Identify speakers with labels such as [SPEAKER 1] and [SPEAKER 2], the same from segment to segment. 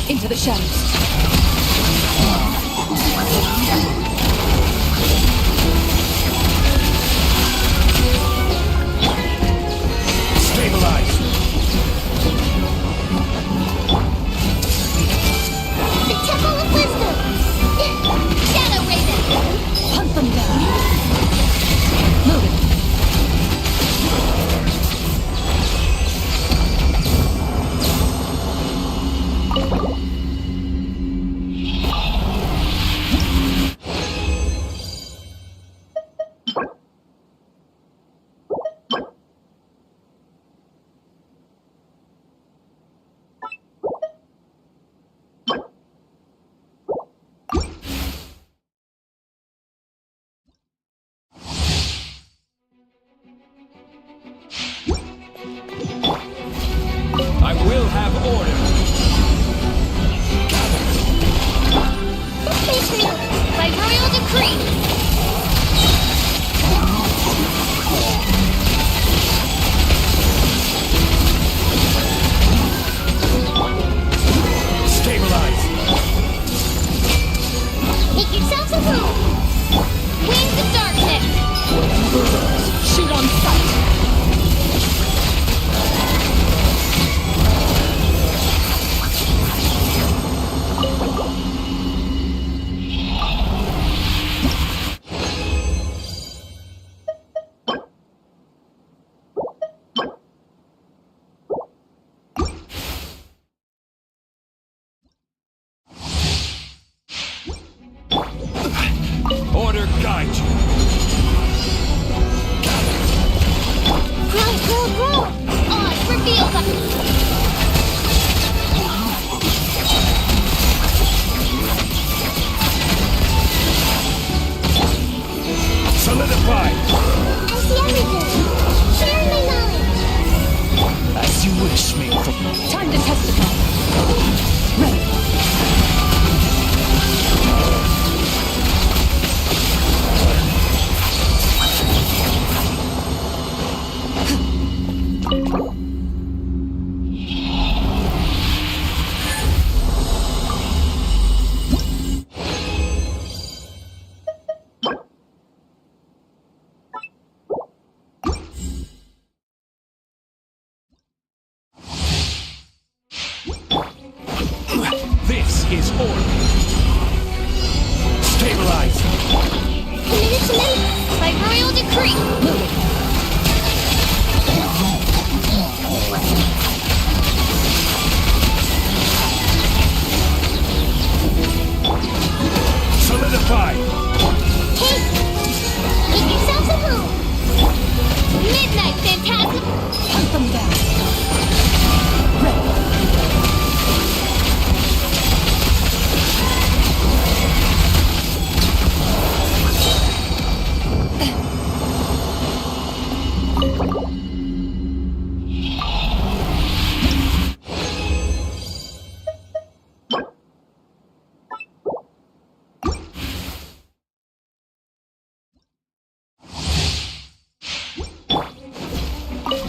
[SPEAKER 1] Into the shadows.
[SPEAKER 2] Stabilize.
[SPEAKER 3] The Temple of Wisdom! Shadow Raven!
[SPEAKER 1] Hunt them down. Moving.
[SPEAKER 2] I will have order.
[SPEAKER 3] Patriot! By royal decree!
[SPEAKER 2] Stabilize.
[SPEAKER 3] Make yourselves a room! Wings of darkness!
[SPEAKER 1] Shoot on sight.
[SPEAKER 2] Order guide you.
[SPEAKER 3] Grow! Odds reveal them!
[SPEAKER 2] Solidify.
[SPEAKER 3] I see everything! Share my knowledge!
[SPEAKER 2] As you wish, maiden.
[SPEAKER 1] Time to testify. Ready.
[SPEAKER 2] This is order. Stabilize.
[SPEAKER 3] Committed by royal decree!
[SPEAKER 1] Moving.
[SPEAKER 2] Solidify.
[SPEAKER 3] Hey! Make yourselves a home! Midnight Phantasm!
[SPEAKER 1] Hunt them down. Ready.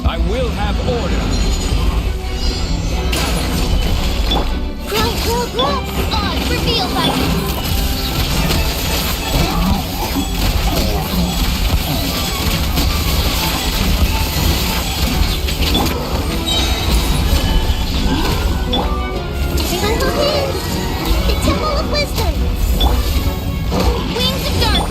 [SPEAKER 2] I will have order.
[SPEAKER 3] Grow! Odds revealed by you! Uncle hands! The Temple of Wisdom! Wings of darkness!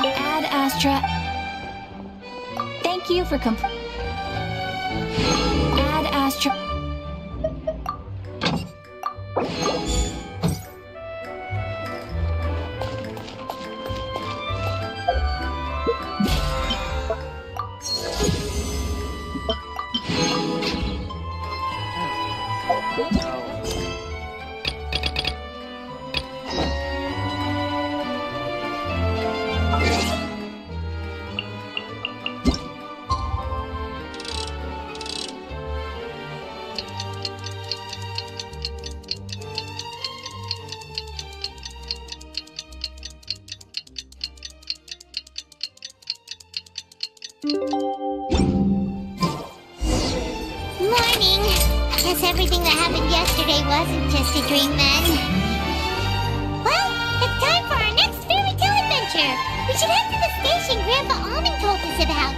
[SPEAKER 3] Ad Astra. Thank you for Ad Astra.
[SPEAKER 4] Morning! Guess everything that happened yesterday wasn't just a dream then. Well, it's time for our next fairy tale adventure! We should head to the station Grandpa Almond told us about.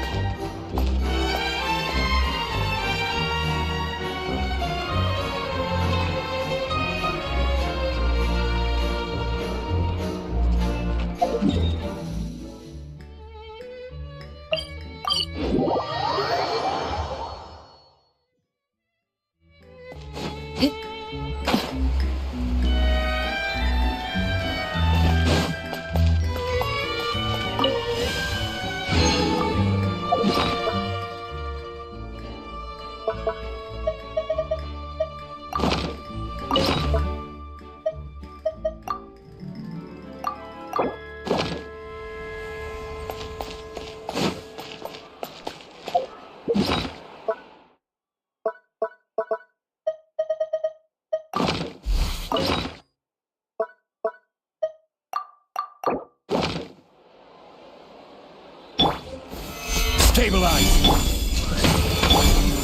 [SPEAKER 2] Stabilize!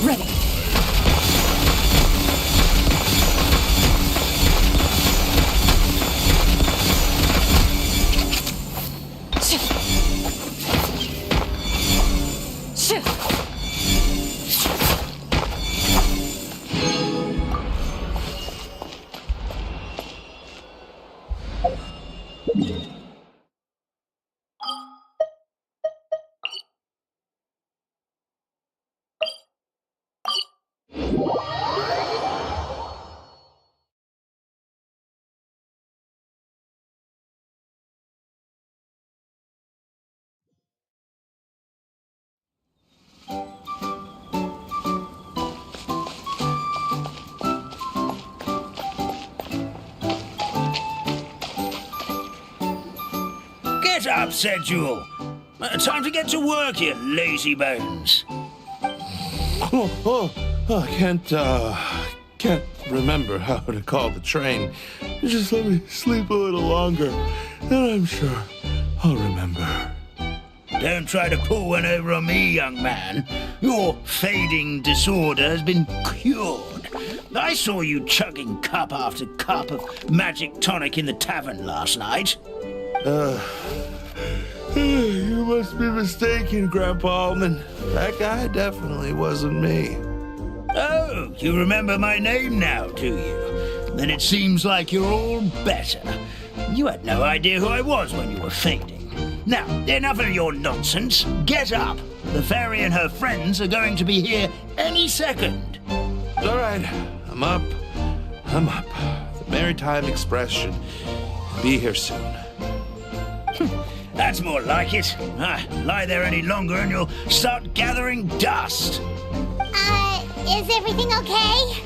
[SPEAKER 1] Ready.
[SPEAKER 2] Get up, said Jewel. Time to get to work, you lazy bones.
[SPEAKER 5] I can't remember how to call the train. Just let me sleep a little longer, then I'm sure I'll remember.
[SPEAKER 2] Don't try to pull one over on me, young man. Your fading disorder has been cured. I saw you chugging cup after cup of magic tonic in the tavern last night.
[SPEAKER 5] You must be mistaken, Grandpa Almond. That guy definitely wasn't me.
[SPEAKER 2] Oh, you remember my name now, do you? Then it seems like you're all better. You had no idea who I was when you were fading. Now, enough of your nonsense. Get up. The fairy and her friends are going to be here any second.
[SPEAKER 5] All right, I'm up. The Maritime Express should be here soon.
[SPEAKER 2] That's more like it. Lie there any longer and you'll start gathering dust.
[SPEAKER 4] Is everything okay?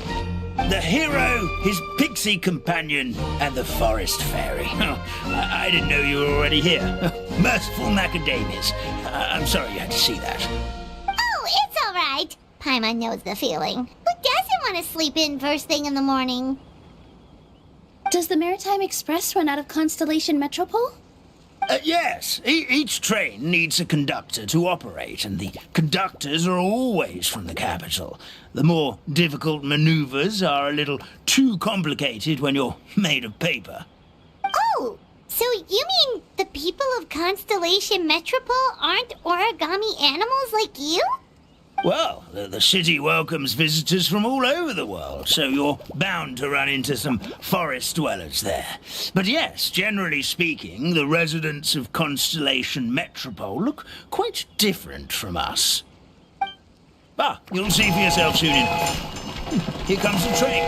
[SPEAKER 2] The hero, his pixie companion, and the forest fairy. I didn't know you were already here. Merciful macadamias. I'm sorry you had to see that.
[SPEAKER 4] Oh, it's all right. Paimon knows the feeling. Who doesn't want to sleep in first thing in the morning?
[SPEAKER 3] Does the Maritime Express run out of Constellation Metropole?
[SPEAKER 2] Yes, each train needs a conductor to operate, and the conductors are always from the capital. The more difficult maneuvers are a little too complicated when you're made of paper.
[SPEAKER 4] Oh, so you mean the people of Constellation Metropole aren't origami animals like you?
[SPEAKER 2] Well, the city welcomes visitors from all over the world, so you're bound to run into some forest dwellers there. But yes, generally speaking, the residents of Constellation Metropole look quite different from us. You'll see for yourself soon enough. Here comes the train.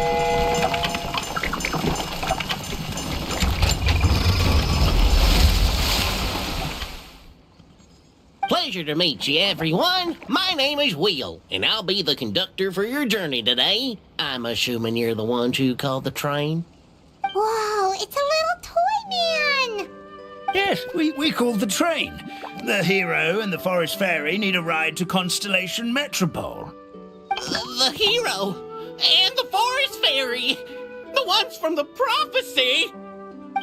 [SPEAKER 6] Pleasure to meet you, everyone. My name is Will, and I'll be the conductor for your journey today. I'm assuming you're the ones who called the train?
[SPEAKER 4] Whoa, it's a little toy man!
[SPEAKER 2] Yes, we called the train. The hero and the forest fairy need a ride to Constellation Metropole.
[SPEAKER 6] The hero and the forest fairy, the ones from the prophecy.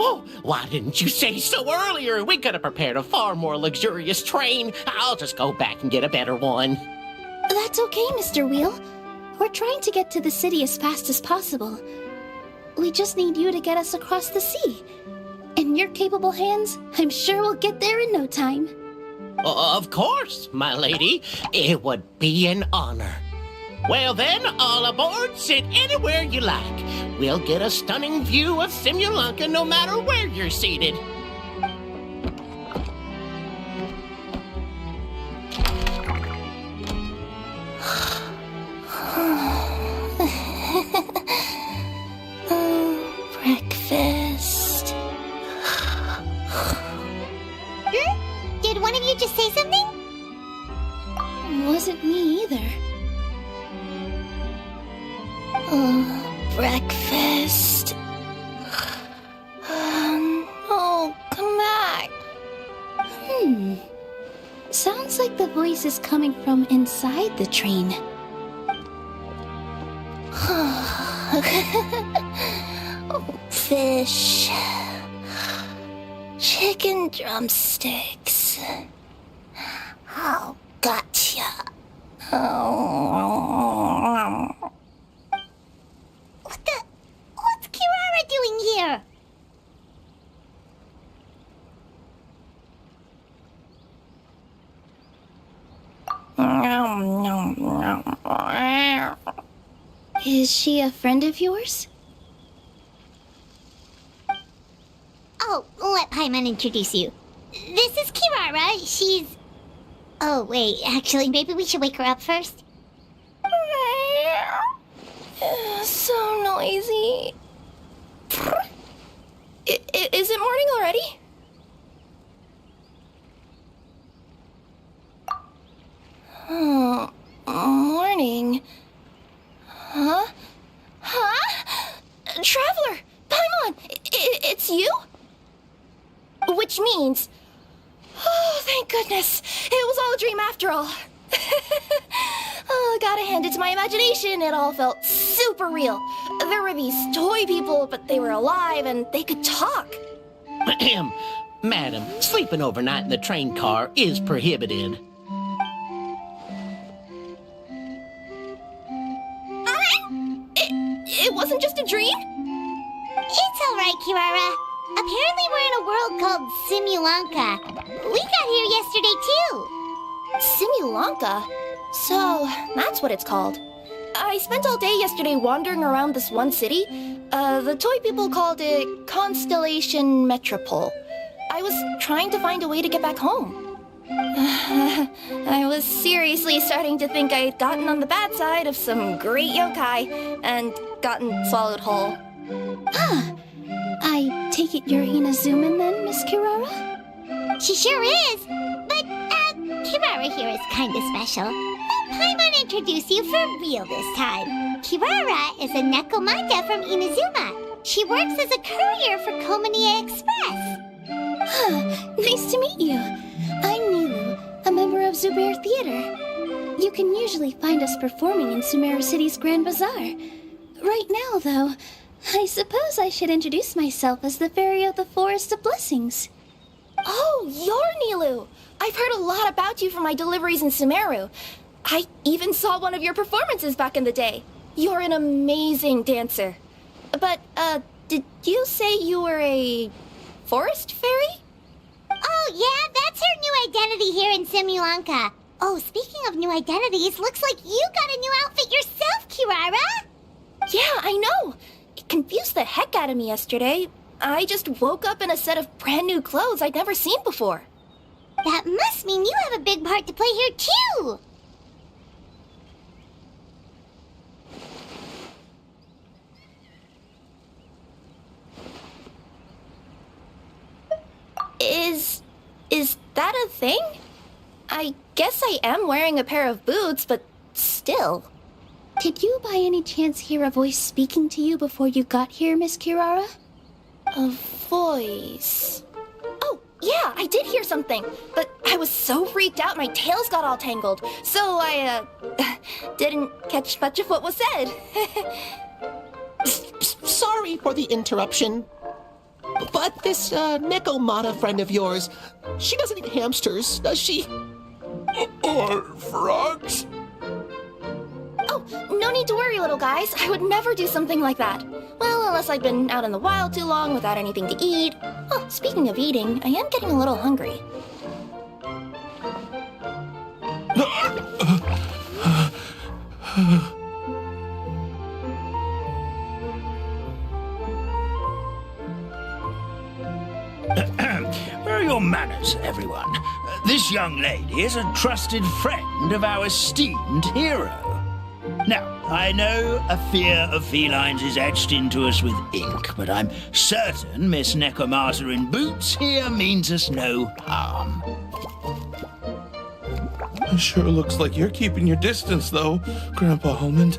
[SPEAKER 6] Oh, why didn't you say so earlier? We could have prepared a far more luxurious train. I'll just go back and get a better one.
[SPEAKER 3] That's okay, Mr. Wheel. We're trying to get to the city as fast as possible. We just need you to get us across the sea. In your capable hands, I'm sure we'll get there in no time.
[SPEAKER 6] Of course, my lady. It would be an honor. Well then, all aboard, sit anywhere you like. We'll get a stunning view of Simulanka no matter where you're seated.
[SPEAKER 3] Breakfast.
[SPEAKER 4] Did one of you just say something?
[SPEAKER 3] Wasn't me either. Breakfast. Oh, come back. Sounds like the voice is coming from inside the train. Fish. Chicken drumsticks. Oh, gotcha.
[SPEAKER 4] What's Kirara doing here?
[SPEAKER 3] Is she a friend of yours?
[SPEAKER 4] Oh, let Paimon introduce you. This is Kirara. She's... Oh, wait, actually, maybe we should wake her up first.
[SPEAKER 3] So noisy. Is it morning already? Oh, morning. Huh? Traveler! Paimon! It's you? Which means... Oh, thank goodness. It was all a dream after all. Oh, gotta hand it to my imagination. It all felt super real. There were these toy people, but they were alive and they could talk.
[SPEAKER 6] Ahem. Madam, sleeping overnight in the train car is prohibited.
[SPEAKER 3] It wasn't just a dream?
[SPEAKER 4] It's all right, Kirara. Apparently we're in a world called Simulanka. We got here yesterday, too.
[SPEAKER 3] Simulanka? So, that's what it's called. I spent all day yesterday wandering around this one city. The toy people called it Constellation Metropole. I was trying to find a way to get back home. I was seriously starting to think I'd gotten on the bad side of some great yokai and gotten swallowed whole. I take it you're Inazuman then, Miss Kirara?
[SPEAKER 4] She sure is. But, Kirara here is kind of special. Paimon introduce you for real this time. Kirara is a Nekomata from Inazuma. She works as a courier for Komania Express.
[SPEAKER 3] Nice to meet you. I'm Nilu, a member of Zubair Theater. You can usually find us performing in Sumeru City's Grand Bazaar. Right now, though, I suppose I should introduce myself as the Fairy of the Forest of Blessings. Oh, you're Nilu! I've heard a lot about you from my deliveries in Sumeru. I even saw one of your performances back in the day. You're an amazing dancer. But, did you say you were a forest fairy?
[SPEAKER 4] Oh, yeah, that's her new identity here in Simulanka. Oh, speaking of new identities, looks like you got a new outfit yourself, Kirara.
[SPEAKER 3] Yeah, I know. It confused the heck out of me yesterday. I just woke up in a set of brand new clothes I'd never seen before.
[SPEAKER 4] That must mean you have a big part to play here, too.
[SPEAKER 3] Is that a thing? I guess I am wearing a pair of boots, but still. Did you by any chance hear a voice speaking to you before you got here, Miss Kirara? A voice... Oh, yeah, I did hear something, but I was so freaked out my tails got all tangled, so I, didn't catch much of what was said.
[SPEAKER 6] Sorry for the interruption. But this, Nekomata friend of yours, she doesn't eat hamsters, does she?
[SPEAKER 5] Or frogs?
[SPEAKER 3] Oh, no need to worry, little guys. I would never do something like that. Well, unless I've been out in the wild too long without anything to eat. Oh, speaking of eating, I am getting a little hungry.
[SPEAKER 2] Where are your manners, everyone? This young lady is a trusted friend of our esteemed hero. Now, I know a fear of felines is etched into us with ink, but I'm certain Miss Nekomata in boots here means us no harm.
[SPEAKER 5] It sure looks like you're keeping your distance, though, Grandpa Almond.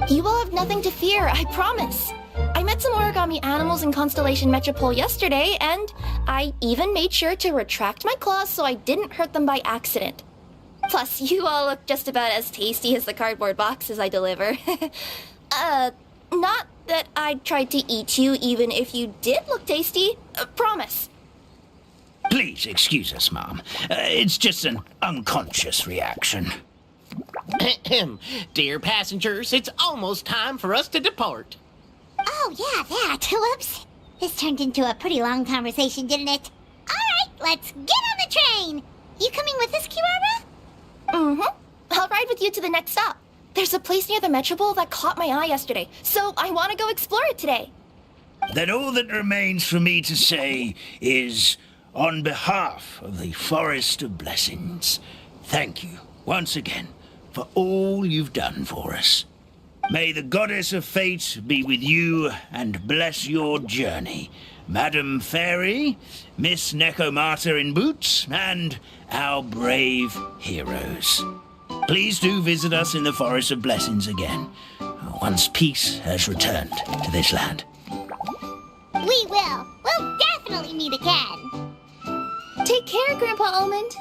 [SPEAKER 3] You will have nothing to fear, I promise. I met some origami animals in Constellation Metropole yesterday, and I even made sure to retract my claws so I didn't hurt them by accident. Plus, you all look just about as tasty as the cardboard boxes I deliver. Not that I tried to eat you even if you did look tasty. Promise.
[SPEAKER 2] Please excuse us, Mom. It's just an unconscious reaction.
[SPEAKER 6] Dear passengers, it's almost time for us to depart.
[SPEAKER 4] Oh, yeah, that. Whoops. This turned into a pretty long conversation, didn't it? All right, let's get on the train. You coming with us, Kirara?
[SPEAKER 3] Mm-hmm. I'll ride with you to the next stop. There's a place near the Metropole that caught my eye yesterday, so I want to go explore it today.
[SPEAKER 2] Then all that remains for me to say is, on behalf of the Forest of Blessings, thank you once again for all you've done for us. May the goddess of fate be with you and bless your journey, Madam Fairy, Miss Nekomata in boots, and our brave heroes. Please do visit us in the Forest of Blessings again, once peace has returned to this land.
[SPEAKER 4] We will. We'll definitely meet again.
[SPEAKER 3] Take care, Grandpa Almond.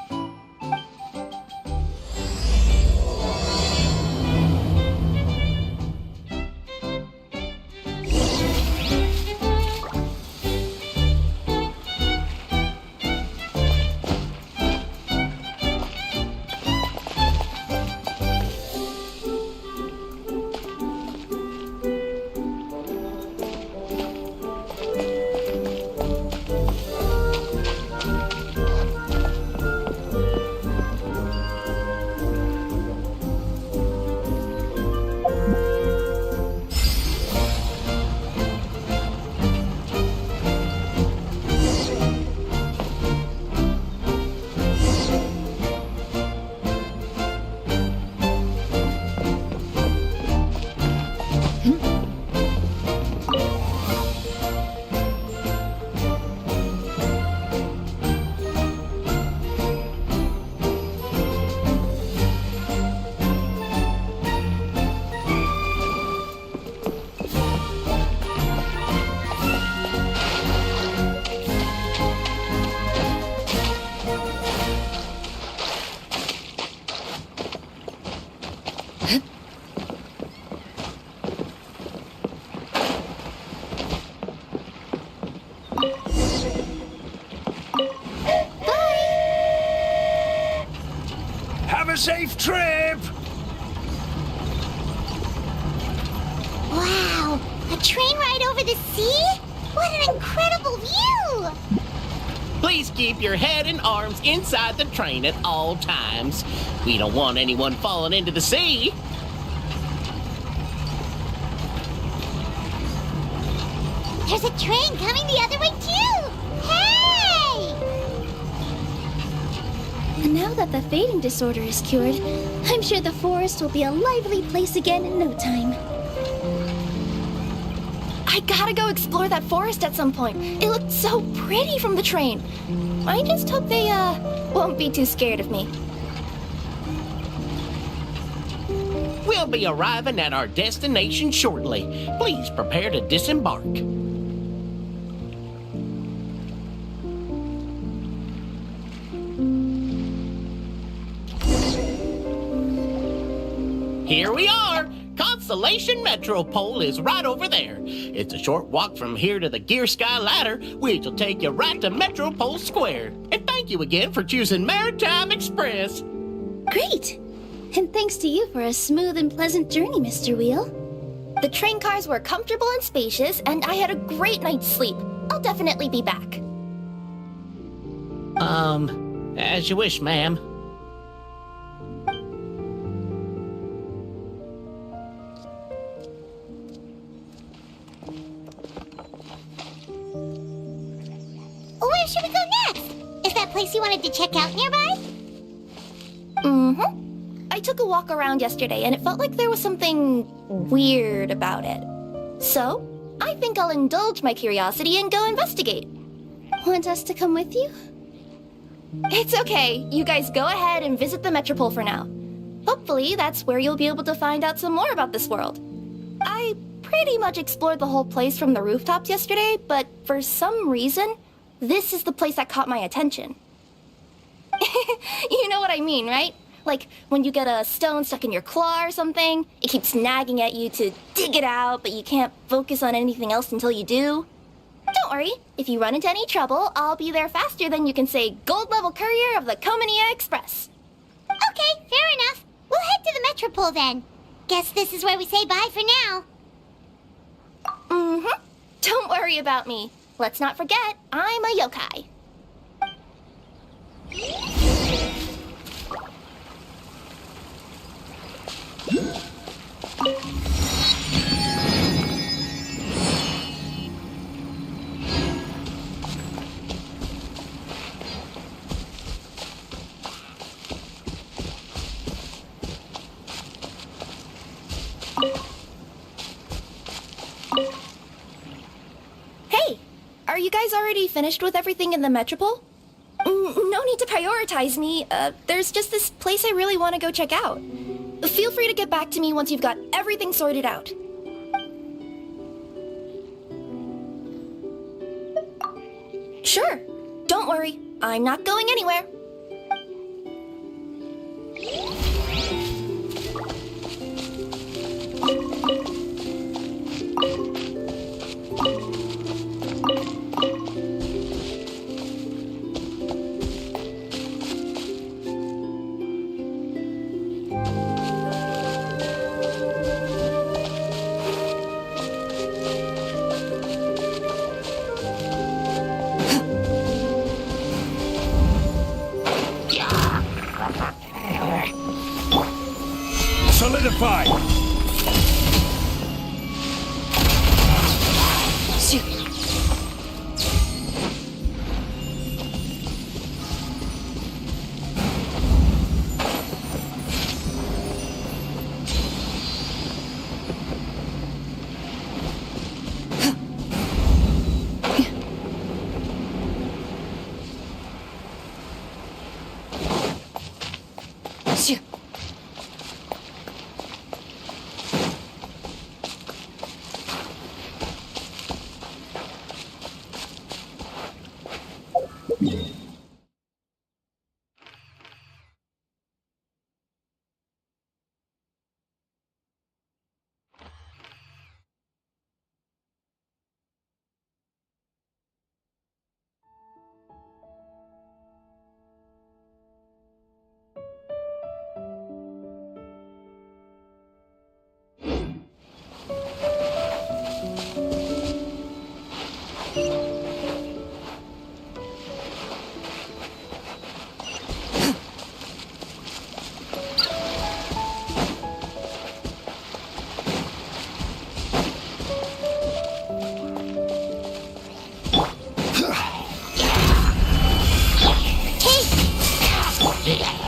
[SPEAKER 2] Have a safe trip!
[SPEAKER 4] Wow, a train ride over the sea? What an incredible view!
[SPEAKER 6] Please keep your head and arms inside the train at all times. We don't want anyone falling into the sea.
[SPEAKER 4] There's a train coming the other way too! Hey!
[SPEAKER 3] And now that the fading disorder is cured, I'm sure the forest will be a lively place again in no time. I gotta go explore that forest at some point. It looked so pretty from the train. I just hope they, won't be too scared of me.
[SPEAKER 6] We'll be arriving at our destination shortly. Please prepare to disembark. Here we are! Constellation Metropole is right over there. It's a short walk from here to the Gear Sky Ladder, which will take you right to Metropole Square. And thank you again for choosing Maritime Express.
[SPEAKER 3] Great! And thanks to you for a smooth and pleasant journey, Mr. Wheel. The train cars were comfortable and spacious, and I had a great night's sleep. I'll definitely be back.
[SPEAKER 6] As you wish, ma'am.
[SPEAKER 4] Where should we go next? Is that place you wanted to check out nearby?
[SPEAKER 3] Mm-hmm. I took a walk around yesterday, and it felt like there was something weird about it. So, I think I'll indulge my curiosity and go investigate. Want us to come with you? It's okay. You guys go ahead and visit the Metropole for now. Hopefully, that's where you'll be able to find out some more about this world. I pretty much explored the whole place from the rooftops yesterday, but for some reason, this is the place that caught my attention. You know what I mean, right? Like, when you get a stone stuck in your claw or something, it keeps nagging at you to dig it out, but you can't focus on anything else until you do. Don't worry, if you run into any trouble, I'll be there faster than you can say gold level courier of the Comania Express.
[SPEAKER 4] Okay, fair enough. We'll head to the Metropole then. Guess this is where we say bye for now.
[SPEAKER 3] Mm-hmm. Don't worry about me. Let's not forget, I'm a yokai. Hey, are you guys already finished with everything in the Metropole? No need to prioritize me. There's just this place I really want to go check out. Feel free to get back to me once you've got everything sorted out. Sure. Don't worry. I'm not going anywhere.
[SPEAKER 2] Solidify!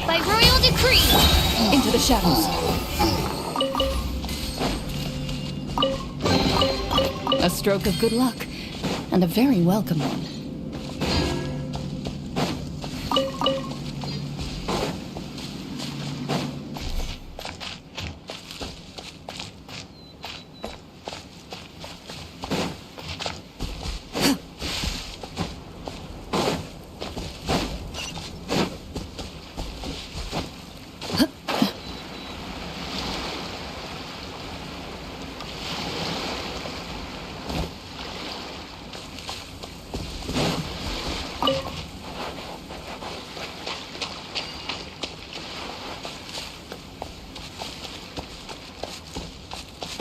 [SPEAKER 1] By royal decree! Into the shadows. A stroke of good luck, and a very welcome one.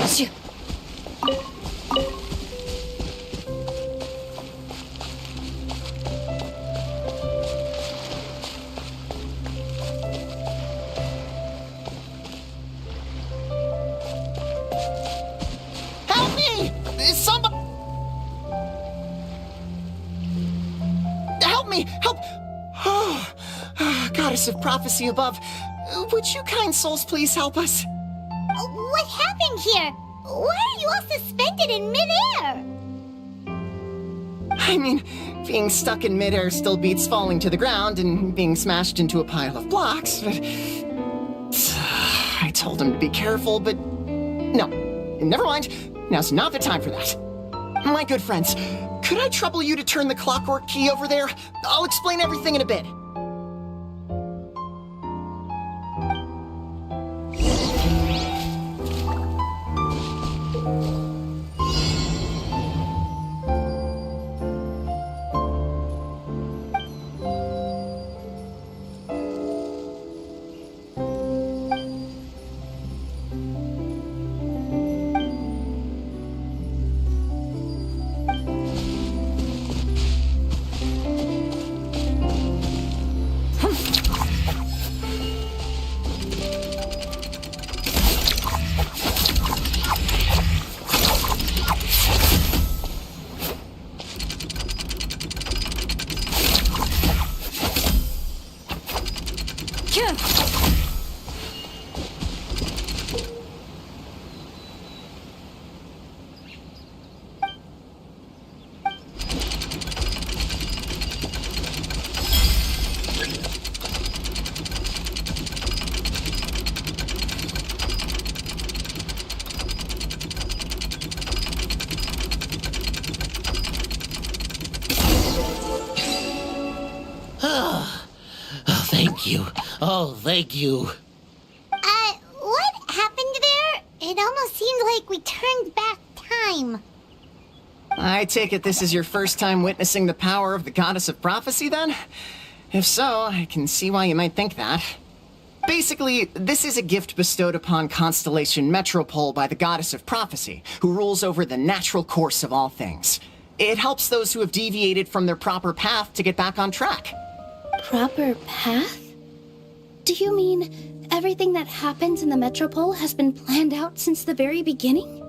[SPEAKER 1] Shoo.
[SPEAKER 6] Help me! Somebody! Help me! Help! Oh, Goddess of Prophecy above, would you kind souls please help us?
[SPEAKER 4] What happened here? Why are you all suspended in midair?
[SPEAKER 6] I mean, being stuck in midair still beats falling to the ground and being smashed into a pile of blocks, but... I told him to be careful, but... No, never mind. Now's not the time for that. My good friends, could I trouble you to turn the clockwork key over there? I'll explain everything in a bit. Thank you. Oh, thank you.
[SPEAKER 4] What happened there? It almost seemed like we turned back time.
[SPEAKER 6] I take it this is your first time witnessing the power of the Goddess of Prophecy, then? If so, I can see why you might think that. Basically, this is a gift bestowed upon Constellation Metropole by the Goddess of Prophecy, who rules over the natural course of all things. It helps those who have deviated from their proper path to get back on track.
[SPEAKER 3] Proper path? Do you mean everything that happens in the Metropole has been planned out since the very beginning?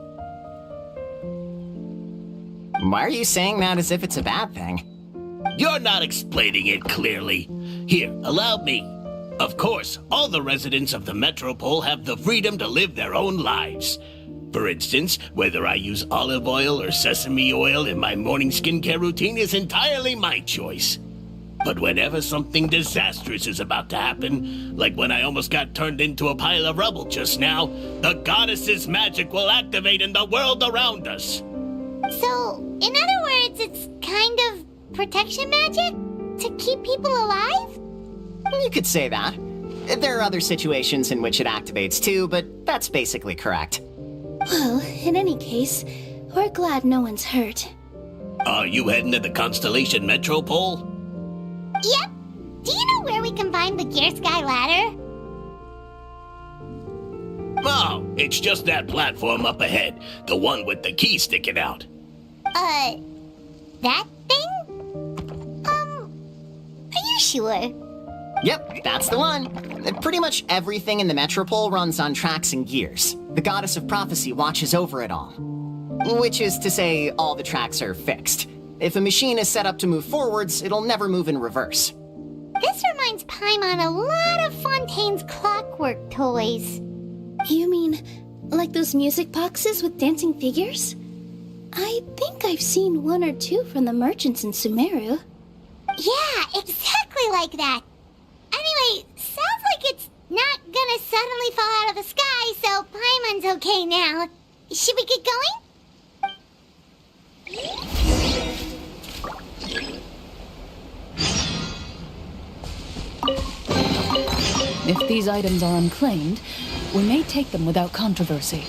[SPEAKER 6] Why are you saying that as if it's a bad thing?
[SPEAKER 2] You're not explaining it clearly. Here, allow me. Of course, all the residents of the Metropole have the freedom to live their own lives. For instance, whether I use olive oil or sesame oil in my morning skincare routine is entirely my choice. But whenever something disastrous is about to happen, like when I almost got turned into a pile of rubble just now, the goddess's magic will activate in the world around us.
[SPEAKER 4] So, in other words, it's kind of protection magic? To keep people alive?
[SPEAKER 7] You could say that. There are other situations in which it activates too, but that's basically correct.
[SPEAKER 3] Well, in any case, we're glad no one's hurt.
[SPEAKER 8] Are you heading to the Constellation Metropole?
[SPEAKER 4] Yep. Do you know where we can find the Gear Sky Ladder?
[SPEAKER 8] Oh, it's just that platform up ahead. The one with the key sticking out.
[SPEAKER 4] That thing? Are you sure?
[SPEAKER 7] Yep, that's the one. Pretty much everything in the Metropole runs on tracks and gears. The Goddess of Prophecy watches over it all. Which is to say, all the tracks are fixed. If a machine is set up to move forwards, it'll never move in reverse.
[SPEAKER 4] This reminds Paimon a lot of Fontaine's clockwork toys.
[SPEAKER 3] You mean, like those music boxes with dancing figures? I think I've seen one or two from the merchants in Sumeru.
[SPEAKER 4] Yeah, exactly like that. Anyway, sounds like it's not gonna suddenly fall out of the sky, so Paimon's okay now. Should we get going?
[SPEAKER 1] If these items are unclaimed, we may take them without controversy.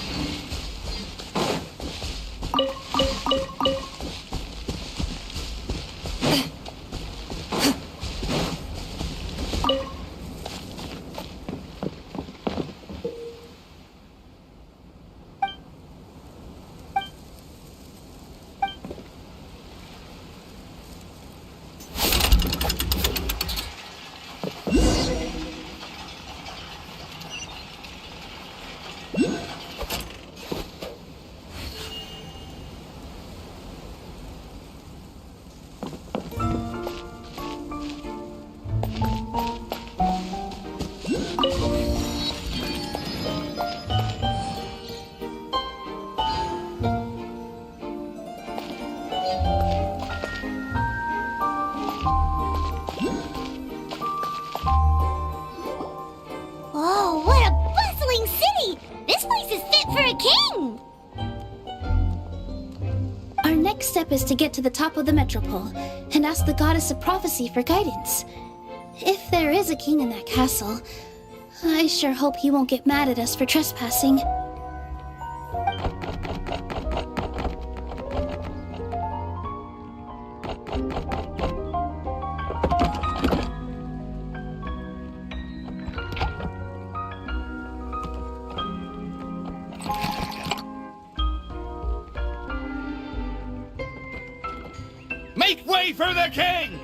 [SPEAKER 4] Whoa, what a bustling city! This place is fit for a king!
[SPEAKER 3] Our next step is to get to the top of the Metropole and ask the Goddess of Prophecy for guidance. If there is a king in that castle, I sure hope he won't get mad at us for trespassing.
[SPEAKER 9] Make way for the king!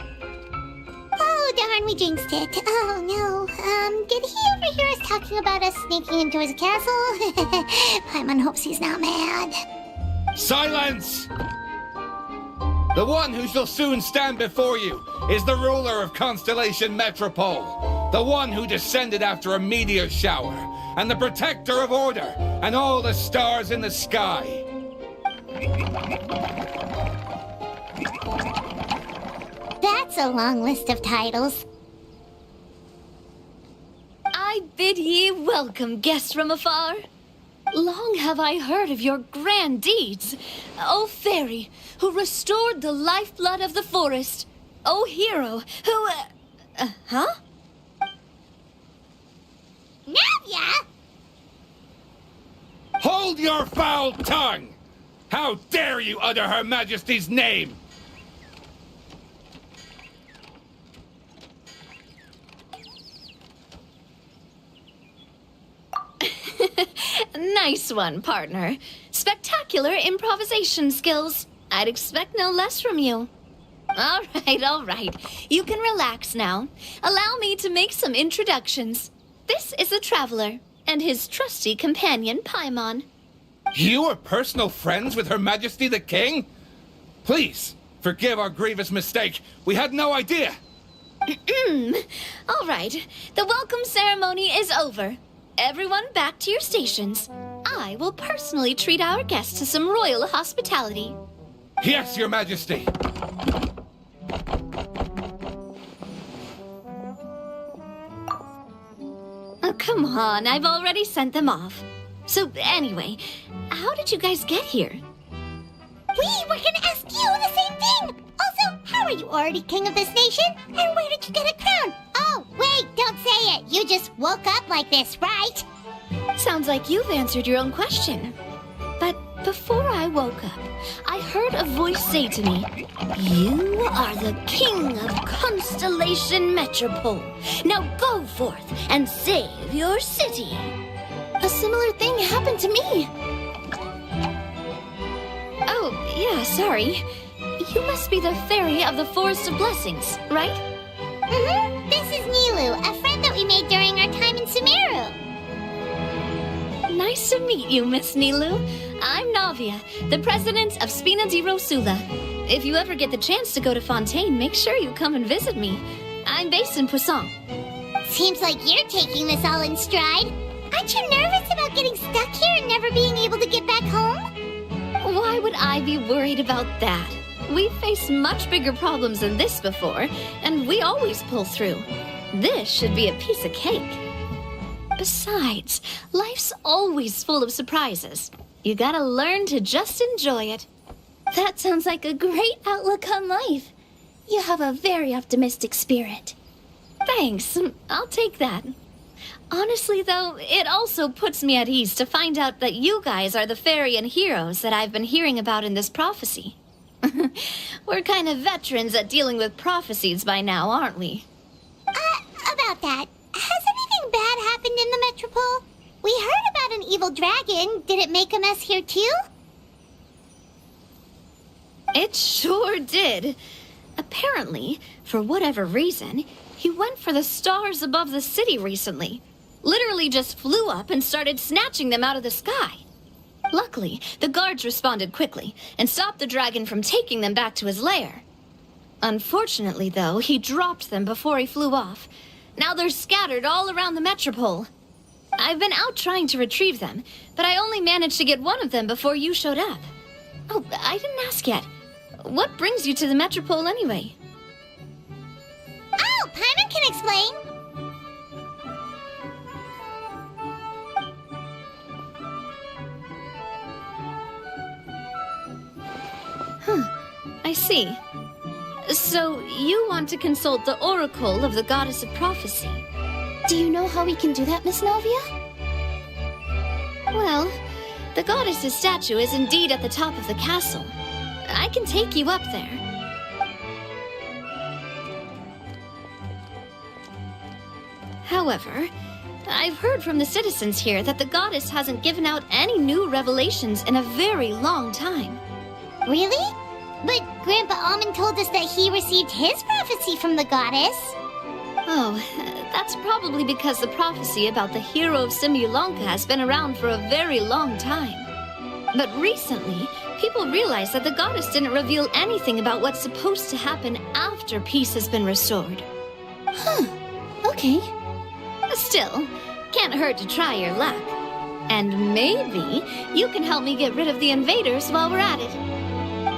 [SPEAKER 4] Oh, darn, we jinxed it. Oh, no. Did he overhear us talking about us sneaking into his castle? Paimon hopes he's not mad.
[SPEAKER 9] Silence! The one who shall soon stand before you is the ruler of Constellation Metropole, the one who descended after a meteor shower, and the protector of order and all the stars in the sky.
[SPEAKER 4] That's a long list of titles.
[SPEAKER 10] I bid ye welcome, guests from afar. Long have I heard of your grand deeds. O fairy, who restored the lifeblood of the forest. O hero, who... huh?
[SPEAKER 4] Navia!
[SPEAKER 9] Hold your foul tongue! How dare you utter Her Majesty's name!
[SPEAKER 10] Nice one, partner. Spectacular improvisation skills. I'd expect no less from you. All right. You can relax now. Allow me to make some introductions. This is the Traveler, and his trusty companion, Paimon.
[SPEAKER 9] You are personal friends with Her Majesty the King? Please, forgive our grievous mistake. We had no idea.
[SPEAKER 10] All right. The welcome ceremony is over. Everyone back to your stations. I will personally treat our guests to some royal hospitality.
[SPEAKER 9] Yes, Your Majesty.
[SPEAKER 10] Oh, come on. I've already sent them off. So, anyway, how did you guys get here?
[SPEAKER 4] We were gonna ask you the same thing! Also, how are Are you already king of this nation? And where did you get a crown? Oh, wait, don't say it. You just woke up like this, right?
[SPEAKER 10] Sounds like you've answered your own question. But before I woke up, I heard a voice say to me, "You are the king of Constellation Metropole. Now go forth and save your city."
[SPEAKER 3] A similar thing happened to me.
[SPEAKER 10] Oh, yeah, sorry. You must be the fairy of the Forest of Blessings, right?
[SPEAKER 4] Mm-hmm. This is Nilu, a friend that we made during our time in Sumeru.
[SPEAKER 10] Nice to meet you, Miss Nilu. I'm Navia, the president of Spina di Rosula. If you ever get the chance to go to Fontaine, make sure you come and visit me. I'm based in Poisson.
[SPEAKER 4] Seems like you're taking this all in stride. Aren't you nervous about getting stuck here and never being able to get back home?
[SPEAKER 10] Why would I be worried about that? We've faced much bigger problems than this before, and we always pull through. This should be a piece of cake. Besides, life's always full of surprises. You gotta learn to just enjoy it.
[SPEAKER 3] That sounds like a great outlook on life. You have a very optimistic spirit.
[SPEAKER 10] Thanks, I'll take that. Honestly, though, it also puts me at ease to find out that you guys are the fairy and heroes that I've been hearing about in this prophecy. We're kind of veterans at dealing with prophecies by now, aren't we?
[SPEAKER 4] About that, has anything bad happened in the Metropole? We heard about an evil dragon. Did it make a mess here too?
[SPEAKER 10] It sure did. Apparently, for whatever reason, he went for the stars above the city recently. Literally just flew up and started snatching them out of the sky. Luckily, the guards responded quickly and stopped the dragon from taking them back to his lair. Unfortunately, though, he dropped them before he flew off. Now they're scattered all around the Metropole. I've been out trying to retrieve them, but I only managed to get one of them before you showed up. Oh, I didn't ask yet. What brings you to the Metropole anyway?
[SPEAKER 4] Oh, Paimon can explain.
[SPEAKER 10] I see. So, you want to consult the Oracle of the Goddess of Prophecy.
[SPEAKER 3] Do you know how we can do that, Miss Navia?
[SPEAKER 10] Well, the goddess's statue is indeed at the top of the castle. I can take you up there. However, I've heard from the citizens here that the goddess hasn't given out any new revelations in a very long time.
[SPEAKER 4] Really? But Grandpa Almond told us that he received his prophecy from the goddess.
[SPEAKER 10] Oh, that's probably because the prophecy about the hero of Simulanka has been around for a very long time. But recently, people realized that the goddess didn't reveal anything about what's supposed to happen after peace has been restored.
[SPEAKER 3] Huh. Okay.
[SPEAKER 10] Still, can't hurt to try your luck. And maybe you can help me get rid of the invaders while we're at it.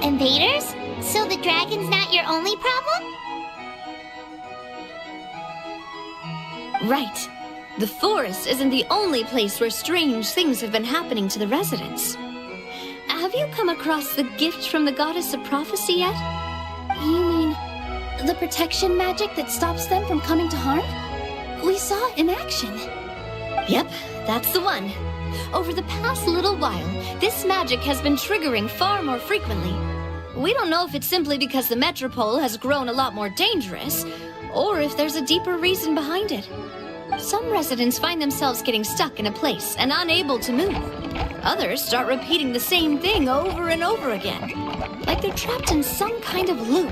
[SPEAKER 4] Invaders? So the dragon's not your only problem?
[SPEAKER 10] Right. The forest isn't the only place where strange things have been happening to the residents. Have you come across the gift from the Goddess of Prophecy yet?
[SPEAKER 3] You mean the protection magic that stops them from coming to harm? We saw it in action.
[SPEAKER 10] Yep, that's the one. Over the past little while, this magic has been triggering far more frequently. We don't know if it's simply because the Metropole has grown a lot more dangerous, or if there's a deeper reason behind it. Some residents find themselves getting stuck in a place and unable to move. Others start repeating the same thing over and over again, like they're trapped in some kind of loop.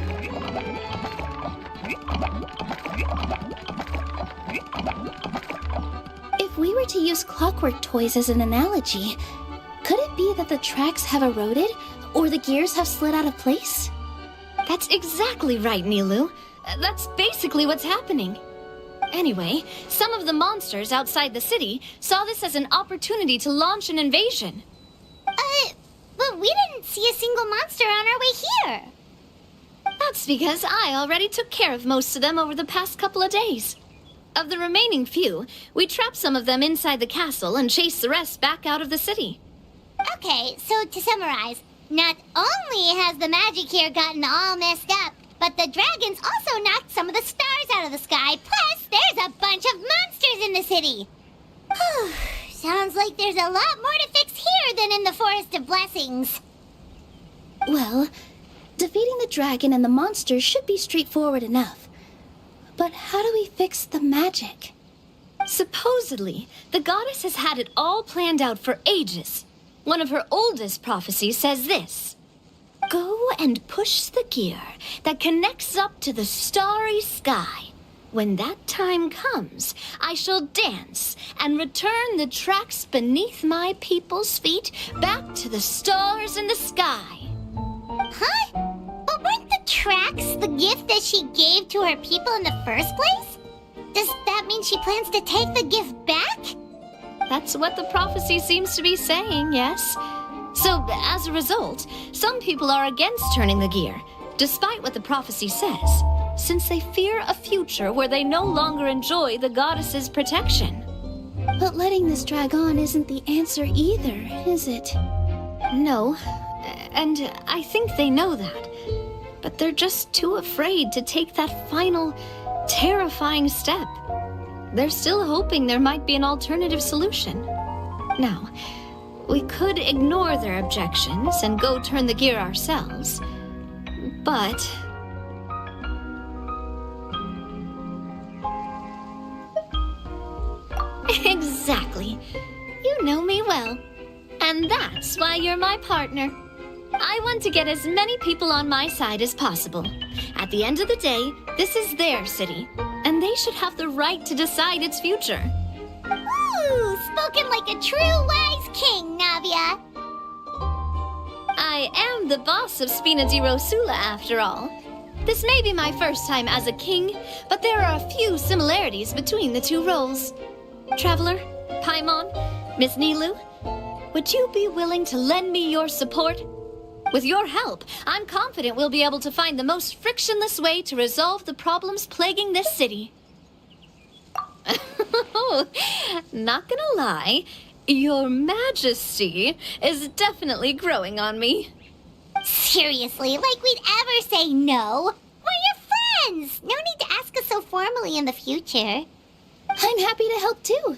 [SPEAKER 3] If we were to use clockwork toys as an analogy, could it be that the tracks have eroded or the gears have slid out of place?
[SPEAKER 10] That's exactly right, Nilu. That's basically what's happening. Anyway, some of the monsters outside the city saw this as an opportunity to launch an invasion.
[SPEAKER 4] But we didn't see a single monster on our way here.
[SPEAKER 10] That's because I already took care of most of them over the past couple of days. Of the remaining few, we trapped some of them inside the castle and chased the rest back out of the city.
[SPEAKER 4] Okay, so to summarize, not only has the magic here gotten all messed up, But the dragons also knocked some of the stars out of the sky. Plus, there's a bunch of monsters in the city. Sounds like there's a lot more to fix here than in the Forest of Blessings.
[SPEAKER 3] Well, defeating the dragon and the monsters should be straightforward enough. But how do we fix the magic?
[SPEAKER 10] Supposedly, the goddess has had it all planned out for ages. One of her oldest prophecies says this: "Go and push the gear that connects up to the starry sky. When that time comes, I shall dance and return the tracks beneath my people's feet back to the stars in the sky."
[SPEAKER 4] Huh? But weren't the tracks the gift that she gave to her people in the first place? Does that mean she plans to take the gift back?
[SPEAKER 10] That's what the prophecy seems to be saying, yes. So, as a result, some people are against turning the gear, despite what the prophecy says, since they fear a future where they no longer enjoy the goddess's protection.
[SPEAKER 3] But letting this drag on isn't the answer either, is it?
[SPEAKER 10] No, and I think they know that. But they're just too afraid to take that final, terrifying step. They're still hoping there might be an alternative solution. Now, we could ignore their objections and go turn the gear ourselves. But... Exactly. You know me well. And that's why you're my partner. I want to get as many people on my side as possible. At the end of the day, this is their city, and they should have the right to decide its future.
[SPEAKER 4] Ooh, spoken like a true wise king, Navia.
[SPEAKER 10] I am the boss of Spina di Rosula, after all. This may be my first time as a king, but there are a few similarities between the two roles. Traveler, Paimon, Miss Nilu, would you be willing to lend me your support? With your help, I'm confident we'll be able to find the most frictionless way to resolve the problems plaguing this city. Not gonna lie, Your Majesty is definitely growing on me.
[SPEAKER 4] Seriously, like we'd ever say no. We're your friends. No need to ask us so formally in the future.
[SPEAKER 3] I'm happy to help too.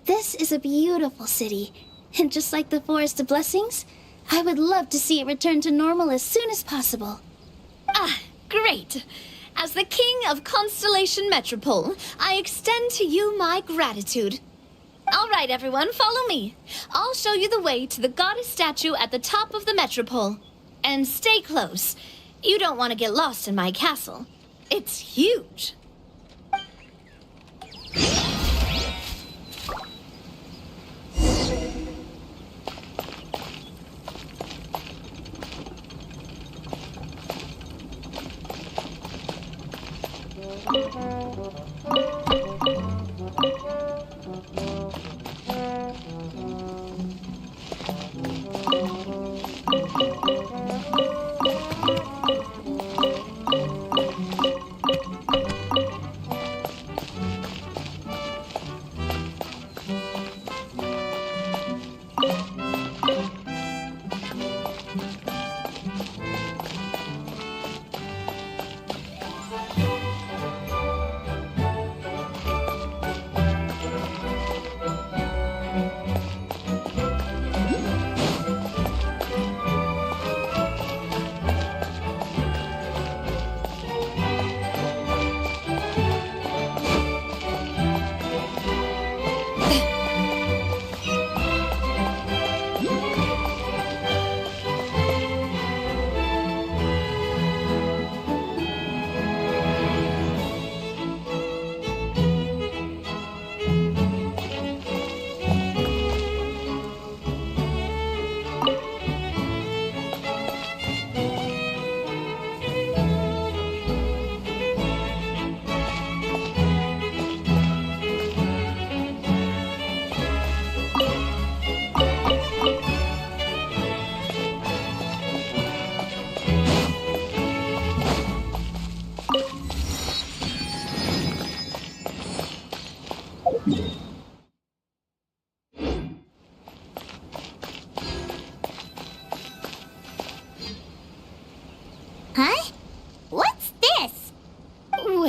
[SPEAKER 3] This is a beautiful city, and just like the Forest of Blessings, I would love to see it return to normal as soon as possible.
[SPEAKER 10] Ah, great. As the King of Constellation Metropole, I extend to you my gratitude. All right, everyone, follow me. I'll show you the way to the goddess statue at the top of the Metropole. And stay close. You don't want to get lost in my castle. It's huge.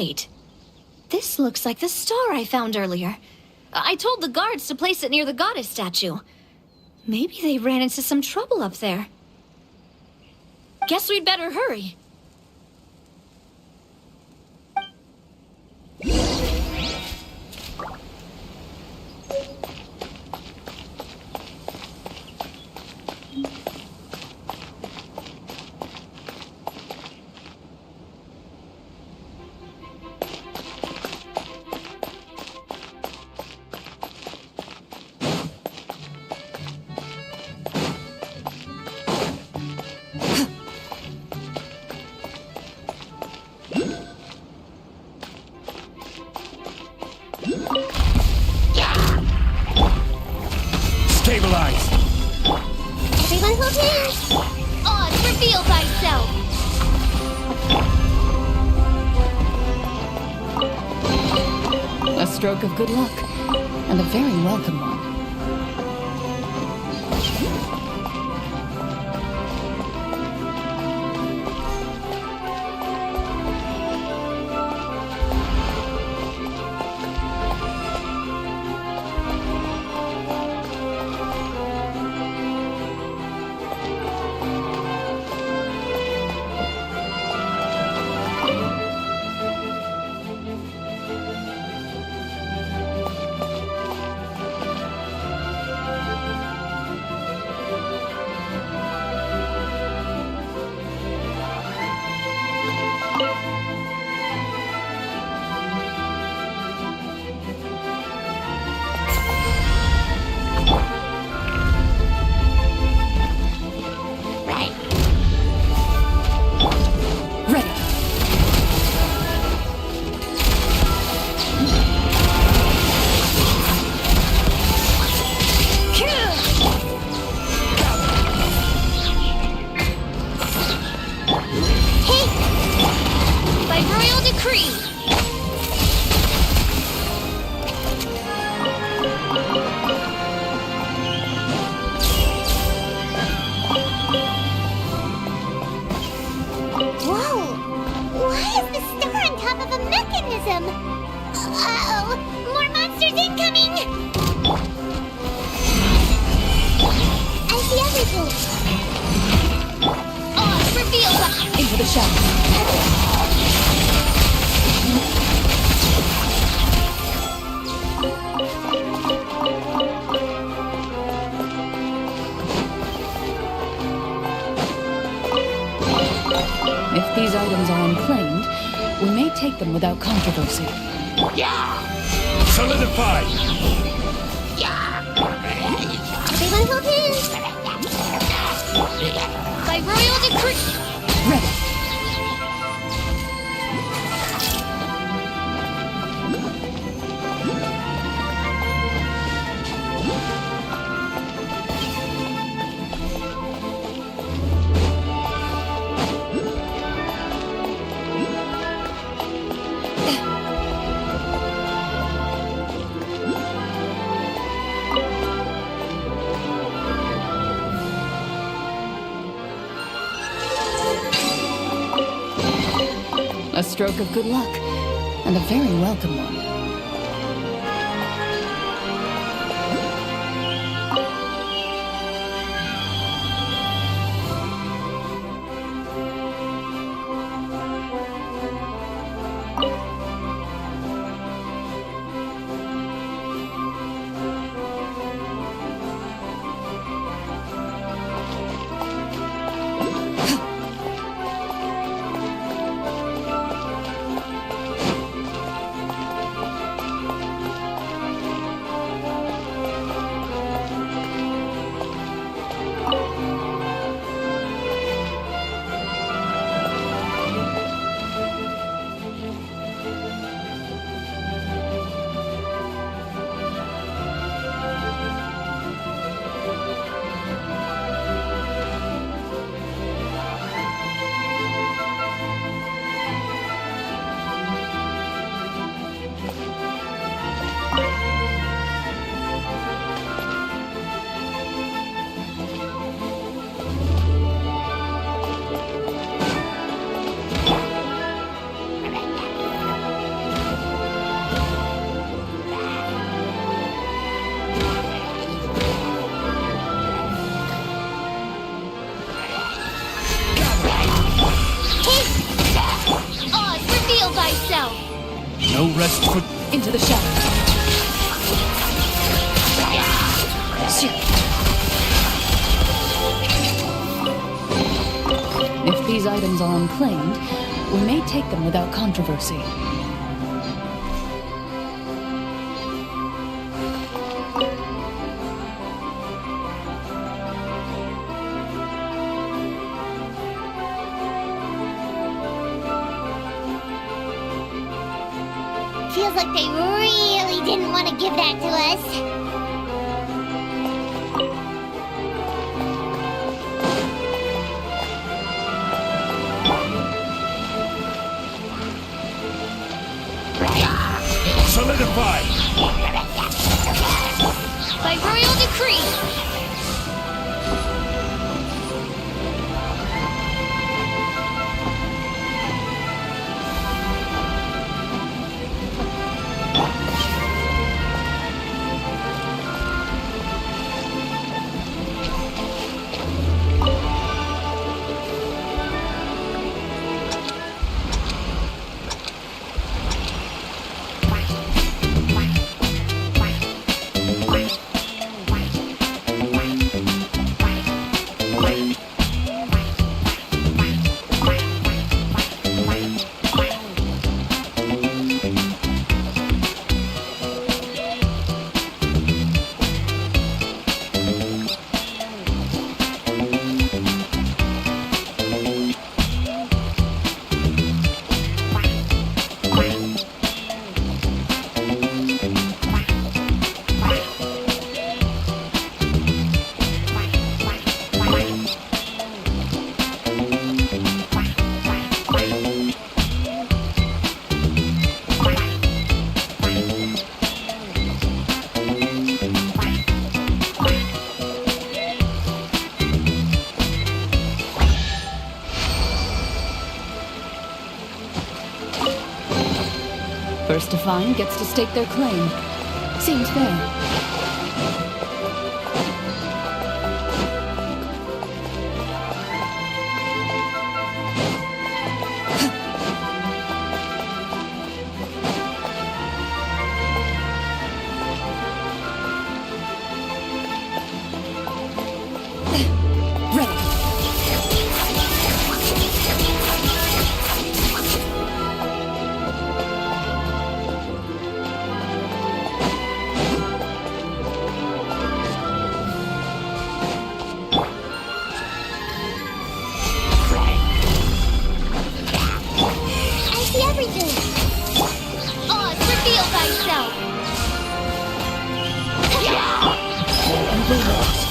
[SPEAKER 10] Wait. This looks like the star I found earlier. I told the guards to place it near the goddess statue. Maybe they ran into some trouble up there. Guess we'd better hurry.
[SPEAKER 11] Stabilize!
[SPEAKER 4] Everyone hold hands!
[SPEAKER 10] Oz, reveal thyself!
[SPEAKER 1] A stroke of good luck, and a very welcome one. If these items are unclaimed, we may take them without controversy.
[SPEAKER 11] Solidify!
[SPEAKER 4] Everyone hold hands!
[SPEAKER 10] By royal decree!
[SPEAKER 1] Ready. A stroke of good luck, and a very welcome one.
[SPEAKER 11] No rest for...
[SPEAKER 1] Into the shadows. If these items are unclaimed, we may take them without controversy.
[SPEAKER 4] Feels like they really didn't want to give that to us.
[SPEAKER 11] Solidify!
[SPEAKER 10] By royal decree!
[SPEAKER 1] First to find gets to stake their claim. Seems fair.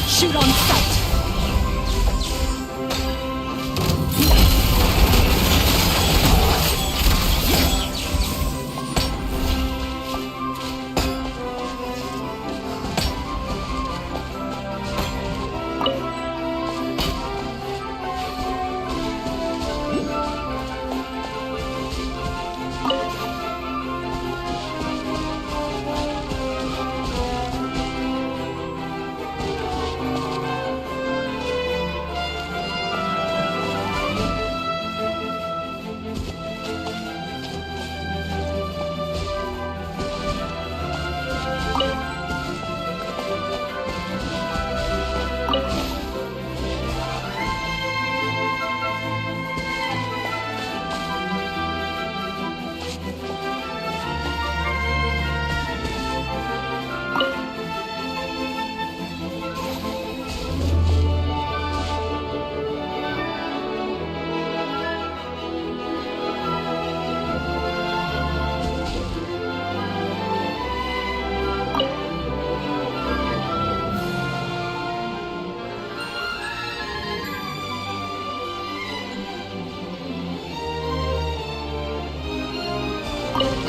[SPEAKER 10] Shoot on sight!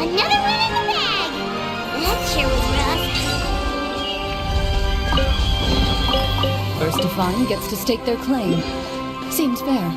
[SPEAKER 4] Another one in the bag! That sure was rough.
[SPEAKER 1] First to find gets to stake their claim. Seems fair.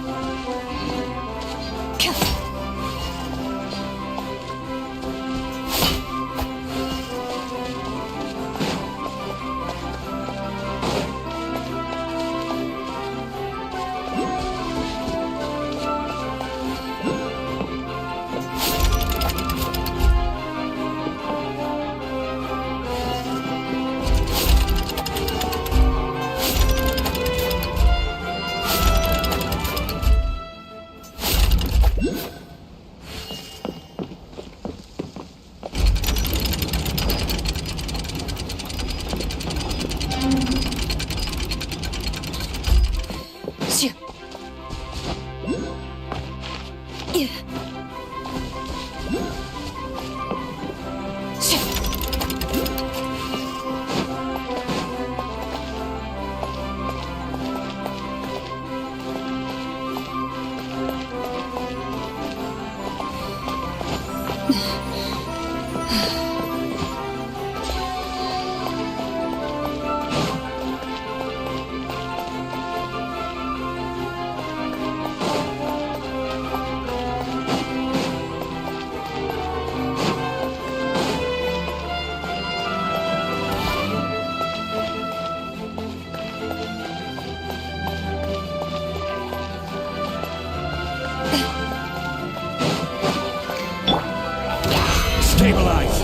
[SPEAKER 11] Stabilize!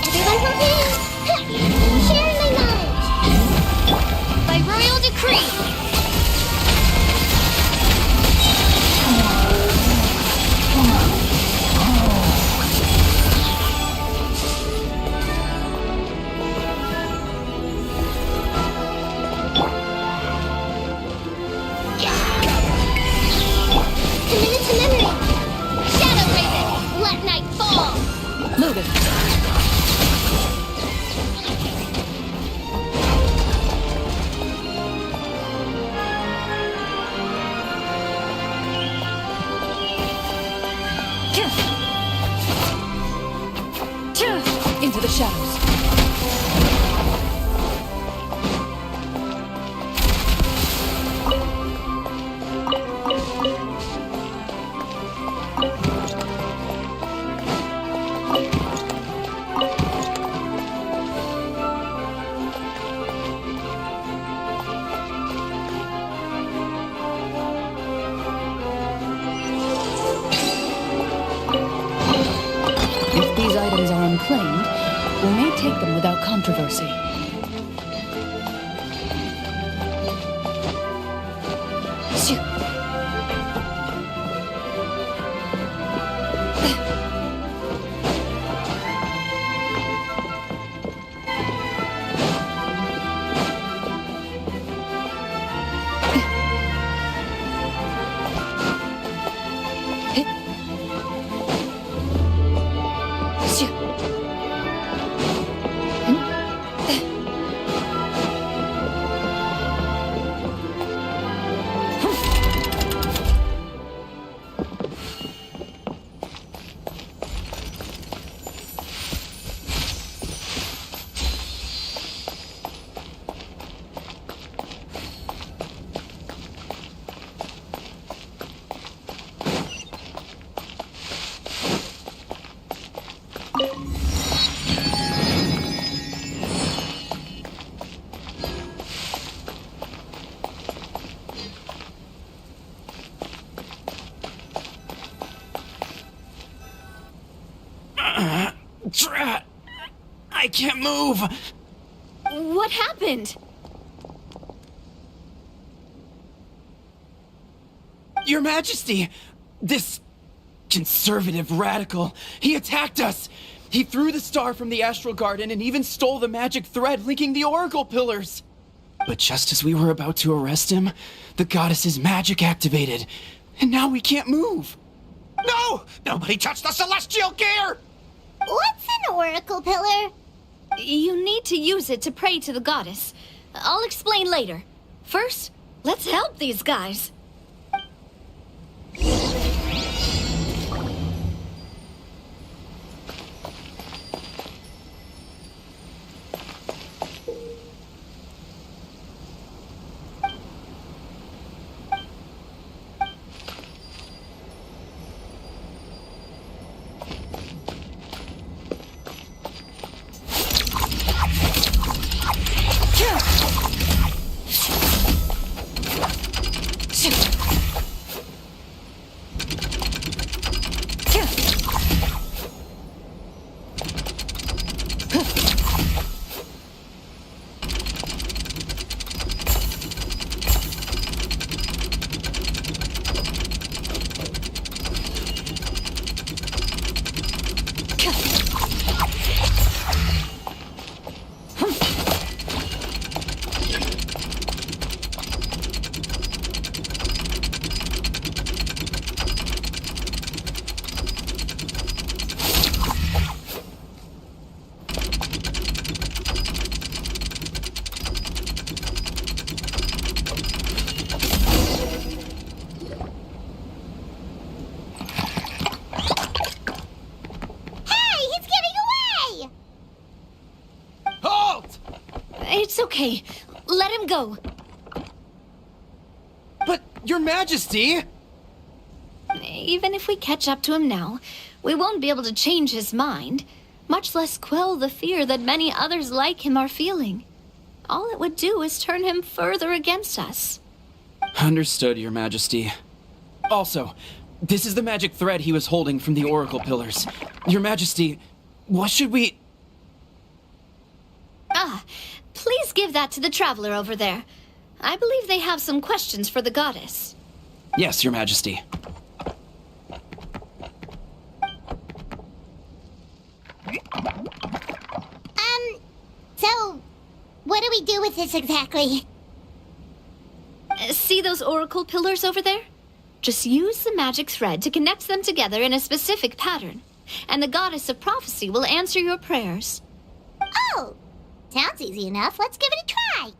[SPEAKER 4] Everyone prepare! Share my knowledge!
[SPEAKER 10] By royal decree!
[SPEAKER 4] Commit to memory!
[SPEAKER 10] Shadow Raven! Let night fall!
[SPEAKER 1] Loaded. Into the shadows. If these items are unclaimed, we may take them without controversy.
[SPEAKER 12] Drat! I can't move!
[SPEAKER 10] What happened?
[SPEAKER 12] Your Majesty! This conservative radical, he attacked us! He threw the star from the Astral Garden and even stole the magic thread linking the Oracle Pillars! But just as we were about to arrest him, the goddess's magic activated, and now we can't move!
[SPEAKER 6] No! Nobody touch the celestial gear!
[SPEAKER 4] What's an oracle pillar?
[SPEAKER 10] You need to use it to pray to the goddess. I'll explain later. First, let's help these guys. Okay, let him go.
[SPEAKER 12] But, Your Majesty!
[SPEAKER 10] Even if we catch up to him now, we won't be able to change his mind, much less quell the fear that many others like him are feeling. All it would do is turn him further against us.
[SPEAKER 12] Understood, Your Majesty. Also, this is the magic thread he was holding from the Oracle Pillars. Your Majesty, what should we...
[SPEAKER 10] Ah, please give that to the traveler over there. I believe they have some questions for the goddess.
[SPEAKER 12] Yes, Your Majesty.
[SPEAKER 4] So, what do we do with this exactly?
[SPEAKER 10] See those oracle pillars over there? Just use the magic thread to connect them together in a specific pattern, and the goddess of prophecy will answer your prayers.
[SPEAKER 4] Oh, sounds easy enough. Let's give it a try.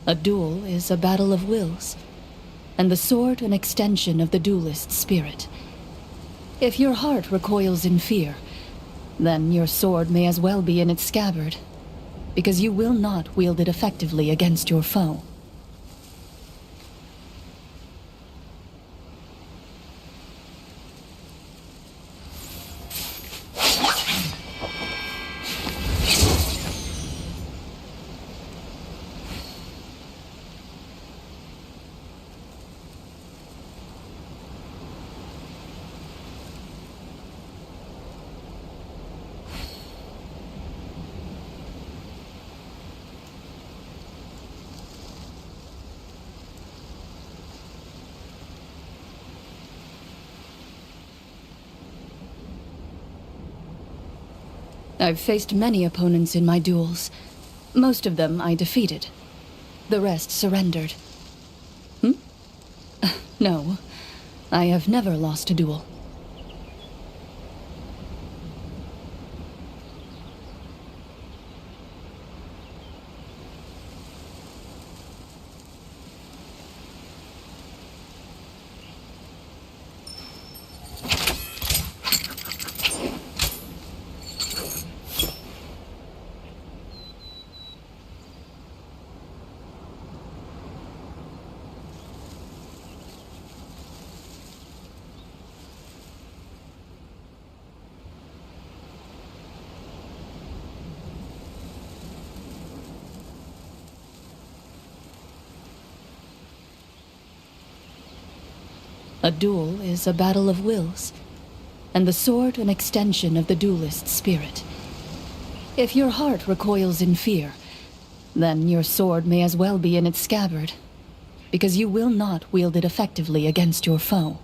[SPEAKER 1] A duel is a battle of wills, and the sword an extension of the duelist's spirit. If your heart recoils in fear, then your sword may as well be in its scabbard, because you will not wield it effectively against your foe. I've faced many opponents in my duels. Most of them I defeated. The rest surrendered. No, I have never lost a duel. A duel is a battle of wills, and the sword an extension of the duelist's spirit. If your heart recoils in fear, then your sword may as well be in its scabbard, because you will not wield it effectively against your foe.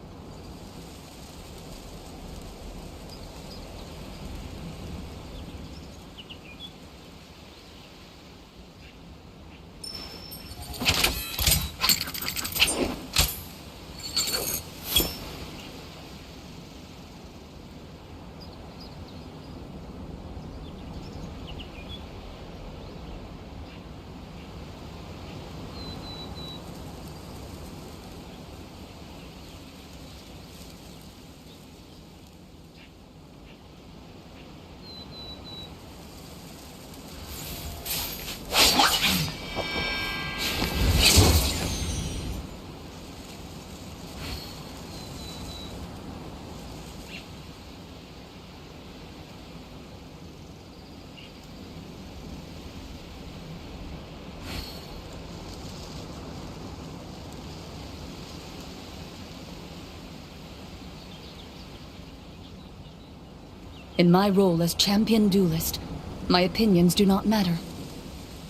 [SPEAKER 1] In my role as champion duelist, my opinions do not matter.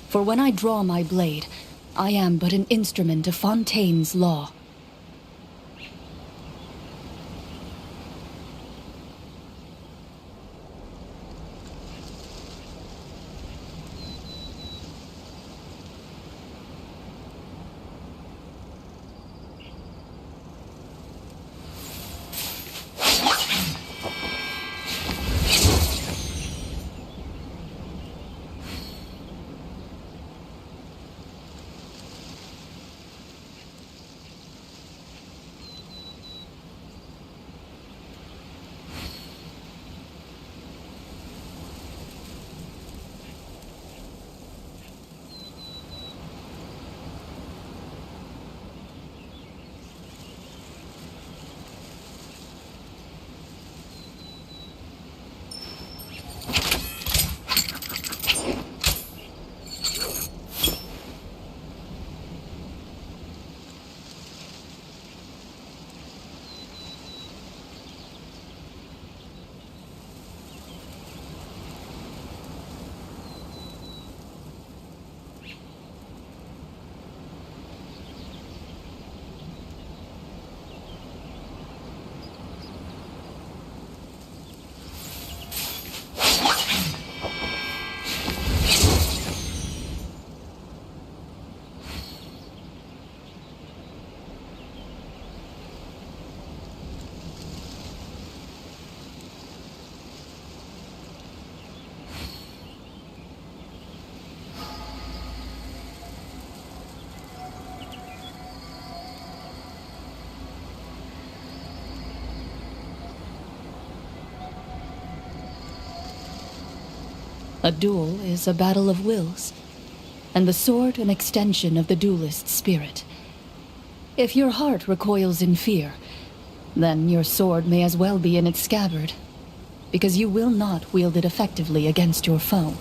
[SPEAKER 1] For when I draw my blade, I am but an instrument of Fontaine's law. A duel is a battle of wills, and the sword an extension of the duelist's spirit. If your heart recoils in fear, then your sword may as well be in its scabbard, because you will not wield it effectively against your foe.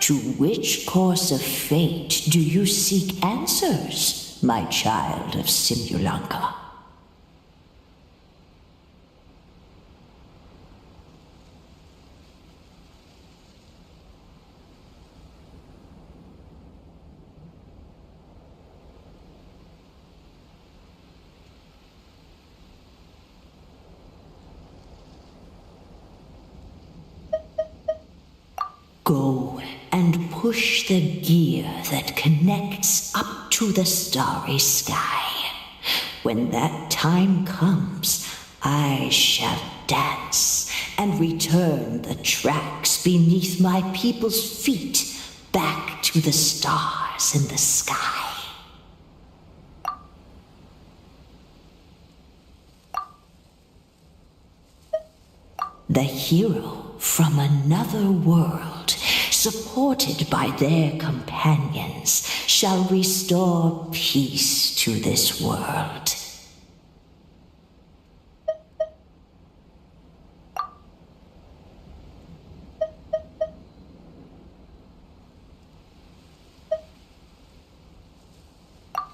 [SPEAKER 13] To which course of fate do you seek answers, my child of Simulanka? Go and push the gear that connects up to the starry sky. When that time comes, I shall dance and return the tracks beneath my people's feet back to the stars in the sky. The hero from another world, supported by their companions, shall restore peace to this world.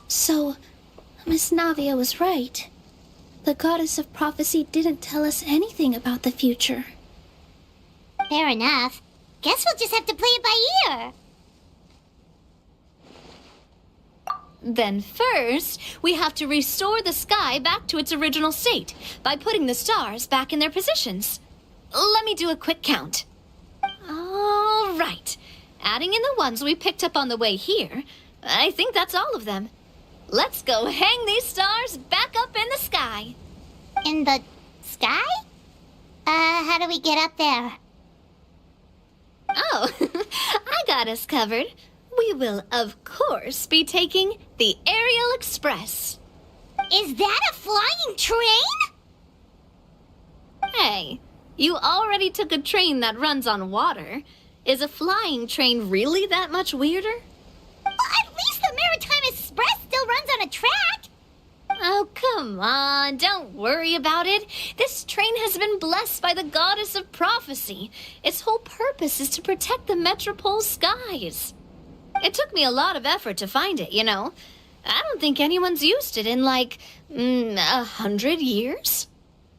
[SPEAKER 3] So, Miss Navia was right. The goddess of prophecy didn't tell us anything about the future.
[SPEAKER 4] Fair enough. Guess we'll just have to play it by ear.
[SPEAKER 10] Then first, we have to restore the sky back to its original state by putting the stars back in their positions. Let me do a quick count. All right. Adding in the ones we picked up on the way here, I think that's all of them. Let's go hang these stars back up in the sky.
[SPEAKER 4] In the sky? How do we get up there?
[SPEAKER 10] Oh, I got us covered. We will, of course, be taking the Aerial Express.
[SPEAKER 4] Is that a flying train?
[SPEAKER 10] Hey, you already took a train that runs on water. Is a flying train really that much weirder?
[SPEAKER 4] Well, at least the Maritime Express still runs on a track.
[SPEAKER 10] Oh, come on, don't worry about it. This train has been blessed by the goddess of prophecy. Its whole purpose is to protect the Metropole's skies. It took me a lot of effort to find it, you know. I don't think anyone's used it in, like, 100 years.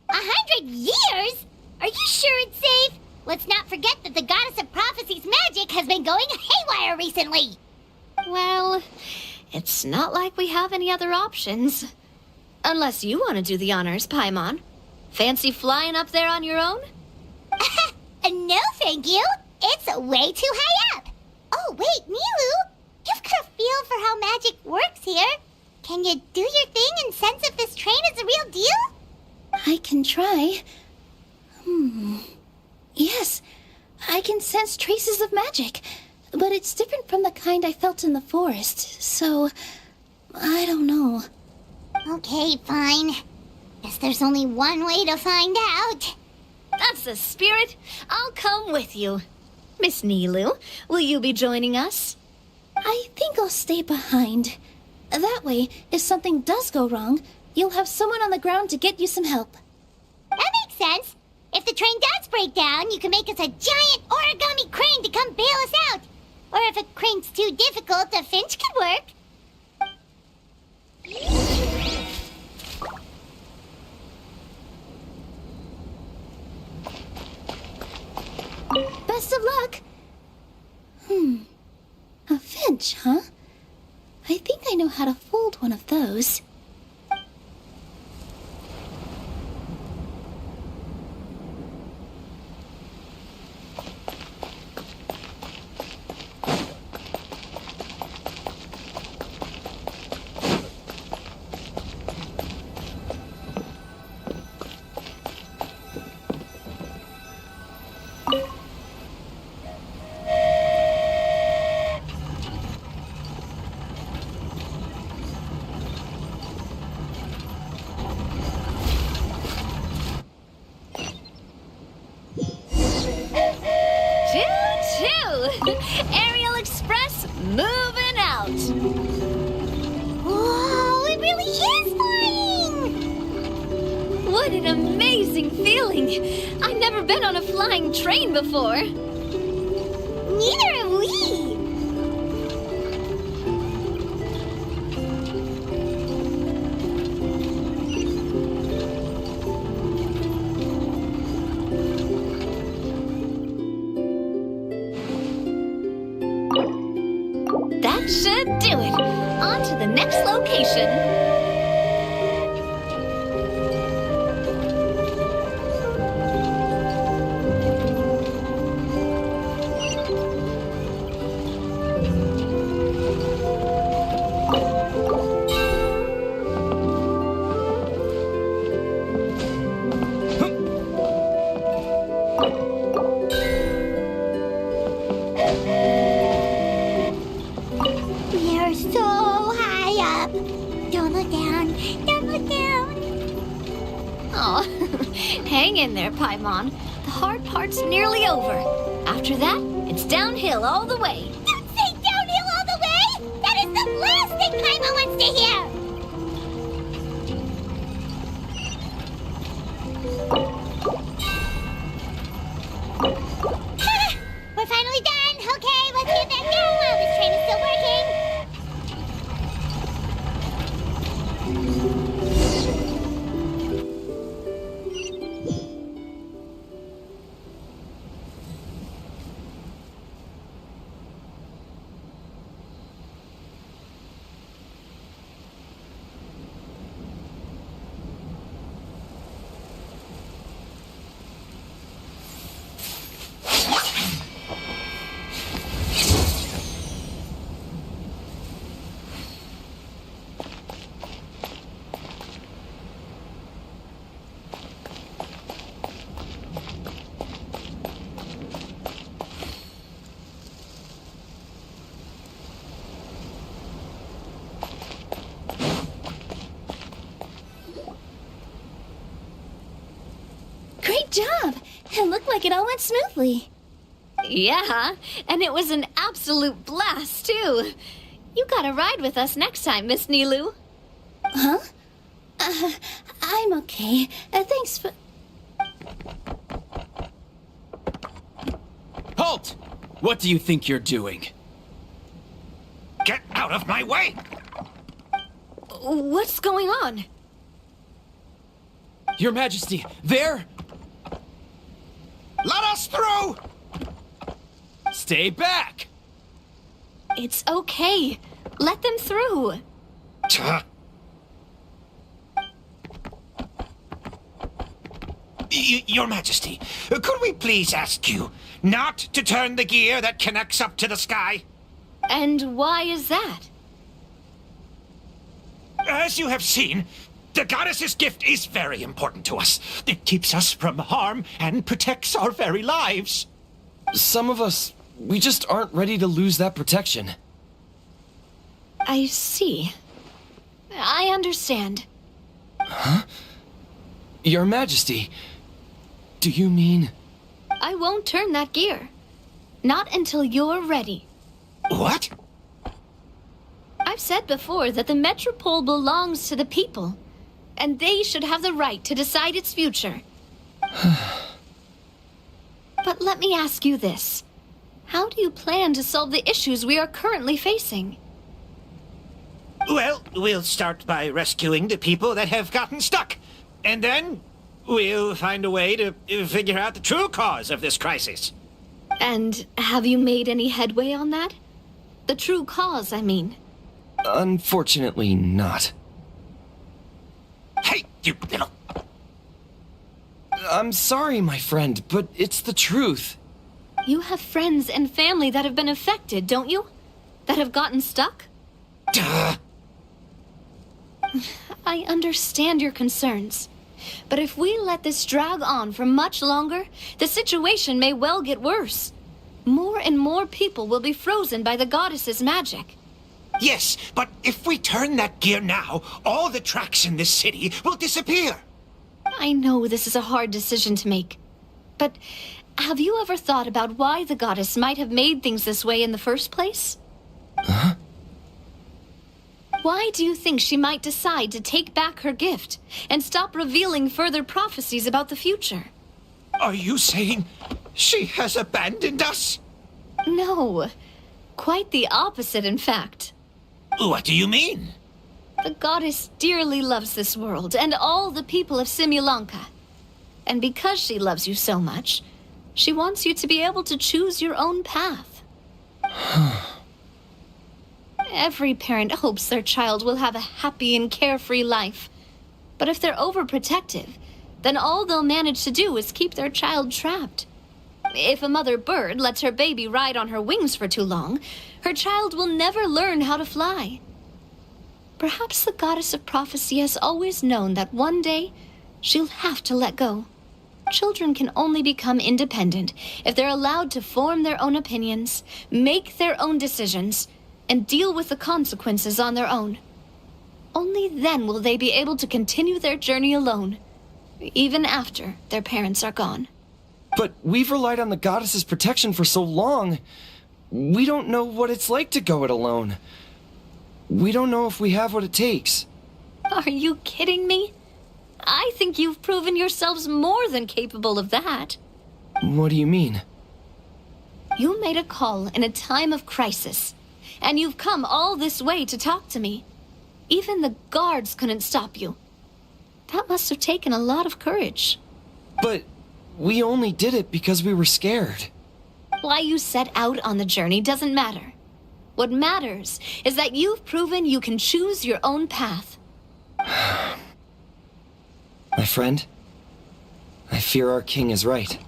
[SPEAKER 4] 100 years? Are you sure it's safe? Let's not forget that the goddess of prophecy's magic has been going haywire recently.
[SPEAKER 10] Well, it's not like we have any other options. Unless you want to do the honors, Paimon. Fancy flying up there on your own?
[SPEAKER 4] No, thank you. It's way too high up. Oh, wait, Nilu. You've got a feel for how magic works here. Can you do your thing and sense if this train is the real deal?
[SPEAKER 3] I can try. Yes, I can sense traces of magic, but it's different from the kind I felt in the forest, so I don't know.
[SPEAKER 4] Okay, fine. Guess there's only one way to find out.
[SPEAKER 10] That's the spirit. I'll come with you. Miss Nilu, will you be joining us?
[SPEAKER 3] I think I'll stay behind. That way, if something does go wrong, you'll have someone on the ground to get you some help.
[SPEAKER 4] That makes sense. If the train does break down, you can make us a giant origami crane to come bail us out. Or if a crane's too difficult, a finch could work.
[SPEAKER 3] Best of luck. A finch, huh? I think I know how to fold one of those.
[SPEAKER 10] Aerial Express moving out.
[SPEAKER 4] Whoa, it really is flying!
[SPEAKER 10] What an amazing feeling. I've never been on a flying train before.
[SPEAKER 4] Neither have we.
[SPEAKER 10] That should do it. On to the next location.
[SPEAKER 4] You're so high up. Don't look down. Don't look down.
[SPEAKER 10] Oh, hang in there, Paimon. The hard part's nearly over. After that, it's downhill all the way.
[SPEAKER 4] Don't say downhill all the way. That is the last thing Paimon wants to hear. We're finally done. Okay, let's get back down while this train is still working.
[SPEAKER 3] Great job! It looked like it all went smoothly.
[SPEAKER 10] Yeah, and it was an absolute blast, too. You gotta ride with us next time, Miss Nilu.
[SPEAKER 3] Huh? I'm okay. Thanks for...
[SPEAKER 12] Halt! What do you think you're doing?
[SPEAKER 8] Get out of my way!
[SPEAKER 10] What's going on?
[SPEAKER 12] Your Majesty, there!
[SPEAKER 8] Let us through!
[SPEAKER 12] Stay back!
[SPEAKER 10] It's okay. Let them through.
[SPEAKER 8] Your Majesty, could we please ask you not to turn the gear that connects up to the sky?
[SPEAKER 10] And why is that?
[SPEAKER 8] As you have seen, the goddess's gift is very important to us. It keeps us from harm and protects our very lives.
[SPEAKER 12] Some of us, we just aren't ready to lose that protection.
[SPEAKER 10] I see. I understand.
[SPEAKER 12] Huh? Your Majesty, do you mean...
[SPEAKER 10] I won't turn that gear. Not until you're ready.
[SPEAKER 8] What?
[SPEAKER 10] I've said before that the Metropole belongs to the people, and they should have the right to decide its future. But let me ask you this. How do you plan to solve the issues we are currently facing?
[SPEAKER 8] Well, we'll start by rescuing the people that have gotten stuck. And then we'll find a way to figure out the true cause of this crisis.
[SPEAKER 10] And have you made any headway on that? The true cause, I mean.
[SPEAKER 12] Unfortunately not.
[SPEAKER 8] Hey, you little...
[SPEAKER 12] I'm sorry, my friend, but it's the truth.
[SPEAKER 10] You have friends and family that have been affected, don't you? That have gotten stuck?
[SPEAKER 8] Duh.
[SPEAKER 10] I understand your concerns. But if we let this drag on for much longer, the situation may well get worse. More and more people will be frozen by the goddess's magic.
[SPEAKER 8] Yes, but if we turn that gear now, all the tracks in this city will disappear.
[SPEAKER 10] I know this is a hard decision to make. But have you ever thought about why the goddess might have made things this way in the first place?
[SPEAKER 12] Huh?
[SPEAKER 10] Why do you think she might decide to take back her gift and stop revealing further prophecies about the future?
[SPEAKER 8] Are you saying she has abandoned us?
[SPEAKER 10] No. Quite the opposite, in fact.
[SPEAKER 8] What do you mean?
[SPEAKER 10] The goddess dearly loves this world and all the people of Simulanka. And because she loves you so much, she wants you to be able to choose your own path. Every parent hopes their child will have a happy and carefree life. But if they're overprotective, then all they'll manage to do is keep their child trapped. If a mother bird lets her baby ride on her wings for too long, her child will never learn how to fly. Perhaps the goddess of prophecy has always known that one day she'll have to let go. Children can only become independent if they're allowed to form their own opinions, make their own decisions, and deal with the consequences on their own. Only then will they be able to continue their journey alone, even after their parents are gone.
[SPEAKER 14] But we've relied on the goddess's protection for so long. We don't know what it's like to go it alone. We don't know if we have what it takes.
[SPEAKER 10] Are you kidding me? I think you've proven yourselves more than capable of that.
[SPEAKER 14] What do you mean?
[SPEAKER 10] You made a call in a time of crisis, and you've come all this way to talk to me. Even the guards couldn't stop you. That must have taken a lot of courage.
[SPEAKER 14] But we only did it because we were scared.
[SPEAKER 10] Why you set out on the journey doesn't matter. What matters is that you've proven you can choose your own path.
[SPEAKER 14] My friend, I fear our king is right.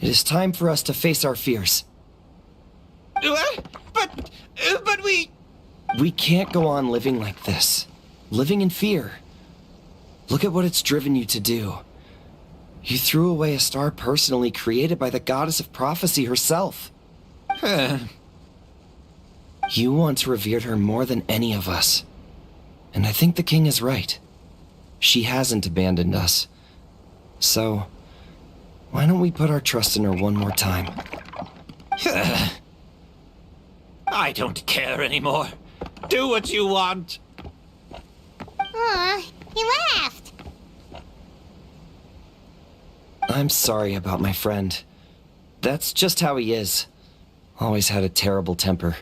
[SPEAKER 14] It is time for us to face our fears.
[SPEAKER 8] But we...
[SPEAKER 14] We can't go on living like this. Living in fear. Look at what it's driven you to do. You threw away a star personally created by the goddess of prophecy herself. You once revered her more than any of us. And I think the king is right. She hasn't abandoned us. So, why don't we put our trust in her one more time?
[SPEAKER 8] I don't care anymore. Do what you want.
[SPEAKER 4] Aw, he laughed.
[SPEAKER 14] I'm sorry about my friend. That's just how he is. Always had a terrible temper.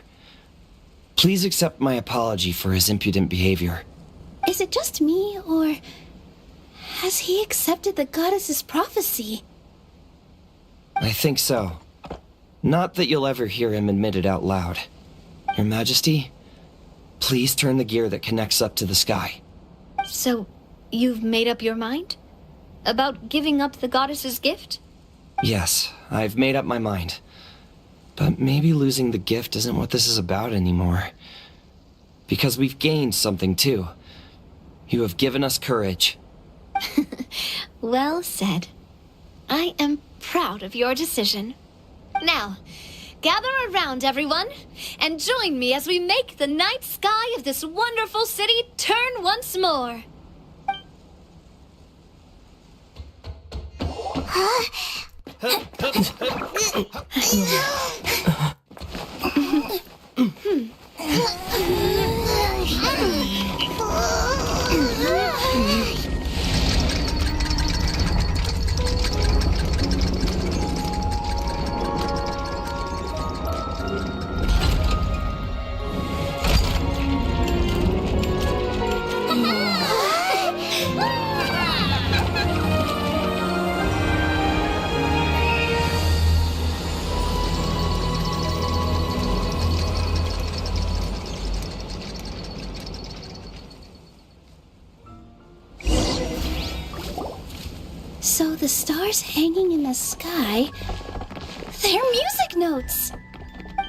[SPEAKER 14] Please accept my apology for his impudent behavior.
[SPEAKER 3] Is it just me, or has he accepted the goddess's prophecy?
[SPEAKER 14] I think so. Not that you'll ever hear him admit it out loud. Your Majesty, please turn the gear that connects up to the sky.
[SPEAKER 10] So, you've made up your mind? About giving up the goddess's gift?
[SPEAKER 14] Yes, I've made up my mind. But maybe losing the gift isn't what this is about anymore. Because we've gained something too. You have given us courage.
[SPEAKER 10] Well said. I am proud of your decision. Now, gather around, everyone, and join me as we make the night sky of this wonderful city turn once more.
[SPEAKER 3] So the stars hanging in the sky, they're music notes.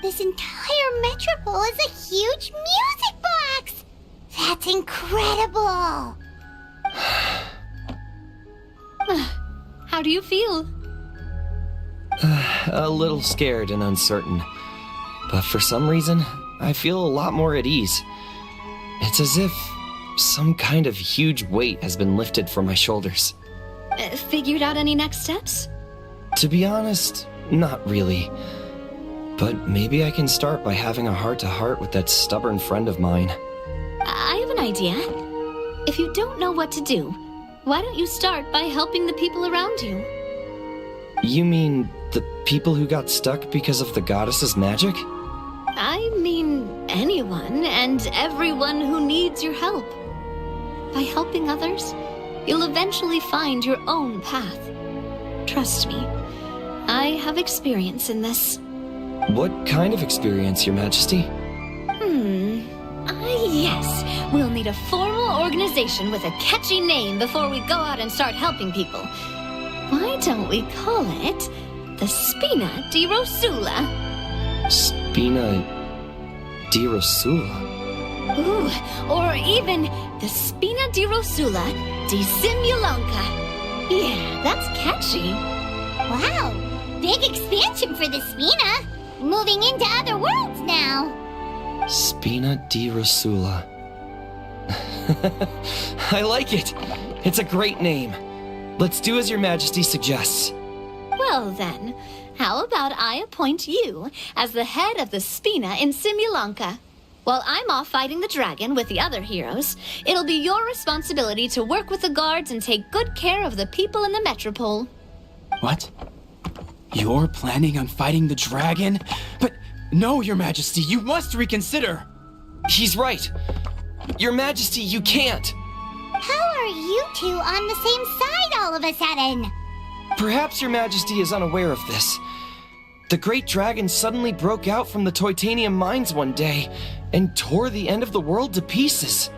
[SPEAKER 4] This entire metropole is a huge music box! That's incredible!
[SPEAKER 10] How do you feel?
[SPEAKER 14] A little scared and uncertain. But for some reason, I feel a lot more at ease. It's as if some kind of huge weight has been lifted from my shoulders.
[SPEAKER 10] Figured out any next steps?
[SPEAKER 14] To be honest, not really. But maybe I can start by having a heart-to-heart with that stubborn friend of mine.
[SPEAKER 10] I have an idea. If you don't know what to do, why don't you start by helping the people around you?
[SPEAKER 14] You mean the people who got stuck because of the goddess's magic?
[SPEAKER 10] I mean anyone and everyone who needs your help. By helping others, you'll eventually find your own path. Trust me, I have experience in this.
[SPEAKER 14] What kind of experience, Your Majesty?
[SPEAKER 10] need a formal organization with a catchy name before we go out and start helping people. Why don't we call it the Spina di Rosula?
[SPEAKER 14] Spina di Rosula?
[SPEAKER 10] Ooh, or even the Spina di Rosula di Simulonka. Yeah, that's catchy.
[SPEAKER 4] Wow, big expansion for the Spina. Moving into other worlds now.
[SPEAKER 14] Spina di Rosula. I like it. It's a great name. Let's do as Your Majesty suggests.
[SPEAKER 10] Well then, how about I appoint you as the head of the Spina in Simulonka? While I'm off fighting the dragon with the other heroes, it'll be your responsibility to work with the guards and take good care of the people in the metropole.
[SPEAKER 12] What? You're planning on fighting the dragon? But no, Your Majesty, you must reconsider.
[SPEAKER 14] He's right. Your Majesty, you can't.
[SPEAKER 4] How are you two on the same side all of a sudden?
[SPEAKER 14] Perhaps Your Majesty is unaware of this. The great dragon suddenly broke out from the Titanium mines one day and tore the end of the world to pieces.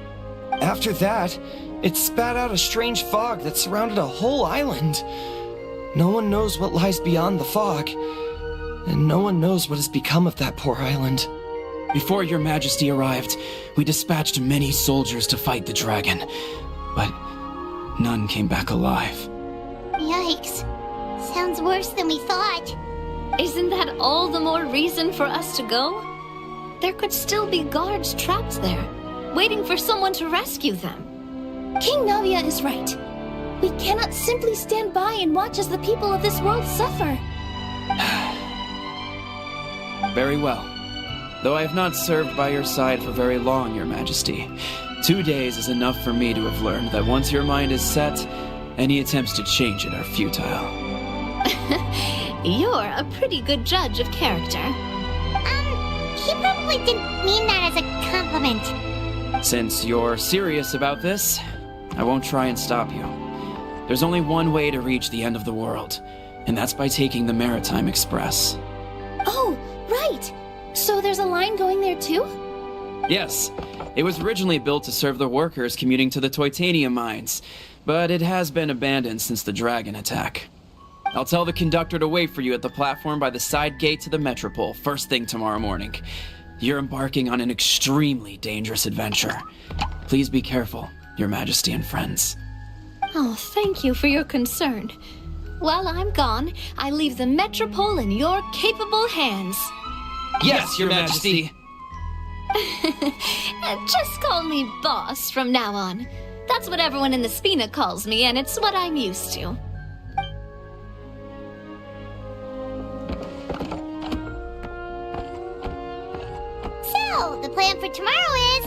[SPEAKER 14] After that, it spat out a strange fog that surrounded a whole island. No one knows what lies beyond the fog, and no one knows what has become of that poor island.
[SPEAKER 12] Before Your Majesty arrived, we dispatched many soldiers to fight the dragon, but none came back alive.
[SPEAKER 4] Yikes. Sounds worse than we thought.
[SPEAKER 10] Isn't that all the more reason for us to go? There could still be guards trapped there, waiting for someone to rescue them.
[SPEAKER 3] King Navia is right. We cannot simply stand by and watch as the people of this world suffer.
[SPEAKER 12] Very well. Though I have not served by your side for very long, Your Majesty, 2 days is enough for me to have learned that once your mind is set, any attempts to change it are futile.
[SPEAKER 10] You're a pretty good judge of character.
[SPEAKER 4] He probably didn't mean that as a compliment.
[SPEAKER 12] Since you're serious about this, I won't try and stop you. There's only one way to reach the end of the world, and that's by taking the Maritime Express.
[SPEAKER 3] Oh, right! So there's a line going there too?
[SPEAKER 12] Yes, it was originally built to serve the workers commuting to the Titanium mines, but it has been abandoned since the dragon attack. I'll tell the conductor to wait for you at the platform by the side gate to the Metropole first thing tomorrow morning. You're embarking on an extremely dangerous adventure. Please be careful, Your Majesty and friends.
[SPEAKER 10] Oh, thank you for your concern. While I'm gone, I leave the Metropole in your capable hands.
[SPEAKER 12] Yes, Your Majesty.
[SPEAKER 10] Just call me boss from now on. That's what everyone in the Spina calls me, and it's what I'm used to.
[SPEAKER 4] So, the plan for tomorrow is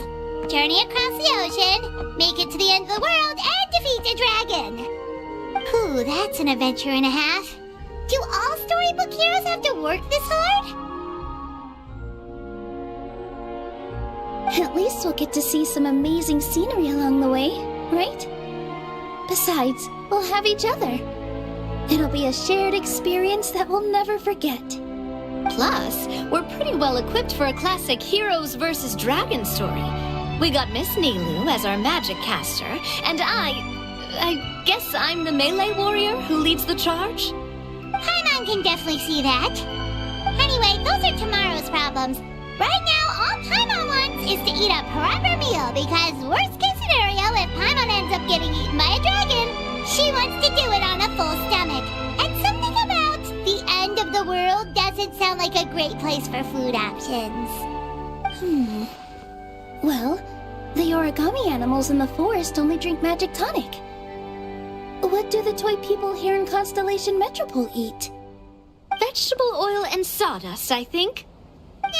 [SPEAKER 4] journey across the ocean, make it to the end of the world, and defeat the dragon. Whew, that's an adventure and a half. Do all storybook heroes have to work this hard?
[SPEAKER 3] At least we'll get to see some amazing scenery along the way, right? Besides, we'll have each other. It'll be a shared experience that we'll never forget.
[SPEAKER 10] Plus, we're pretty well equipped for a classic heroes versus dragon story. We got Miss Nilu as our magic caster, and I guess I'm the melee warrior who leads the charge?
[SPEAKER 4] Paimon can definitely see that. Anyway, those are tomorrow's problems. Right now, all Paimon wants is to eat a proper meal, because worst case scenario, if Paimon ends up getting eaten by a dragon, she wants to do it on a full stomach. And something about the end of the world doesn't sound like a great place for food options.
[SPEAKER 3] Well, the origami animals in the forest only drink magic tonic. What do the toy people here in Constellation Metropole eat?
[SPEAKER 10] Vegetable oil and sawdust, I think.
[SPEAKER 4] No!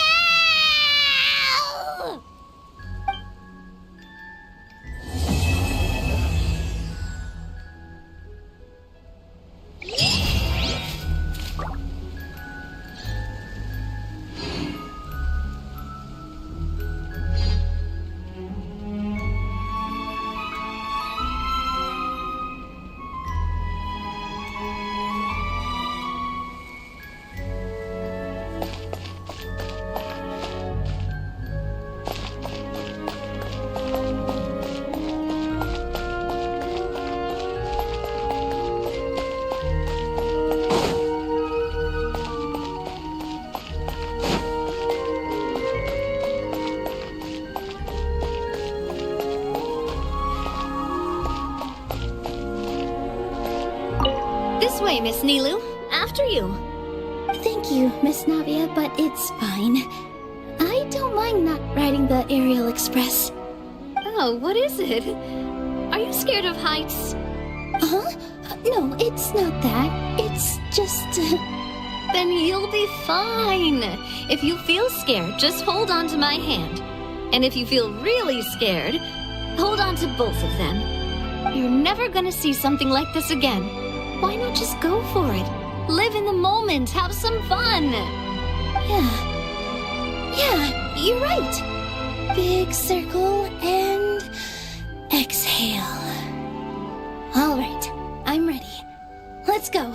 [SPEAKER 10] way, Miss Nilu. After you.
[SPEAKER 3] Thank you, Miss Navia, but it's fine. I don't mind not riding the Aerial Express.
[SPEAKER 10] Oh, what is it? Are you scared of heights?
[SPEAKER 3] Huh? No, it's not that. It's just...
[SPEAKER 10] Then you'll be fine. If you feel scared, just hold on to my hand. And if you feel really scared, hold on to both of them. You're never gonna see something like this again. Why not just go for it? Live in the moment, have some fun.
[SPEAKER 3] Yeah, you're right. Big circle and exhale. All right, I'm ready. Let's go.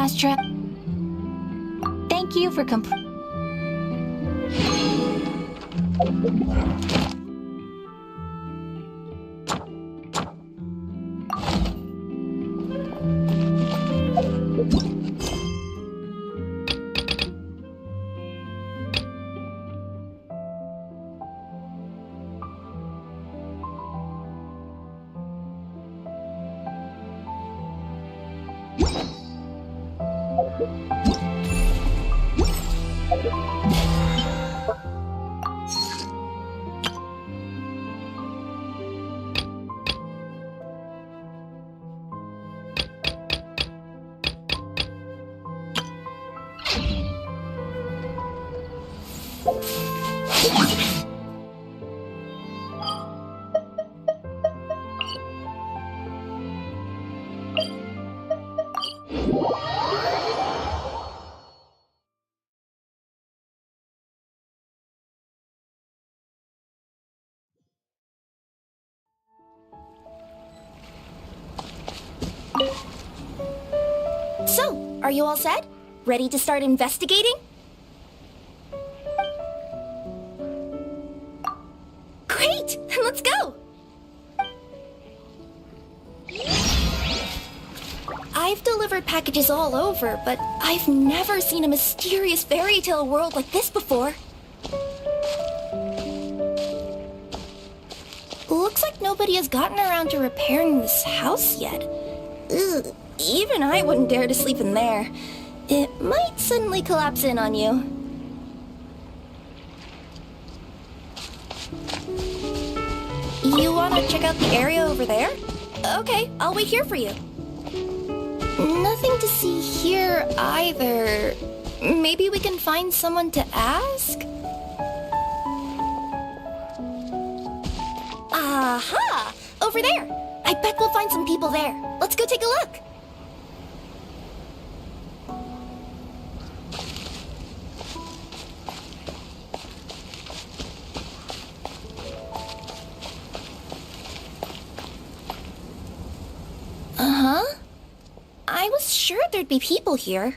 [SPEAKER 3] last trip. Thank you for
[SPEAKER 15] So, are you all set? Ready to start investigating? Great! Let's go! I've delivered packages all over, but I've never seen a mysterious fairy tale world like this before. Looks like nobody has gotten around to repairing this house yet. Ugh, even I wouldn't dare to sleep in there. It might suddenly collapse in on you. You want to check out the area over there? Okay, I'll wait here for you. Nothing to see here either. Maybe we can find someone to ask? Aha! Over there! I bet we'll find some people there. Let's go take a look. Uh-huh. I was sure there'd be people here.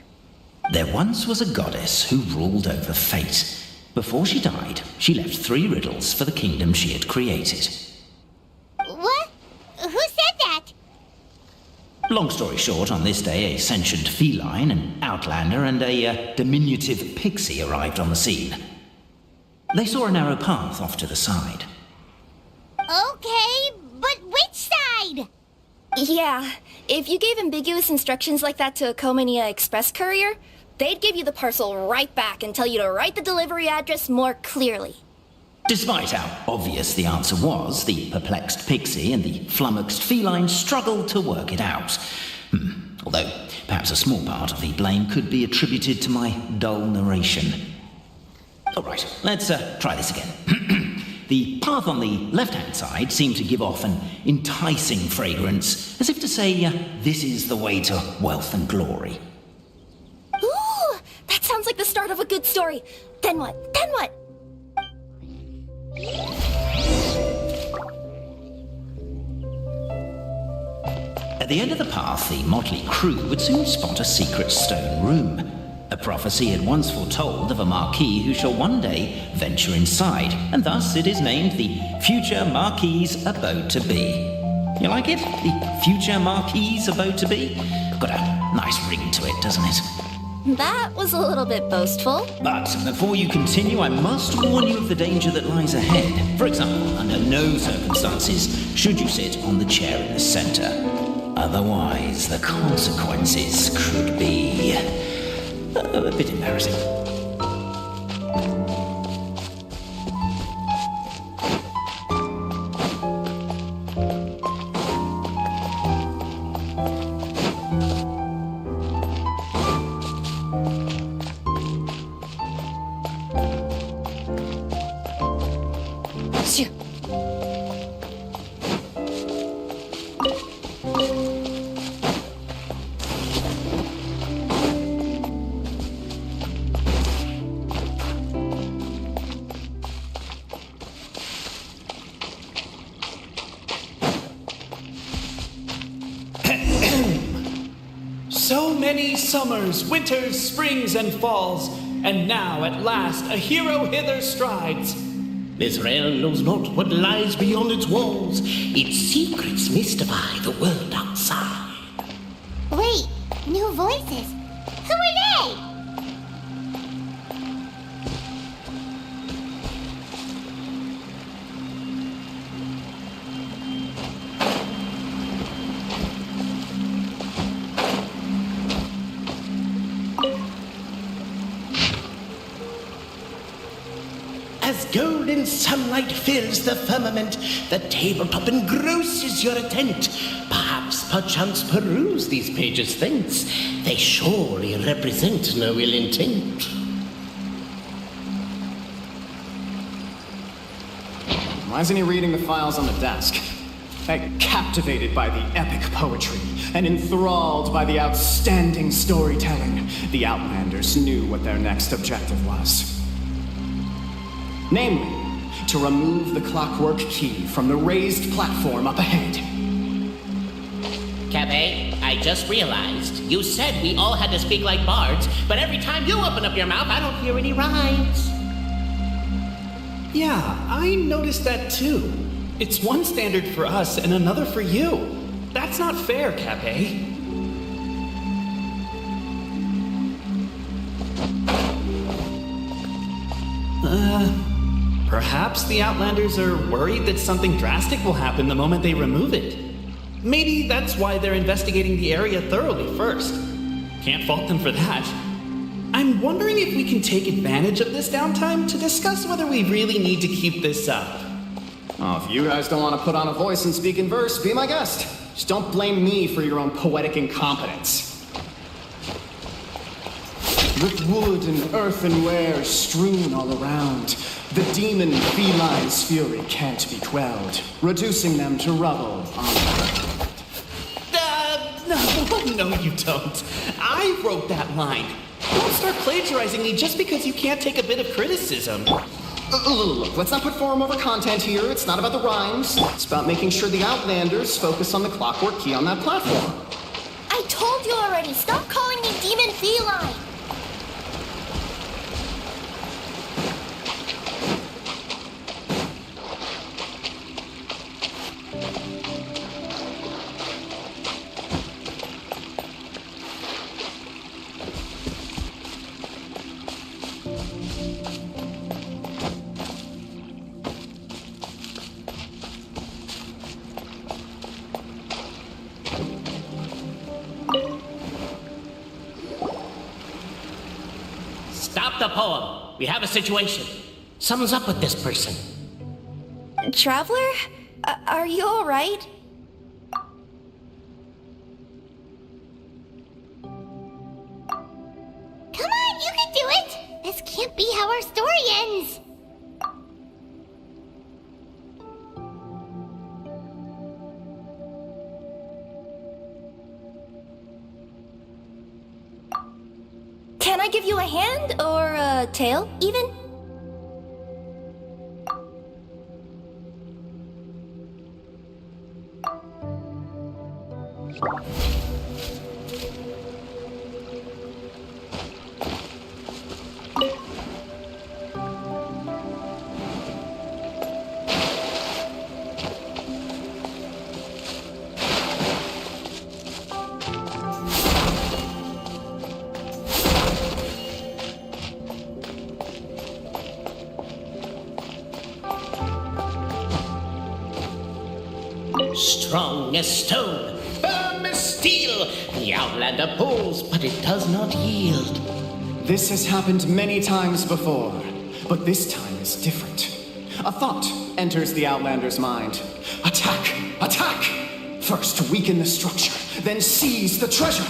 [SPEAKER 2] There once was a goddess who ruled over fate. Before she died, she left 3 riddles for the kingdom she had created.
[SPEAKER 4] What? Who said that?
[SPEAKER 2] Long story short, on this day, a sentient feline, an outlander, and a diminutive pixie arrived on the scene. They saw a narrow path off to the side.
[SPEAKER 4] Okay, but which side?
[SPEAKER 15] Yeah, if you gave ambiguous instructions like that to a Comania Express courier, they'd give you the parcel right back and tell you to write the delivery address more clearly.
[SPEAKER 2] Despite how obvious the answer was, the perplexed pixie and the flummoxed feline struggled to work it out. Although, perhaps a small part of the blame could be attributed to my dull narration. Alright, let's try this again. The path on the left-hand side seemed to give off an enticing fragrance, as if to say, this is the way to wealth and glory.
[SPEAKER 15] Ooh, that sounds like the start of a good story. Then what? Then what?
[SPEAKER 2] At the end of the path, the motley crew would soon spot a secret stone room. A prophecy had once foretold of a marquis who shall one day venture inside, and thus it is named the Future Marquis's Abode to Be. You like it? The Future Marquis's Abode to Be? Got a nice ring to it, doesn't it?
[SPEAKER 15] That was a little bit boastful.
[SPEAKER 2] But before you continue, I must warn you of the danger that lies ahead. For example, under no circumstances should you sit on the chair in the center. Otherwise, the consequences could be a bit embarrassing.
[SPEAKER 12] So many summers, winters, springs, and falls, and now at last a hero hither strides.
[SPEAKER 6] This realm knows not what lies beyond its walls. Its secrets mystify the world outside.
[SPEAKER 4] Wait, new voices. Who are they?
[SPEAKER 6] As golden sunlight fills the firmament, the tabletop engrosses your attent. Perchance peruse these pages thence. They surely represent no ill intent.
[SPEAKER 7] Why isn't he reading the files on the desk? Captivated by the epic poetry and enthralled by the outstanding storytelling, the Outlanders knew what their next objective was. Namely, to remove the clockwork key from the raised platform up ahead.
[SPEAKER 6] Cafe, I just realized you said we all had to speak like bards, but every time you open up your mouth, I don't hear any rhymes.
[SPEAKER 12] Yeah, I noticed that too. It's one standard for us and another for you. That's not fair, Cafe. Perhaps the Outlanders are worried that something drastic will happen the moment they remove it. Maybe that's why they're investigating the area thoroughly first. Can't fault them for that. I'm wondering if we can take advantage of this downtime to discuss whether we really need to keep this up.
[SPEAKER 7] Oh, if you guys don't want to put on a voice and speak in verse, be my guest. Just don't blame me for your own poetic incompetence. With wood and earthenware strewn all around, the demon feline's fury can't be quelled, reducing them to rubble on
[SPEAKER 12] No, you don't. I wrote that line. Don't start plagiarizing me just because you can't take a bit of criticism.
[SPEAKER 7] Look, let's not put form over content here. It's not about the rhymes. It's about making sure the Outlanders focus on the clockwork key on that platform.
[SPEAKER 15] I told you already. Stop calling me demon feline.
[SPEAKER 6] Stop the poem. We have a situation. Something's up with this person.
[SPEAKER 15] Traveler? Are you alright?
[SPEAKER 4] Come on, you can do it! This can't be how our story ends!
[SPEAKER 15] Can I give you a hand or a tail, even?
[SPEAKER 6] Strong as stone, firm as steel, the Outlander pulls, but it does not yield.
[SPEAKER 7] This has happened many times before, but this time is different. A thought enters the Outlander's mind. Attack! Attack! First weaken the structure, then seize the treasure!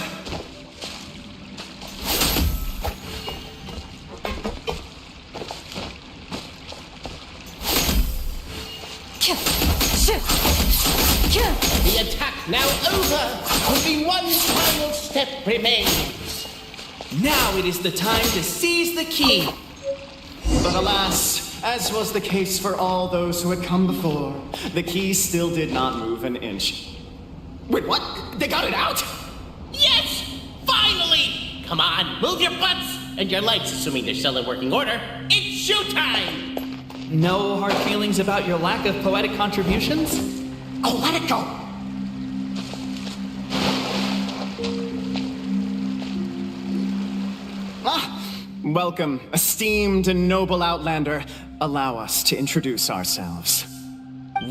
[SPEAKER 6] The attack now over! Only one final step remains.
[SPEAKER 12] Now it is the time to seize the key.
[SPEAKER 7] But alas, as was the case for all those who had come before, the key still did not move an inch. Wait, what? They got it out?
[SPEAKER 6] Yes! Come on, move your butts and your legs, assuming they're still in working order. It's showtime!
[SPEAKER 12] No hard feelings about your lack of poetic contributions?
[SPEAKER 6] Oh, let it go!
[SPEAKER 16] Welcome, esteemed and noble Outlander. Allow us to introduce ourselves.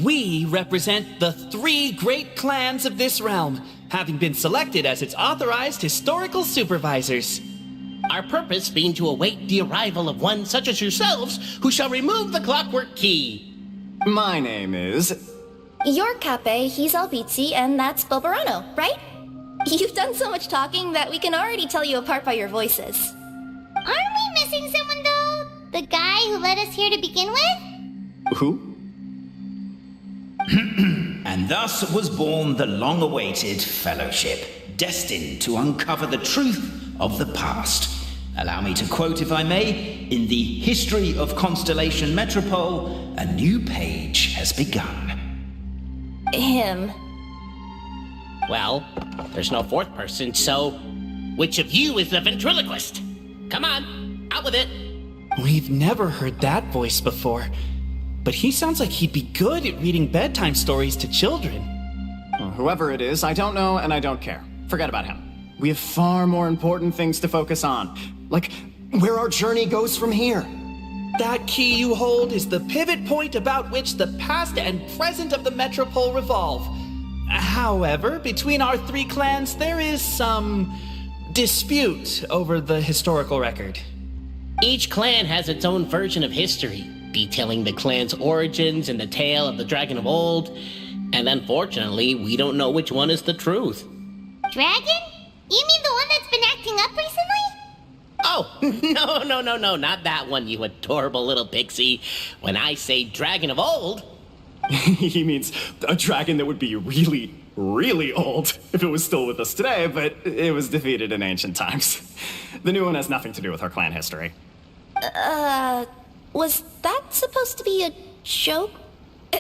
[SPEAKER 12] We represent the 3 great clans of this realm, having been selected as its authorized historical supervisors.
[SPEAKER 6] Our purpose being to await the arrival of one such as yourselves, who shall remove the clockwork key.
[SPEAKER 16] My name is...
[SPEAKER 15] You're Cape, he's Albizzi, and that's Bobarano, right? You've done so much talking that we can already tell you apart by your voices.
[SPEAKER 4] Aren't we missing someone, though? The guy who led us here to begin with?
[SPEAKER 16] Who?
[SPEAKER 17] And thus was born the long-awaited fellowship, destined to uncover the truth of the past. Allow me to quote, if I may, in the history of Constellation Metropole, a new page has begun.
[SPEAKER 15] Him.
[SPEAKER 6] Well, there's no fourth person, so which of you is the ventriloquist? Come on, out with it.
[SPEAKER 12] We've never heard that voice before, but he sounds like he'd be good at reading bedtime stories to children.
[SPEAKER 16] Well, whoever it is, I don't know and I don't care. Forget about him. We have far more important things to focus on, like where our journey goes from here.
[SPEAKER 12] That key you hold is the pivot point about which the past and present of the Metropole revolve. However, between our 3 clans, there is some dispute over the historical record.
[SPEAKER 6] Each clan has its own version of history, detailing the clan's origins and the tale of the dragon of old, and unfortunately, we don't know which one is the truth.
[SPEAKER 4] Dragon? You mean the one that's been acting up recently?
[SPEAKER 6] Oh, no, not that one, you adorable little pixie. When I say dragon of old...
[SPEAKER 16] He means a dragon that would be really, really old if it was still with us today, but it was defeated in ancient times. The new one has nothing to do with our clan history.
[SPEAKER 15] Was that supposed to be a joke?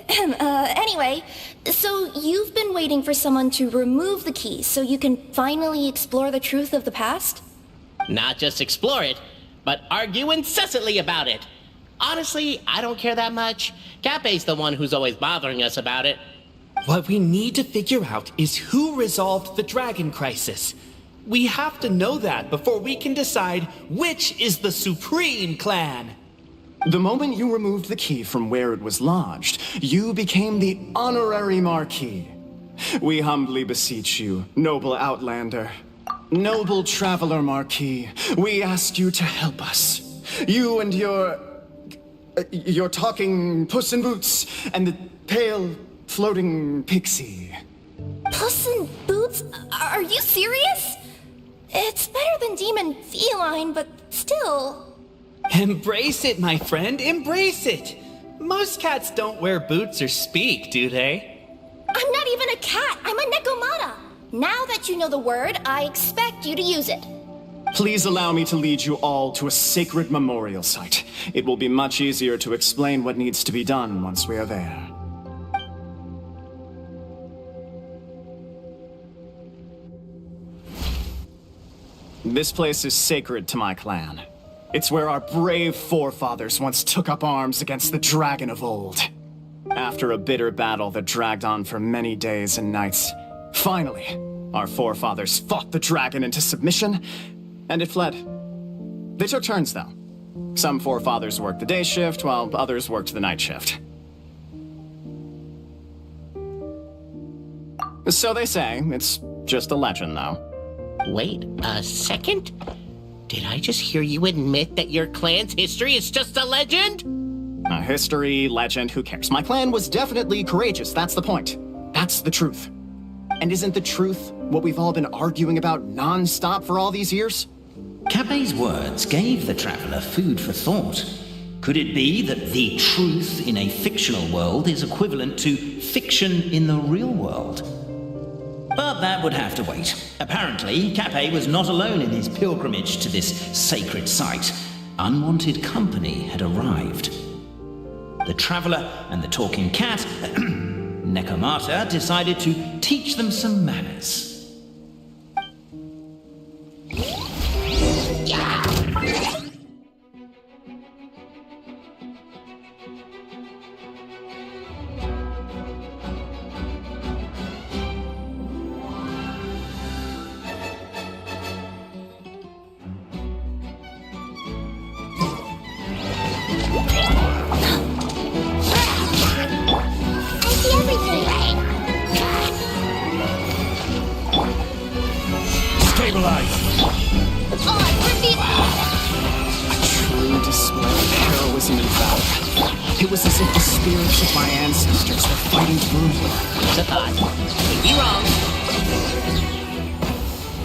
[SPEAKER 15] Anyway, so you've been waiting for someone to remove the key so you can finally explore the truth of the past?
[SPEAKER 6] Not just explore it, but argue incessantly about it. Honestly, I don't care that much. Cape's the one who's always bothering us about it.
[SPEAKER 12] What we need to figure out is who resolved the dragon crisis. We have to know that before we can decide which is the supreme clan.
[SPEAKER 16] The moment you removed the key from where it was lodged, you became the honorary Marquis. We humbly beseech you, noble Outlander. Noble Traveler Marquis, we ask you to help us. You and your talking Puss in Boots and the pale floating pixie.
[SPEAKER 15] Puss in Boots? Are you serious? It's better than demon feline, but still...
[SPEAKER 12] Embrace it, my friend, embrace it! Most cats don't wear boots or speak, do they?
[SPEAKER 15] I'm not even a cat, I'm a Nekomata! Now that you know the word, I expect you to use it.
[SPEAKER 16] Please allow me to lead you all to a sacred memorial site. It will be much easier to explain what needs to be done once we are there. This place is sacred to my clan. It's where our brave forefathers once took up arms against the dragon of old. After a bitter battle that dragged on for many days and nights, finally, our forefathers fought the dragon into submission, and it fled. They took turns, though. Some forefathers worked the day shift, while others worked the night shift. So they say. It's just a legend, though.
[SPEAKER 6] Wait a second? Did I just hear you admit that your clan's history is just a legend?
[SPEAKER 16] History, legend, who cares? My clan was definitely courageous, that's the point. That's the truth. And isn't the truth what we've all been arguing about non-stop for all these years?
[SPEAKER 17] Cape's words gave the traveler food for thought. Could it be that the truth in a fictional world is equivalent to fiction in the real world? But that would have to wait. Apparently, Cape was not alone in his pilgrimage to this sacred site. Unwanted company had arrived. The traveler and the talking cat, Nekomata, decided to teach them some manners.
[SPEAKER 11] Stabilize!
[SPEAKER 16] True display of heroism and valor. It was as if the spirits of my ancestors were fighting through me.
[SPEAKER 6] It's a thought. Could be wrong.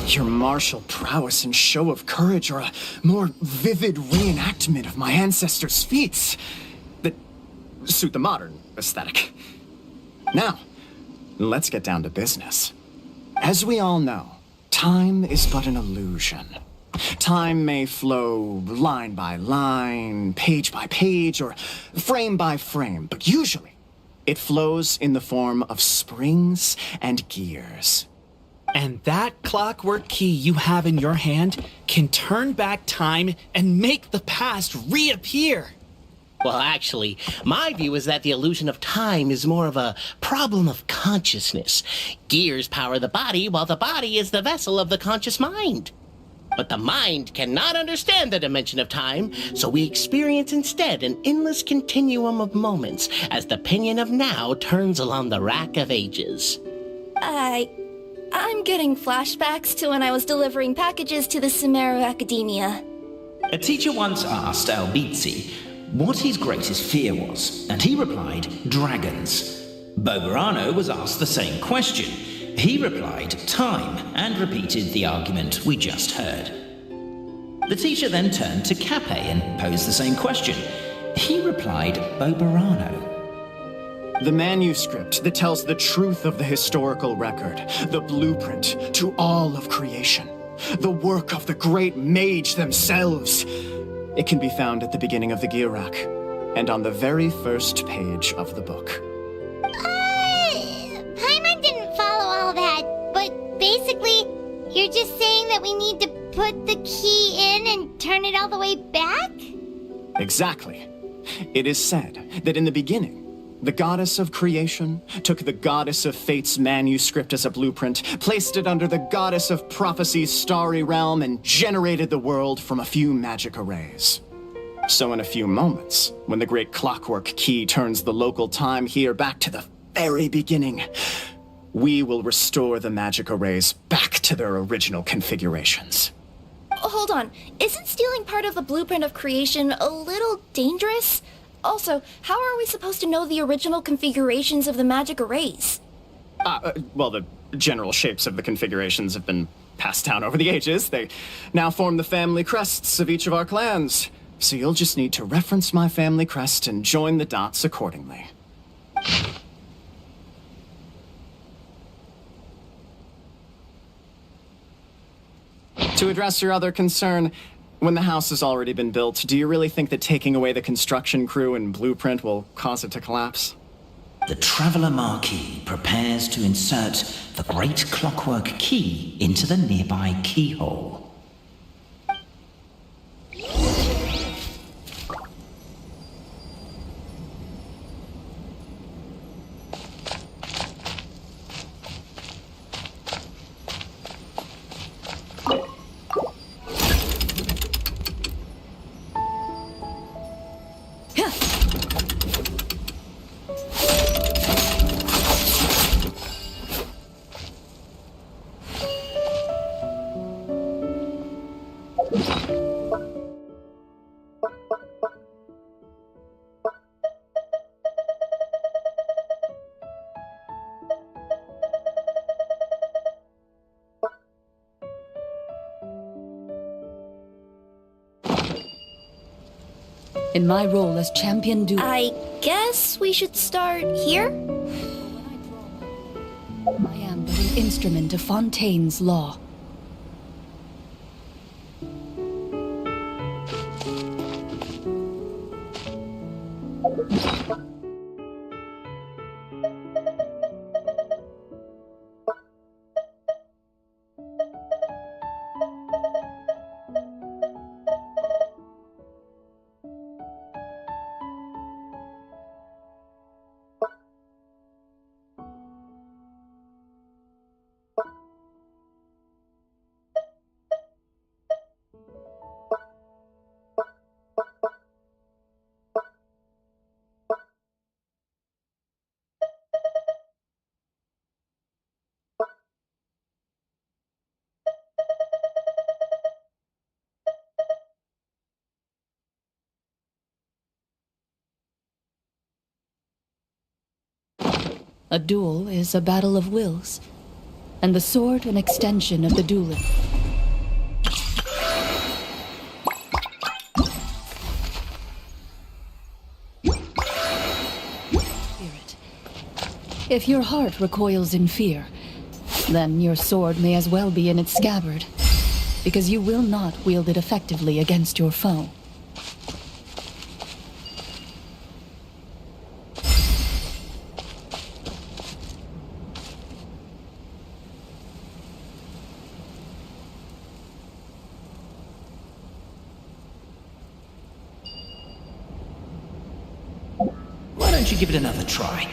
[SPEAKER 16] Your martial prowess and show of courage are a more vivid reenactment of my ancestors' feats that suit the modern aesthetic. Now, let's get down to business. As we all know, time is but an illusion. Time may flow line by line, page by page, or frame by frame, but usually it flows in the form of springs and gears.
[SPEAKER 12] And that clockwork key you have in your hand can turn back time and make the past reappear.
[SPEAKER 6] Well, actually, my view is that the illusion of time is more of a problem of consciousness. Gears power the body, while the body is the vessel of the conscious mind. But the mind cannot understand the dimension of time, so we experience instead an endless continuum of moments as the pinion of now turns along the rack of ages.
[SPEAKER 15] I'm getting flashbacks to when I was delivering packages to the Sumeru Academia.
[SPEAKER 17] A teacher once asked Albizzi what his greatest fear was, and he replied, dragons. Boberano was asked the same question. He replied, time, and repeated the argument we just heard. The teacher then turned to Cape and posed the same question. He replied, Boberano.
[SPEAKER 16] The manuscript that tells the truth of the historical record, the blueprint to all of creation, the work of the great mage themselves. It can be found at the beginning of the Girak, and on the very first page of the book.
[SPEAKER 4] Paimon didn't follow all that, but basically, you're just saying that we need to put the key in and turn it all the way back?
[SPEAKER 16] Exactly. It is said that in the beginning, the goddess of creation took the goddess of fate's manuscript as a blueprint, placed it under the goddess of prophecy's starry realm, and generated the world from a few magic arrays. So in a few moments, when the great clockwork key turns the local time here back to the very beginning, we will restore the magic arrays back to their original configurations.
[SPEAKER 15] Hold on, isn't stealing part of the blueprint of creation a little dangerous? Also, how are we supposed to know the original configurations of the magic arrays?
[SPEAKER 16] Well, the general shapes of the configurations have been passed down over the ages. They now form the family crests of each of our clans. So you'll just need to reference my family crest and join the dots accordingly. To address your other concern, when the house has already been built, do you really think that taking away the construction crew and blueprint will cause it to collapse?
[SPEAKER 17] The Traveller Marquis prepares to insert the great clockwork key into the nearby keyhole.
[SPEAKER 1] In my role as champion duelist,
[SPEAKER 15] I guess we should start here?
[SPEAKER 1] I am but an instrument of Fontaine's law. A duel is a battle of wills, and the sword an extension of the duelist. Spirit. If your heart recoils in fear, then your sword may as well be in its scabbard, because you will not wield it effectively against your foe.
[SPEAKER 17] Why don't you give it another try?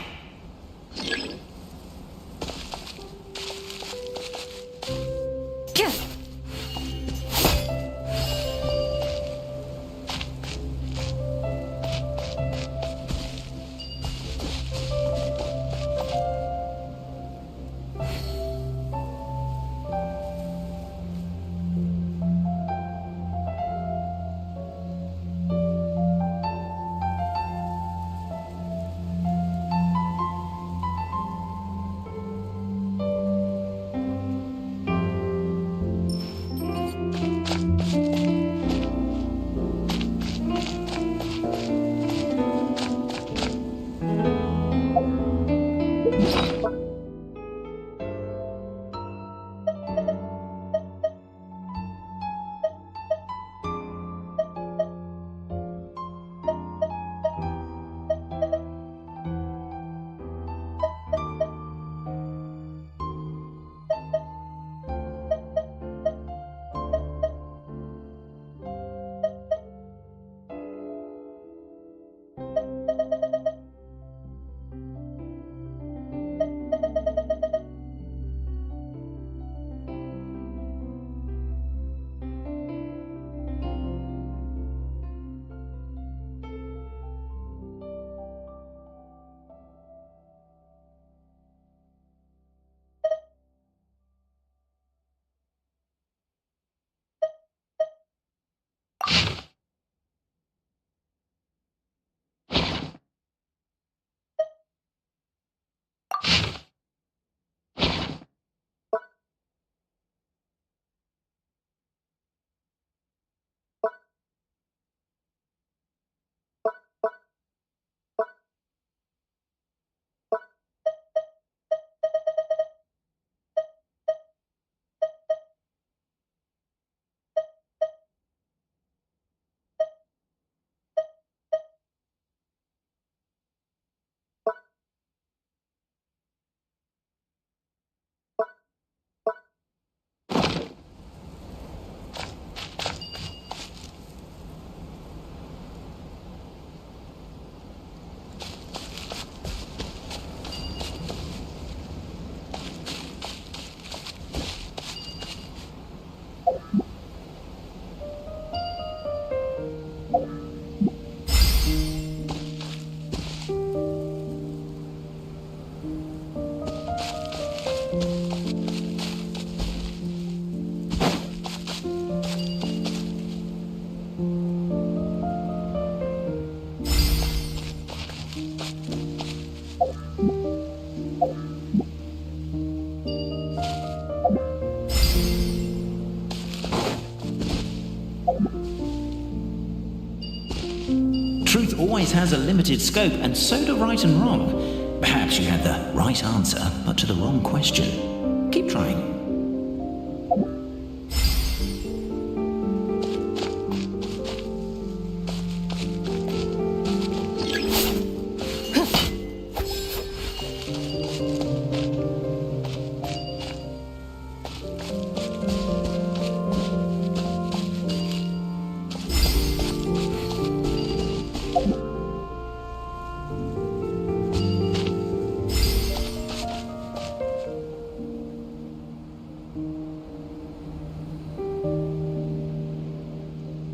[SPEAKER 17] Truth always has a limited scope, and so do right and wrong. Perhaps you had the right answer, but to the wrong question. Keep trying.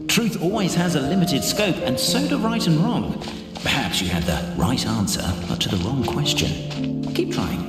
[SPEAKER 17] Truth always has a limited scope, and so do right and wrong. Perhaps you had the right answer, but to the wrong question. Keep trying.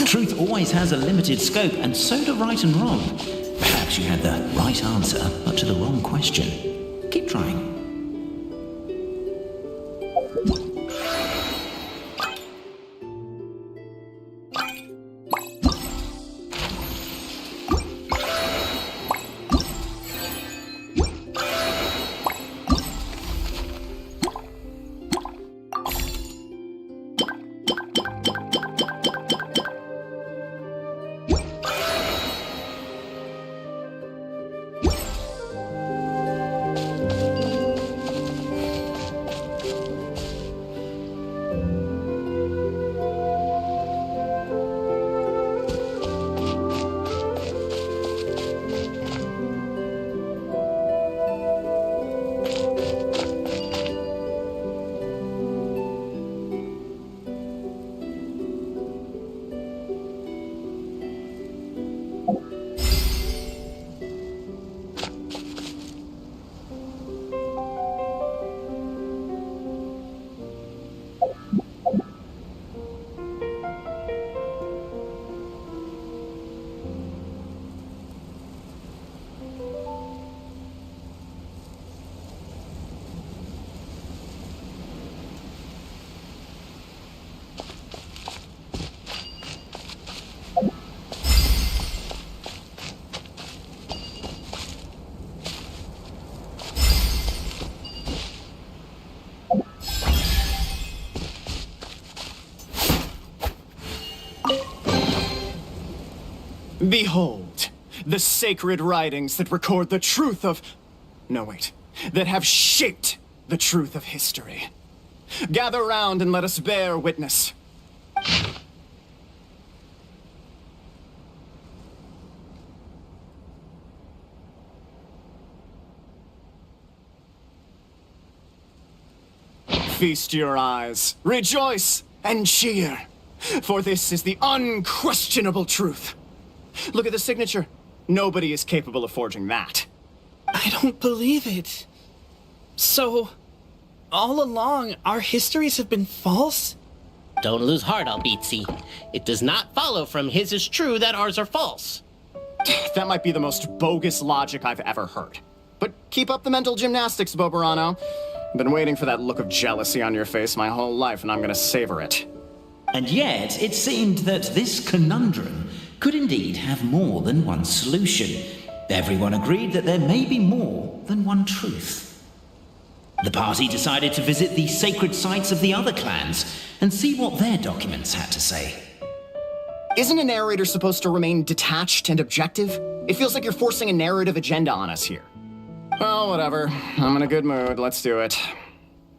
[SPEAKER 17] Truth always has a limited scope, and so do right and wrong. Perhaps you had the right answer, but to the wrong question. Keep trying.
[SPEAKER 16] Behold, the sacred writings that record the truth of... No, wait. That have shaped the truth of history. Gather round and let us bear witness. Feast your eyes, rejoice, and cheer, for this is the unquestionable truth. Look at the signature. Nobody is capable of forging that.
[SPEAKER 12] I don't believe it. So, all along, our histories have been false?
[SPEAKER 6] Don't lose heart, Albizzi. It does not follow from his is true that ours are false.
[SPEAKER 16] That might be the most bogus logic I've ever heard. But keep up the mental gymnastics, Boberano. I've been waiting for that look of jealousy on your face my whole life, and I'm gonna savor it.
[SPEAKER 17] And yet, it seemed that this conundrum could indeed have more than one solution. Everyone agreed that there may be more than one truth. The party decided to visit the sacred sites of the other clans and see what their documents had to say.
[SPEAKER 16] Isn't a narrator supposed to remain detached and objective? It feels like you're forcing a narrative agenda on us here. Well, whatever. I'm in a good mood. Let's do it.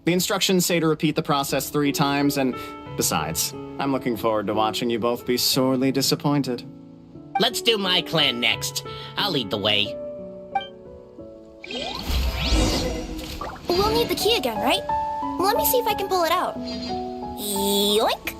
[SPEAKER 16] The instructions say to repeat the process 3 times, and besides, I'm looking forward to watching you both be sorely disappointed.
[SPEAKER 6] Let's do my clan next. I'll lead the way.
[SPEAKER 15] We'll need the key again, right? Let me see if I can pull it out. Yoink!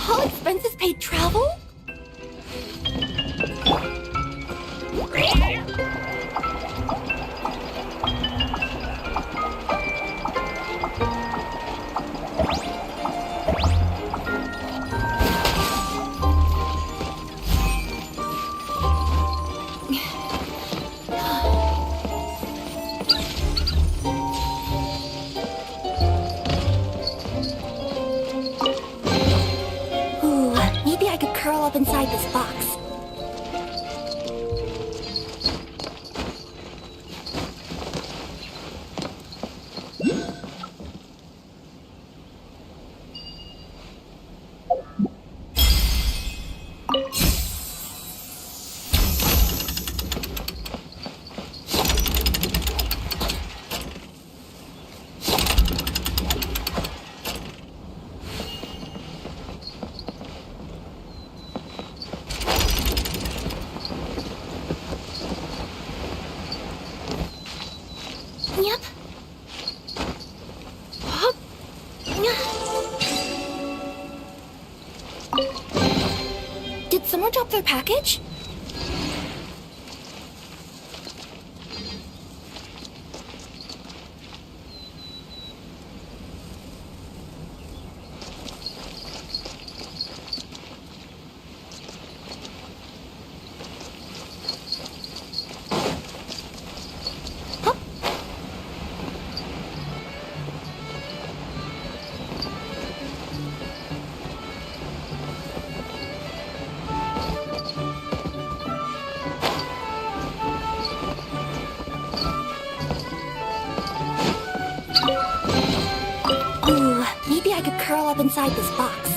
[SPEAKER 15] All expenses paid travel? Ooh, maybe I could curl up inside this box. Yep. Hup. Did someone drop their package? Ooh, maybe I could curl up inside this box.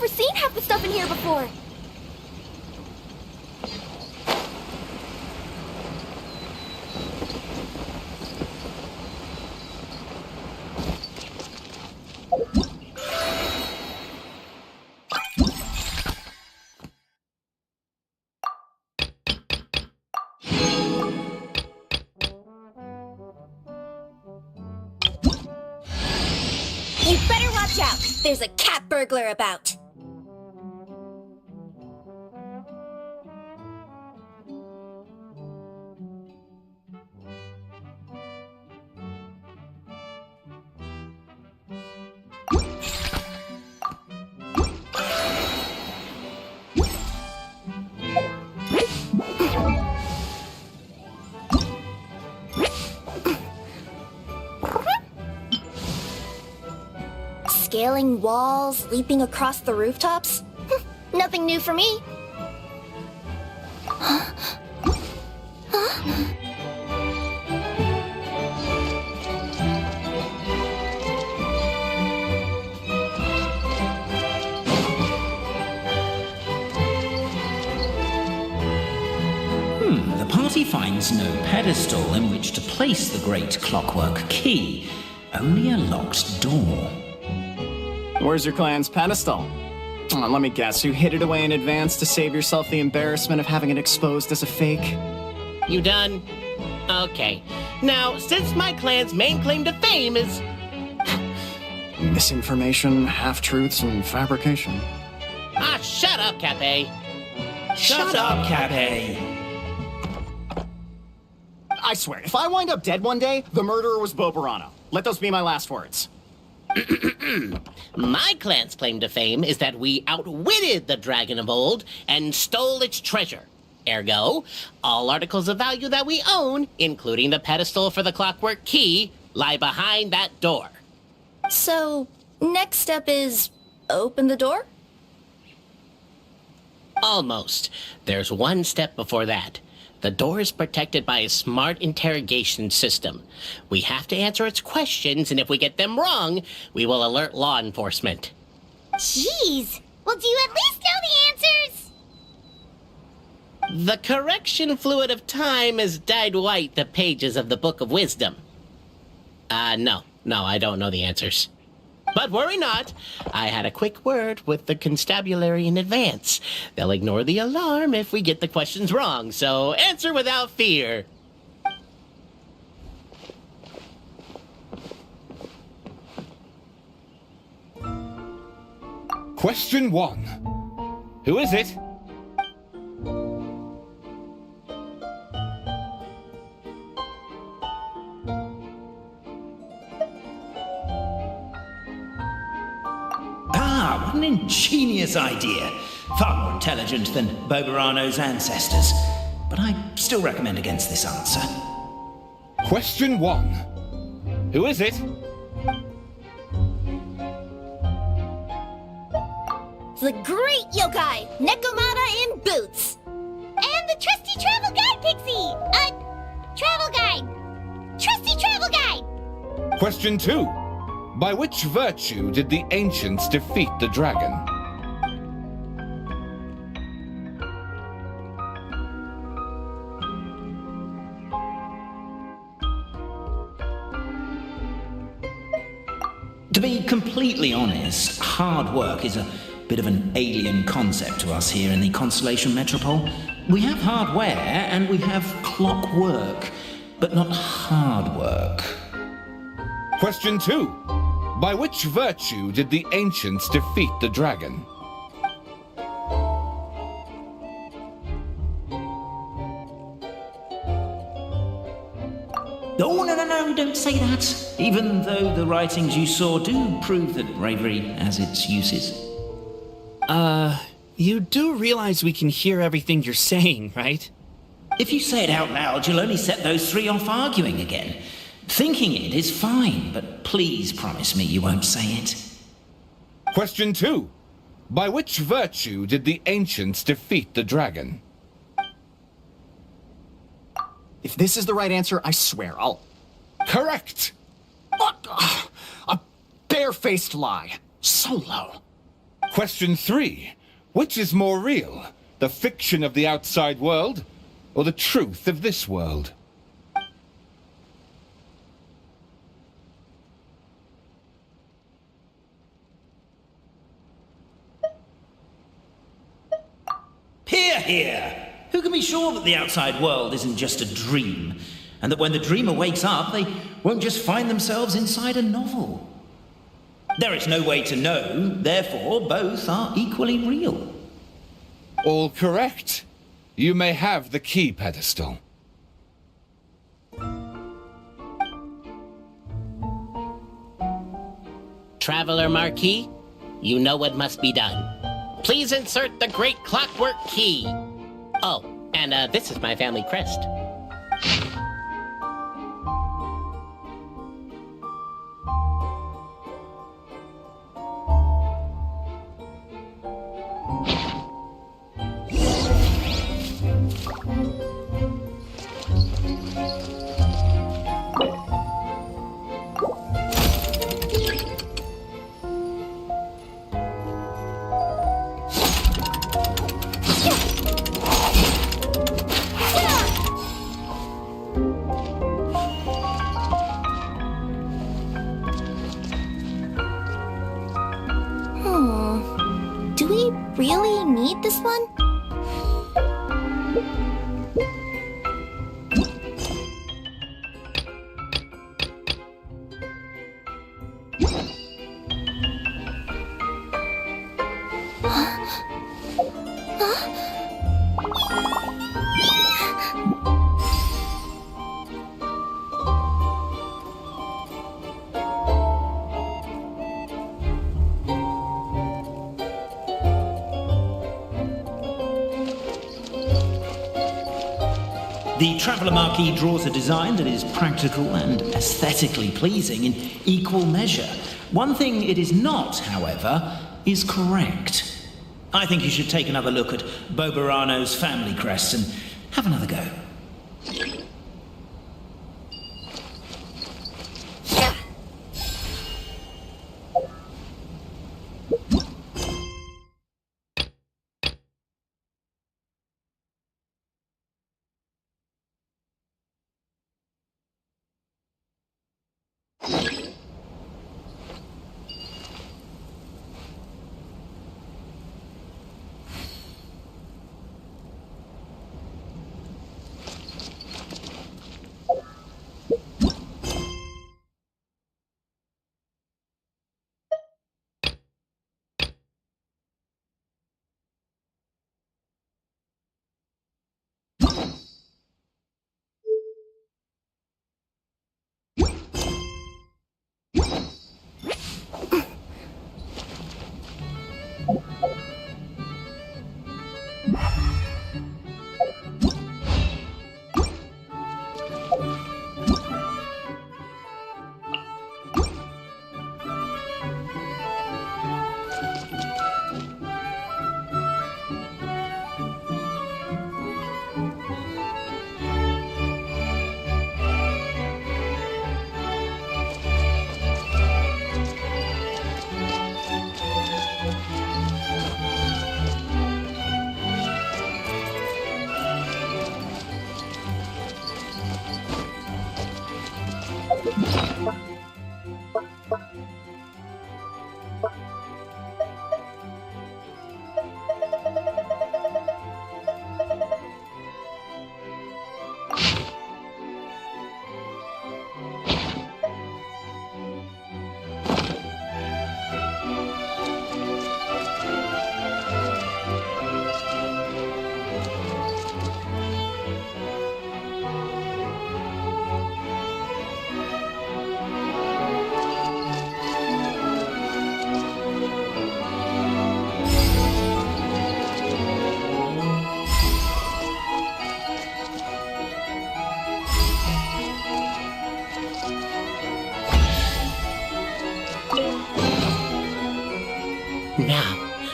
[SPEAKER 15] never seen half the stuff in here before. You better watch out! There's a cat burglar about! Scaling walls, leaping across the rooftops? Nothing new for me.
[SPEAKER 17] The party finds no pedestal in which to place the great clockwork key, only a locked door.
[SPEAKER 16] Where's your clan's pedestal? Let me guess, you hid it away in advance to save yourself the embarrassment of having it exposed as a fake?
[SPEAKER 6] You done? Okay. Now, since my clan's main claim to fame is...
[SPEAKER 16] Misinformation, half-truths, and fabrication.
[SPEAKER 6] Ah, shut up, Cape.
[SPEAKER 17] Shut up, Cape.
[SPEAKER 16] I swear, if I wind up dead one day, the murderer was Bobarano. Let those be my last words.
[SPEAKER 6] My clan's claim to fame is that we outwitted the Dragon of Old and stole its treasure. Ergo, all articles of value that we own, including the pedestal for the clockwork key, lie behind that door.
[SPEAKER 15] So, next step is open the door?
[SPEAKER 6] Almost. There's one step before that. The door is protected by a smart interrogation system. We have to answer its questions, and if we get them wrong, we will alert law enforcement.
[SPEAKER 4] Jeez! Well, do you at least know the answers?
[SPEAKER 6] The correction fluid of time has dyed white the pages of the Book of Wisdom. No, I don't know the answers. But worry not, I had a quick word with the constabulary in advance. They'll ignore the alarm if we get the questions wrong, so answer without fear.
[SPEAKER 9] Question 1. Who is it?
[SPEAKER 17] What an ingenious idea. Far more intelligent than Bobarano's ancestors. But I still recommend against this answer.
[SPEAKER 9] Question 1. Who is it?
[SPEAKER 15] The great yokai, Nekomata in boots.
[SPEAKER 4] And the trusty travel guide, Pixie! Travel guide! Trusty travel guide!
[SPEAKER 9] Question 2. By which virtue did the ancients defeat the dragon?
[SPEAKER 17] To be completely honest, hard work is a bit of an alien concept to us here in the Constellation Metropole. We have hardware and we have clockwork, but not hard work.
[SPEAKER 9] Question 2. By which virtue did the ancients defeat the dragon?
[SPEAKER 17] Oh, no, don't say that. Even though the writings you saw do prove that bravery has its uses.
[SPEAKER 12] You do realize we can hear everything you're saying, right?
[SPEAKER 17] If you say it out loud, you'll only set those three off arguing again. Thinking it is fine, but please promise me you won't say it.
[SPEAKER 9] Question 2. By which virtue did the ancients defeat the dragon?
[SPEAKER 16] If this is the right answer, I swear I'll...
[SPEAKER 9] Correct!
[SPEAKER 16] What? A barefaced lie. So low.
[SPEAKER 9] Question 3. Which is more real? The fiction of the outside world, or the truth of this world?
[SPEAKER 17] Hear, hear! Who can be sure that the outside world isn't just a dream, and that when the dreamer wakes up, they won't just find themselves inside a novel? There is no way to know, therefore both are equally real.
[SPEAKER 9] All correct. You may have the key pedestal.
[SPEAKER 6] Traveler Marquis, you know what must be done. Please insert the great clockwork key. Oh, and this is my family crest.
[SPEAKER 15] Do we really need this one?
[SPEAKER 17] The Traveller Marquis draws a design that is practical and aesthetically pleasing in equal measure. One thing it is not, however, is correct. I think you should take another look at Bobarano's family crest and have another go.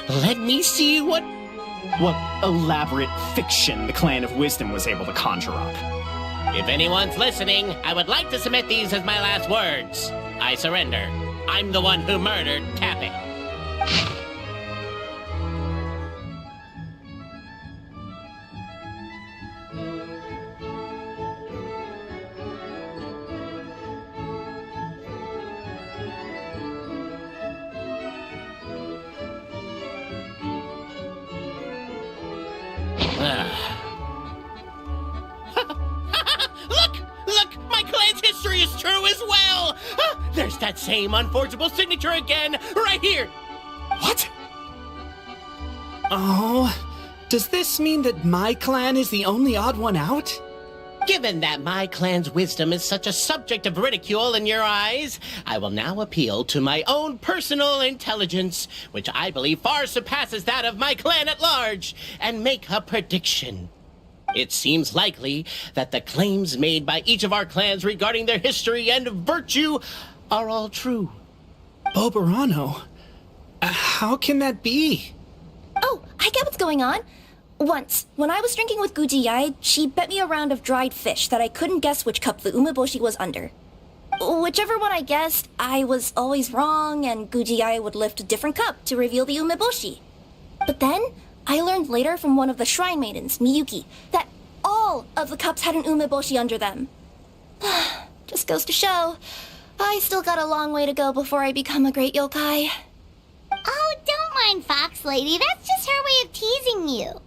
[SPEAKER 6] Let me see what
[SPEAKER 16] elaborate fiction the Clan of Wisdom was able to conjure up.
[SPEAKER 6] If anyone's listening, I would like to submit these as my last words. I surrender. I'm the one who murdered Tappy. Look! My clan's history is true as well! There's that same unforgeable signature again, right here!
[SPEAKER 12] What? Oh, does this mean that my clan is the only odd one out?
[SPEAKER 6] Given that my clan's wisdom is such a subject of ridicule in your eyes, I will now appeal to my own personal intelligence, which I believe far surpasses that of my clan at large, and make a prediction. It seems likely that the claims made by each of our clans regarding their history and virtue are all true.
[SPEAKER 12] Boberano? How can that be?
[SPEAKER 15] Oh, I get what's going on. Once, when I was drinking with Gujiyai, she bet me a round of dried fish that I couldn't guess which cup the umeboshi was under. Whichever one I guessed, I was always wrong, and Gujiyai would lift a different cup to reveal the umeboshi. But then, I learned later from one of the shrine maidens, Miyuki, that all of the cups had an umeboshi under them. Just goes to show, I still got a long way to go before I become a great yokai.
[SPEAKER 4] Oh, don't mind Fox Lady. That's just her way of teasing you.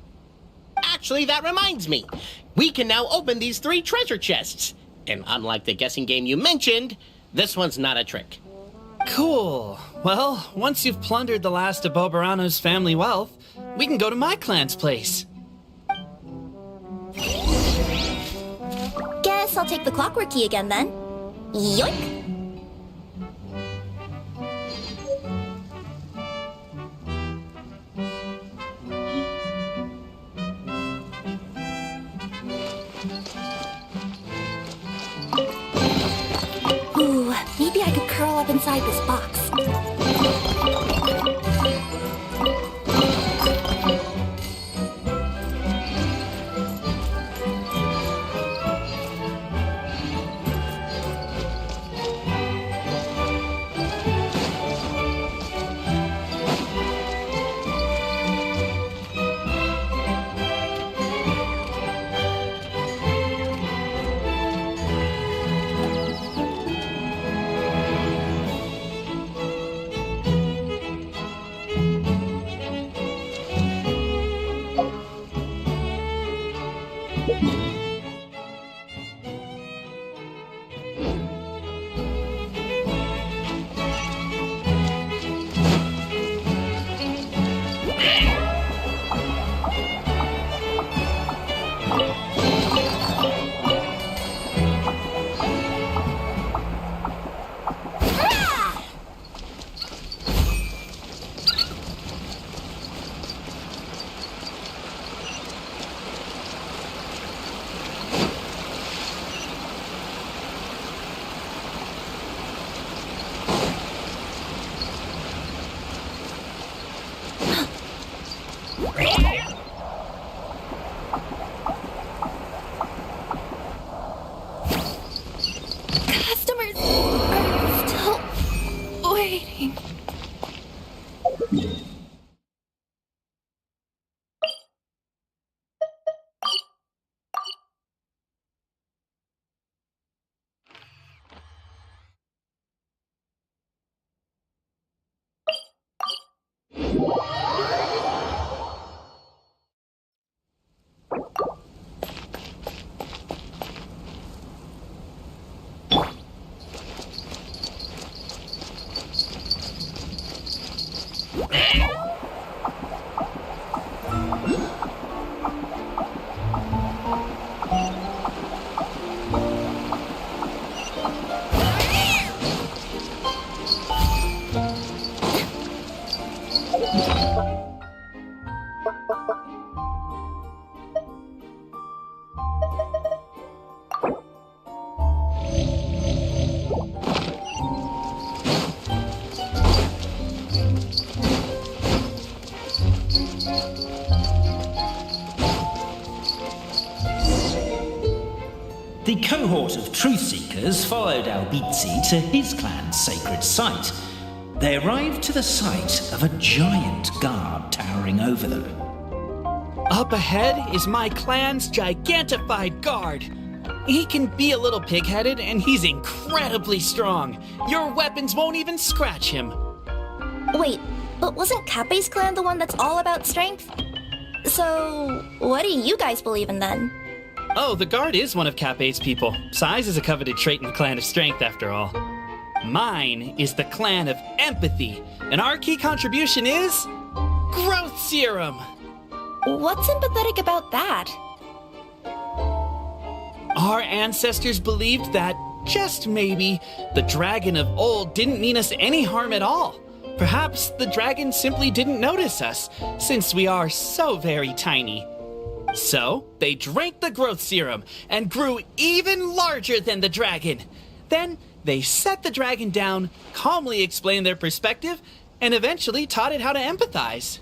[SPEAKER 6] Actually, that reminds me. We can now open these 3 treasure chests. And unlike the guessing game you mentioned, this one's not a trick.
[SPEAKER 12] Cool. Well, once you've plundered the last of Boberano's family wealth, we can go to my clan's place.
[SPEAKER 15] Guess I'll take the clockwork key again then. Yoink! Ooh, maybe I could curl up inside this box. Customers are still waiting.
[SPEAKER 17] The cohort of truth seekers followed Albizzi to his clan's sacred site. They arrived to the site of a giant guard towering over them.
[SPEAKER 12] Up ahead is my clan's gigantified guard. He can be a little pig-headed, and he's incredibly strong. Your weapons won't even scratch him.
[SPEAKER 15] Wait, but wasn't Kappei's clan the one that's all about strength? So, what do you guys believe in then?
[SPEAKER 12] Oh, the guard is one of Cap 8's people. Size is a coveted trait in the Clan of Strength, after all. Mine is the Clan of Empathy, and our key contribution is... growth serum!
[SPEAKER 15] What's empathetic about that?
[SPEAKER 12] Our ancestors believed that, just maybe, the dragon of old didn't mean us any harm at all. Perhaps the dragon simply didn't notice us, since we are so very tiny. So, they drank the growth serum and grew even larger than the dragon. Then, they set the dragon down, calmly explained their perspective, and eventually taught it how to empathize.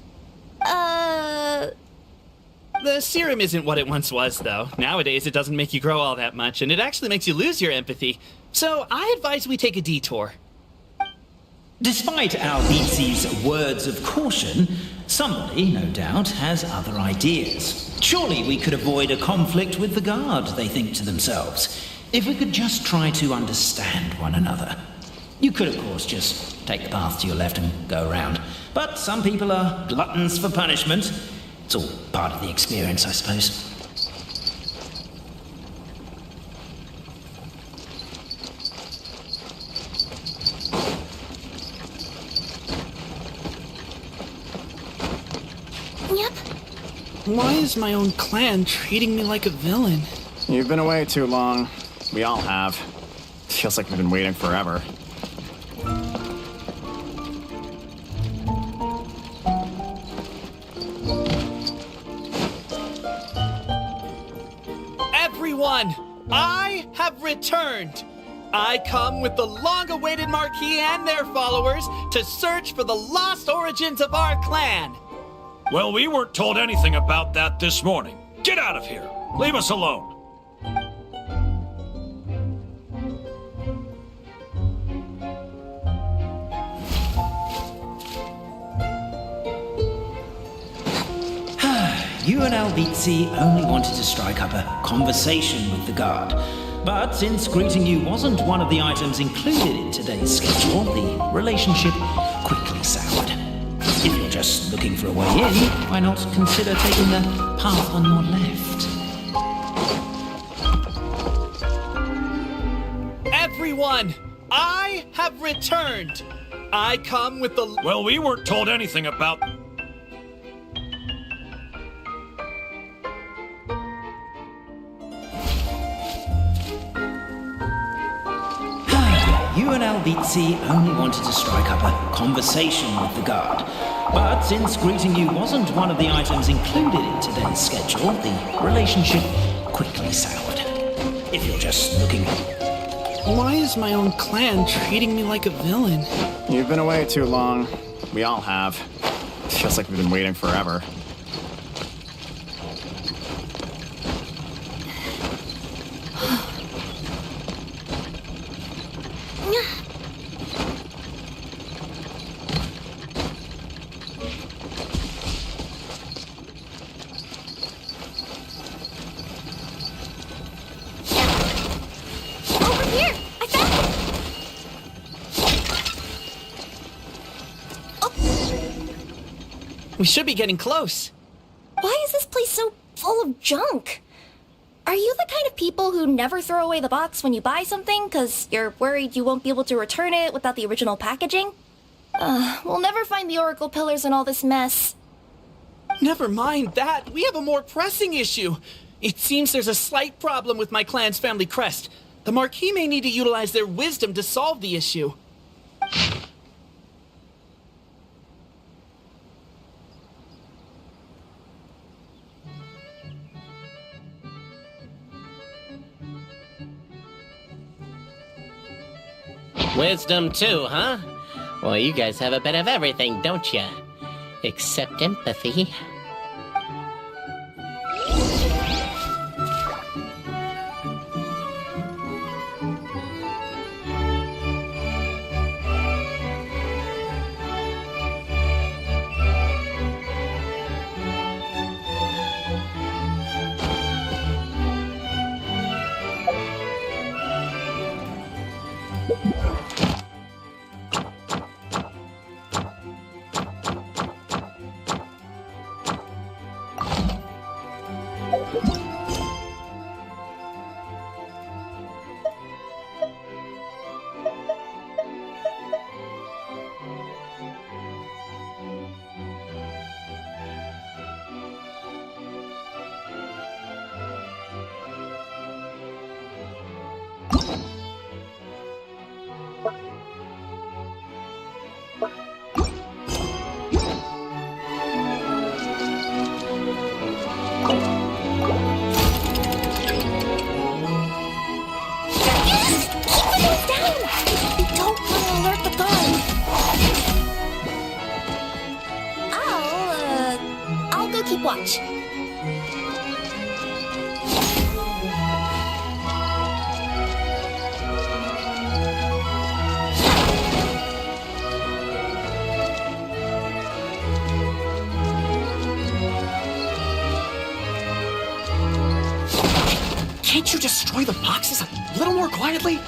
[SPEAKER 12] The serum isn't what it once was, though. Nowadays, it doesn't make you grow all that much, and it actually makes you lose your empathy. So, I advise we take a detour.
[SPEAKER 17] Despite Albizzi's words of caution, somebody, no doubt, has other ideas. Surely we could avoid a conflict with the guard, they think to themselves, if we could just try to understand one another. You could, of course, just take the path to your left and go around. But some people are gluttons for punishment. It's all part of the experience, I suppose.
[SPEAKER 3] Yep.
[SPEAKER 12] Why is my own clan treating me like a villain?
[SPEAKER 16] You've been away too long. We all have. Feels like we've been waiting forever.
[SPEAKER 12] Everyone, I have returned. I come with the long-awaited Marquis and their followers to search for the lost origins of our clan.
[SPEAKER 11] Well, we weren't told anything about that this morning. Get out of here. Leave us alone.
[SPEAKER 17] You and Albizzi only wanted to strike up a conversation with the guard. But since greeting you wasn't one of the items included in today's schedule, the relationship quickly soured. If you're just looking for a way in, why not consider taking the path on your left?
[SPEAKER 12] Everyone, I have returned. I come with the...
[SPEAKER 11] Well, we weren't told anything about...
[SPEAKER 17] You and Albizzi only wanted to strike up a conversation with the guard. But since greeting you wasn't one of the items included in today's schedule, the relationship quickly soured. If you're just looking...
[SPEAKER 12] Why is my own clan treating me like a villain?
[SPEAKER 16] You've been away too long. We all have. Feels like we've been waiting forever.
[SPEAKER 12] We should be getting close.
[SPEAKER 15] Why is this place so full of junk? Are you the kind of people who never throw away the box when you buy something because you're worried you won't be able to return it without the original packaging? We'll never find the Oracle Pillars in all this mess.
[SPEAKER 12] Never mind that. We have a more pressing issue. It seems there's a slight problem with my clan's family crest. The Marquis may need to utilize their wisdom to solve the issue.
[SPEAKER 6] Wisdom too, huh? Well, you guys have a bit of everything, don't you? Except empathy.
[SPEAKER 15] Watch.
[SPEAKER 16] Can't you destroy the boxes a little more quietly?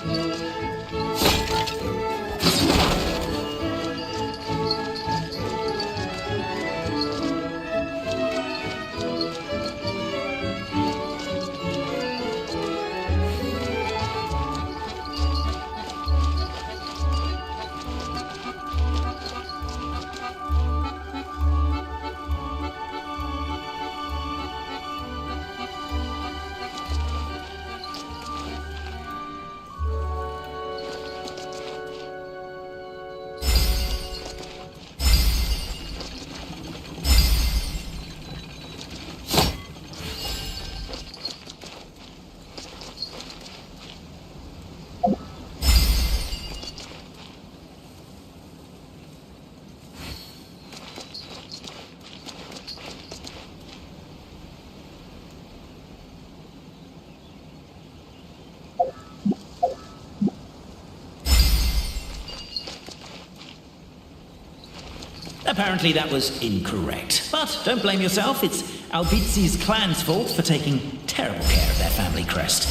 [SPEAKER 17] Apparently that was incorrect. But don't blame yourself, it's Albizi's clan's fault for taking terrible care of their family crest.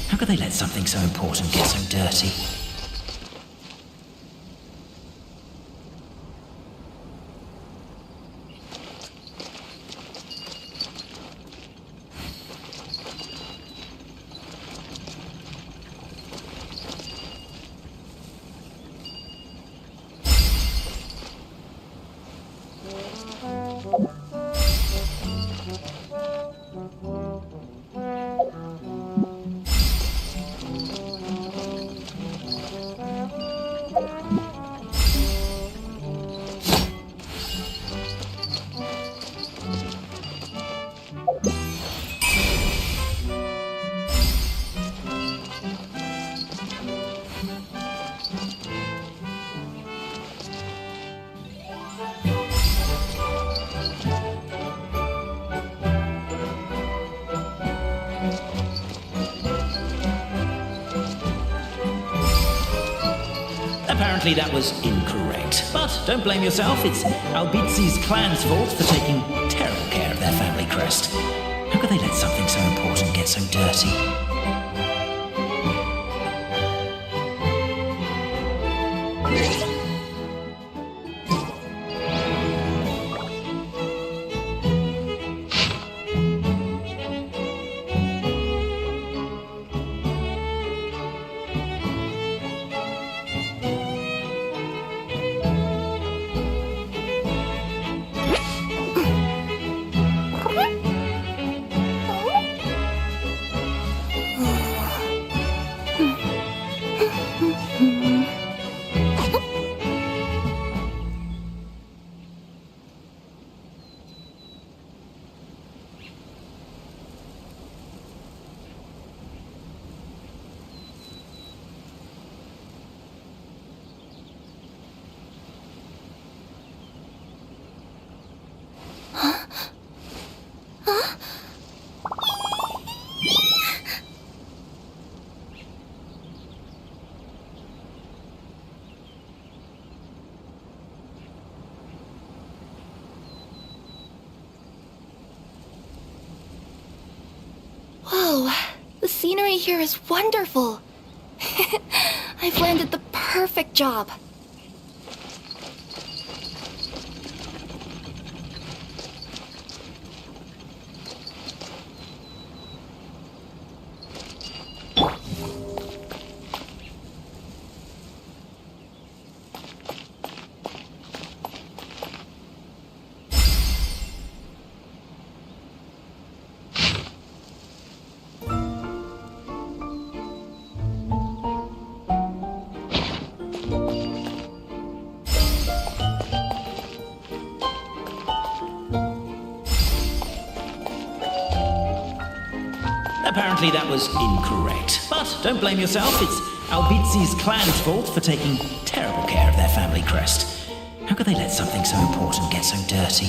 [SPEAKER 17] How could they let something so important get so dirty? Apparently that was incorrect. But don't blame yourself, it's Albizi's clan's fault for taking terrible care of their family crest. How could they let something so important get so dirty?
[SPEAKER 15] Whoa, the scenery here is wonderful. I've landed the perfect job.
[SPEAKER 17] Apparently that was incorrect. But don't blame yourself, it's Albizi's clan's fault for taking terrible care of their family crest. How could they let something so important get so dirty?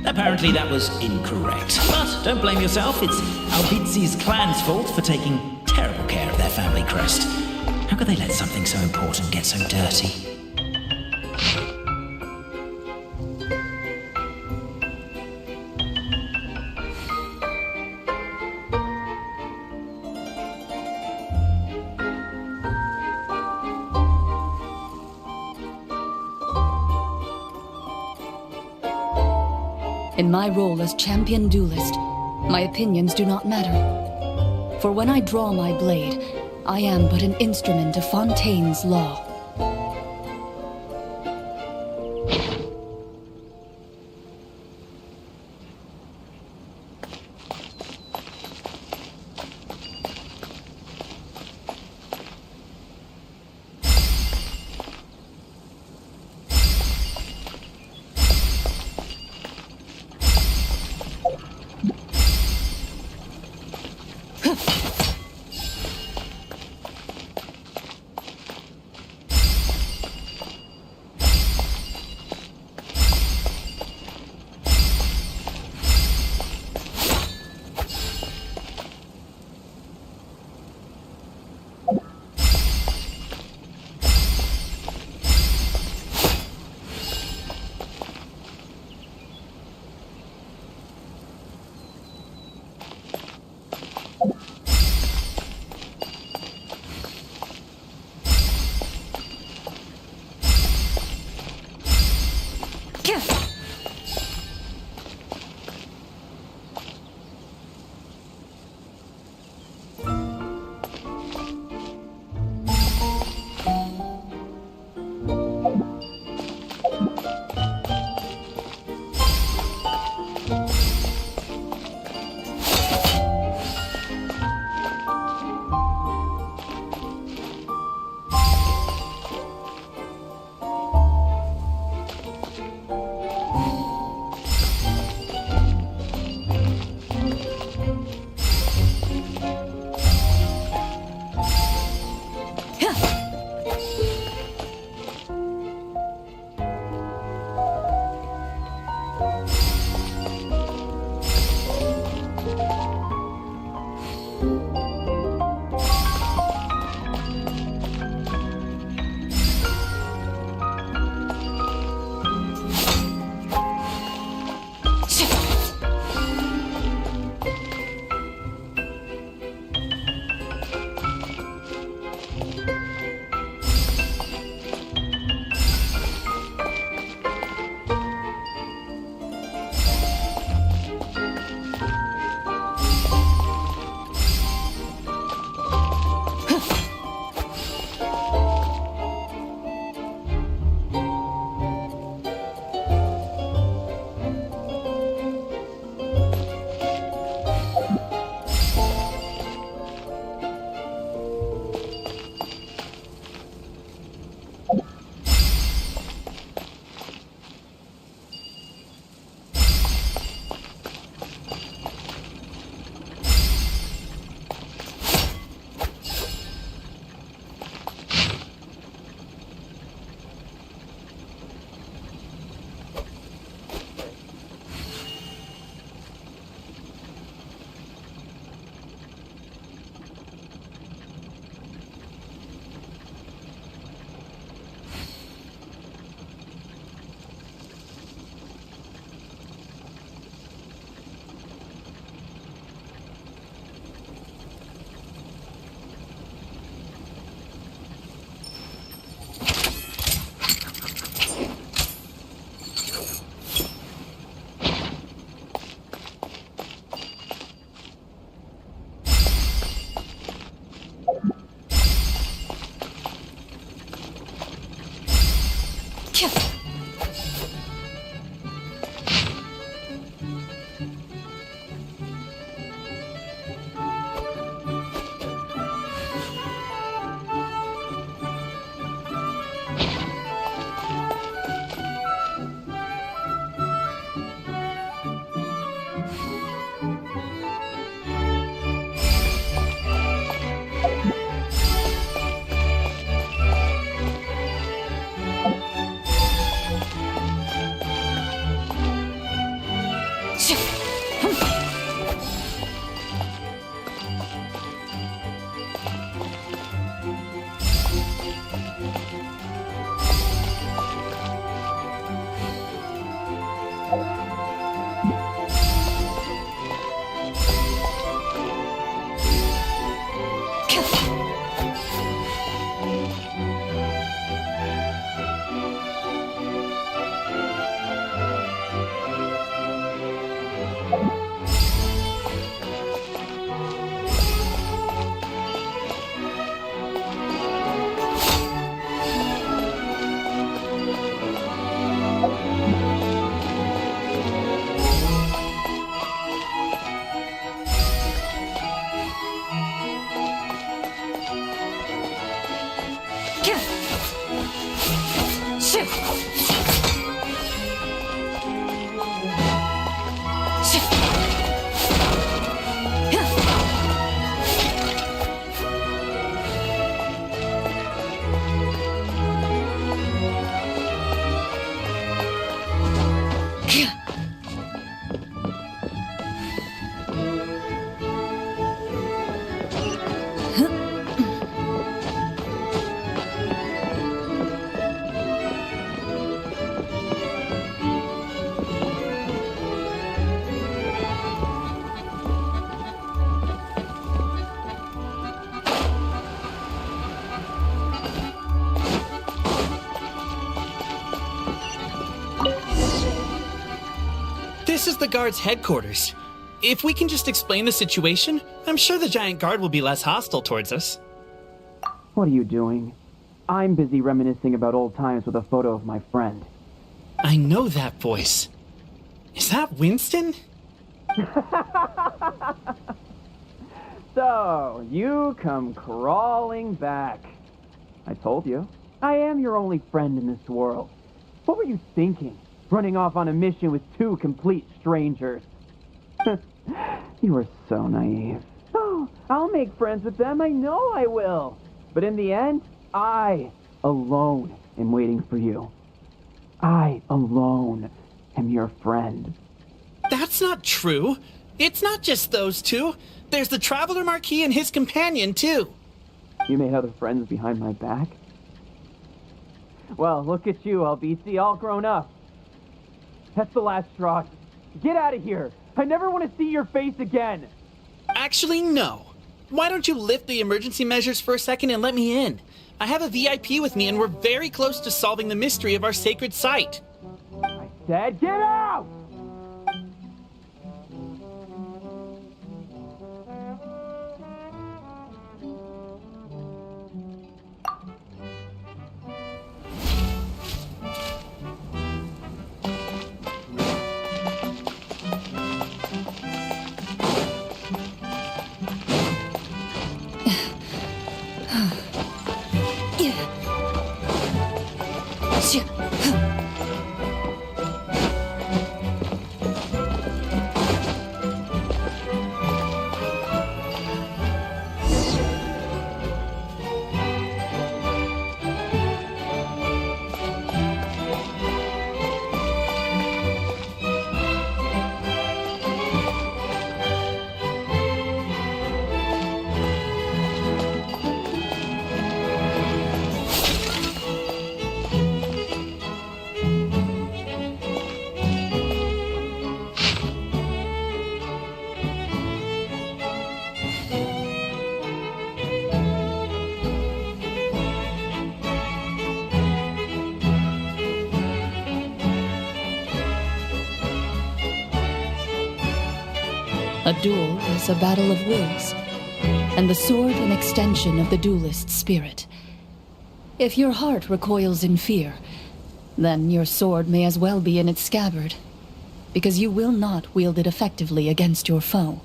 [SPEAKER 17] Apparently that was incorrect. But don't blame yourself, it's Albizi's clan's fault for taking terrible care of their family crest. How could they let something so important get so dirty?
[SPEAKER 1] In my role as champion duelist, my opinions do not matter. For when I draw my blade, I am but an instrument of Fontaine's law.
[SPEAKER 12] This is the guard's headquarters. If we can just explain the situation, I'm sure the giant guard will be less hostile towards us.
[SPEAKER 18] What are you doing? I'm busy reminiscing about old times with a photo of my friend.
[SPEAKER 12] I know that voice. Is that Winston?
[SPEAKER 18] So, you come crawling back. I told you, I am your only friend in this world. What were you thinking? Running off on a mission with two complete strangers. You are so naive. Oh, I'll make friends with them, I know I will. But in the end, I alone am waiting for you. I alone am your friend.
[SPEAKER 12] That's not true. It's not just those two. There's the Traveler Marquis and his companion, too.
[SPEAKER 18] You made other friends behind my back? Well, look at you, LBC, all grown up. That's the last straw. Get out of here. I never want to see your face again.
[SPEAKER 12] Actually, no. Why don't you lift the emergency measures for a second and let me in? I have a VIP with me and we're very close to solving the mystery of our sacred site.
[SPEAKER 18] I said get out!
[SPEAKER 1] A duel is a battle of wills, and the sword an extension of the duelist's spirit. If your heart recoils in fear, then your sword may as well be in its scabbard, because you will not wield it effectively against your foe.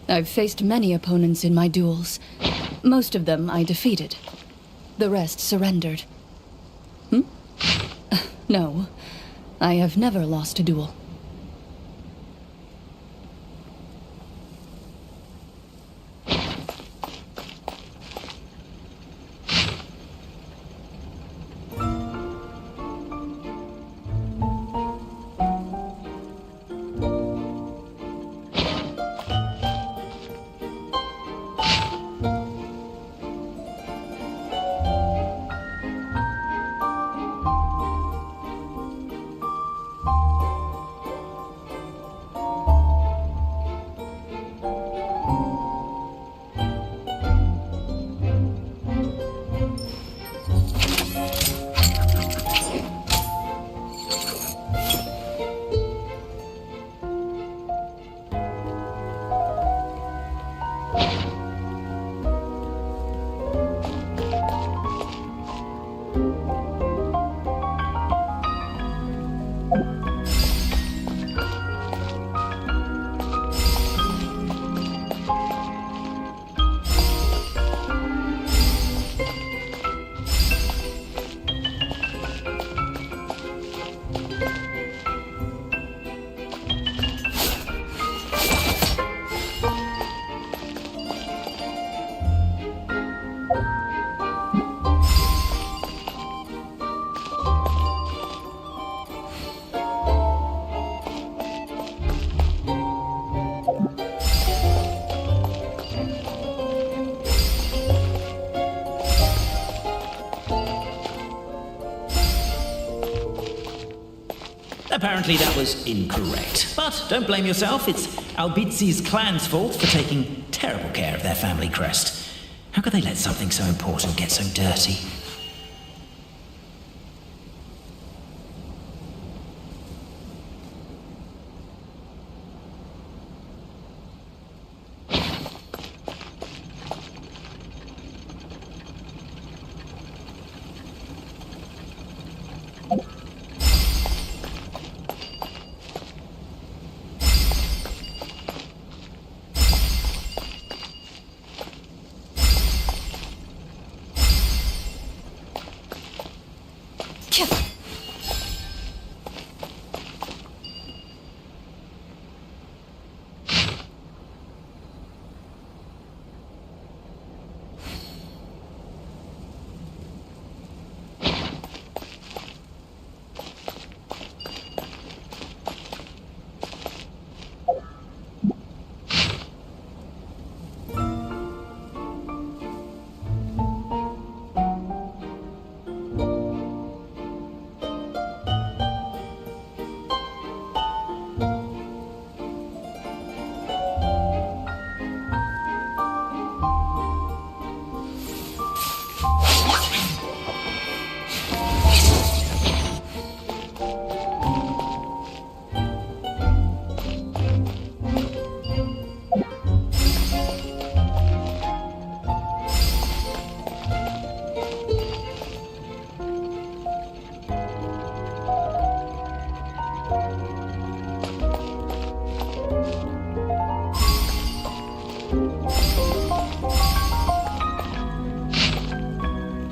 [SPEAKER 1] I've faced many opponents in my duels. Most of them I defeated. The rest surrendered. No, I have never lost a duel.
[SPEAKER 17] Apparently that was incorrect. But don't blame yourself, it's Albizi's clan's fault for taking terrible care of their family crest. How could they let something so important get so dirty?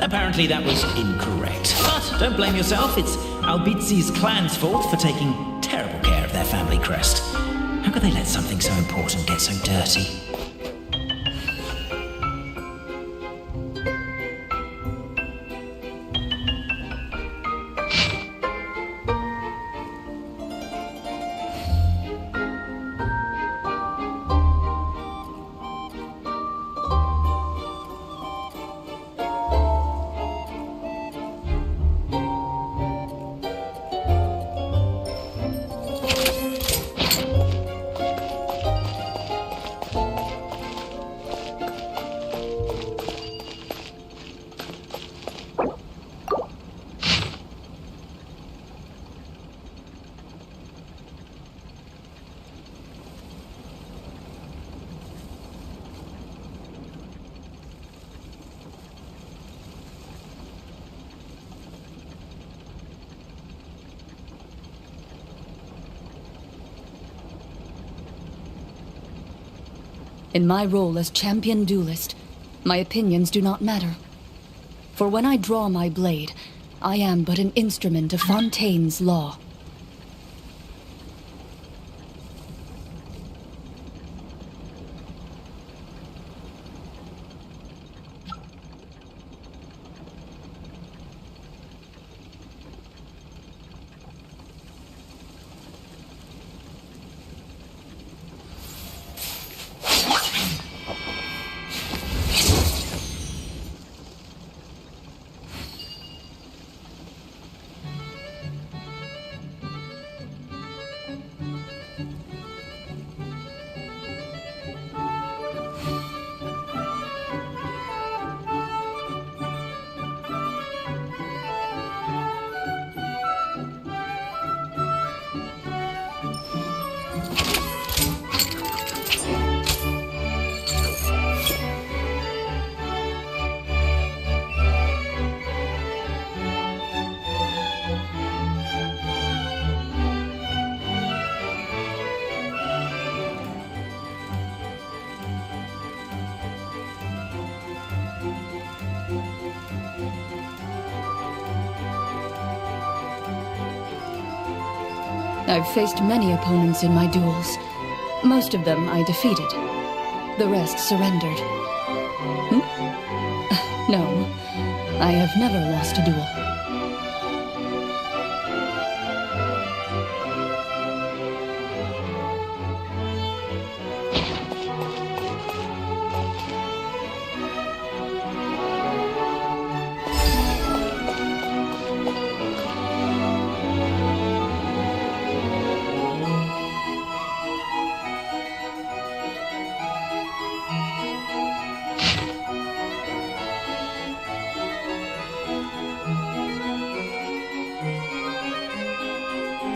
[SPEAKER 17] Apparently that was incorrect. But don't blame yourself, it's Albizi's clan's fault for taking terrible care of their family crest. How could they let something so important get so dirty?
[SPEAKER 1] In my role as champion duelist, my opinions do not matter. For when I draw my blade, I am but an instrument of Fontaine's law. I've faced many opponents in my duels. Most of them I defeated. The rest surrendered. No, I have never lost a duel.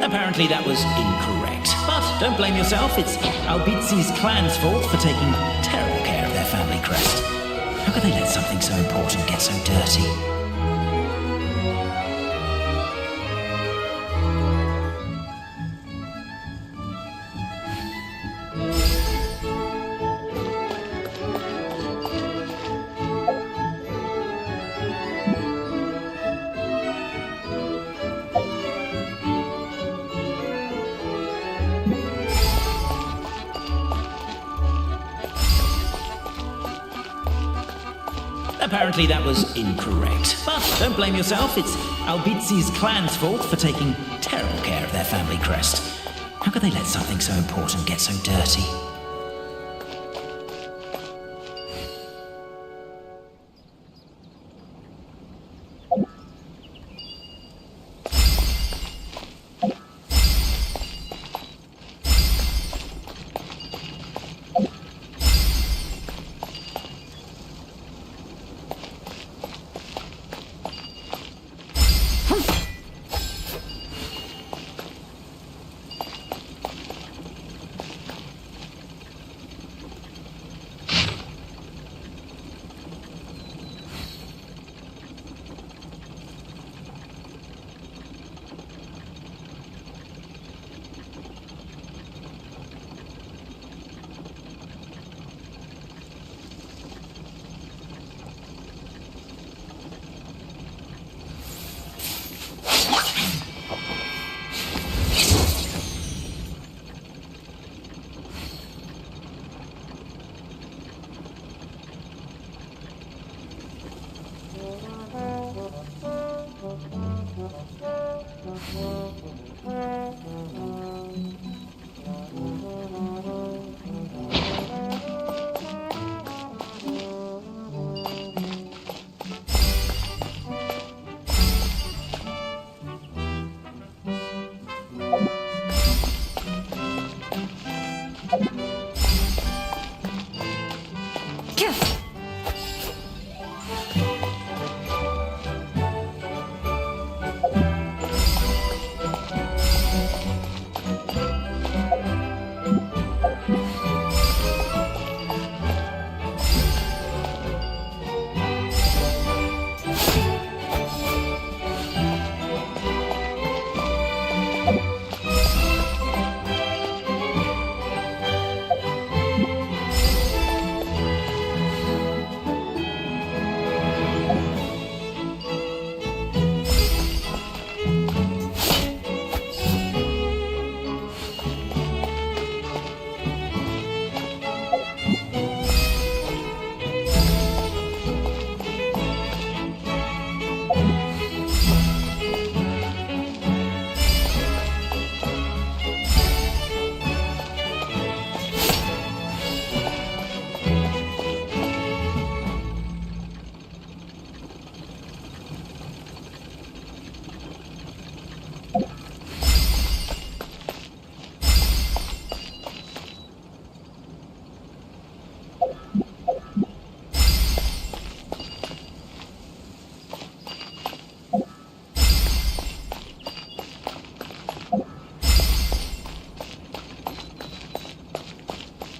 [SPEAKER 17] Apparently that was incorrect. But don't blame yourself, it's Albizi's clan's fault for taking terrible care of their family crest. How could they let something so important get so dirty? Apparently that was incorrect. But don't blame yourself, it's Albizi's clan's fault for taking terrible care of their family crest. How could they let something so important get so dirty?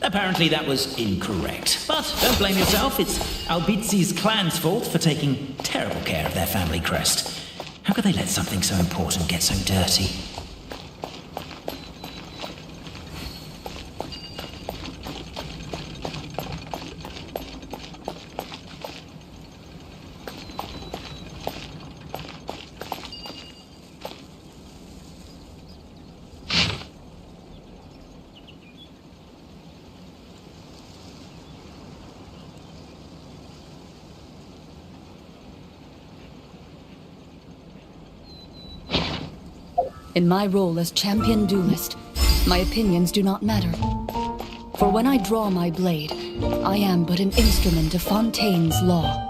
[SPEAKER 17] Apparently that was incorrect. But don't blame yourself, it's Albizi's clan's fault for taking terrible care of their family crest. How could they let something so important get so dirty?
[SPEAKER 1] In my role as champion duelist, my opinions do not matter. For when I draw my blade, I am but an instrument of Fontaine's law.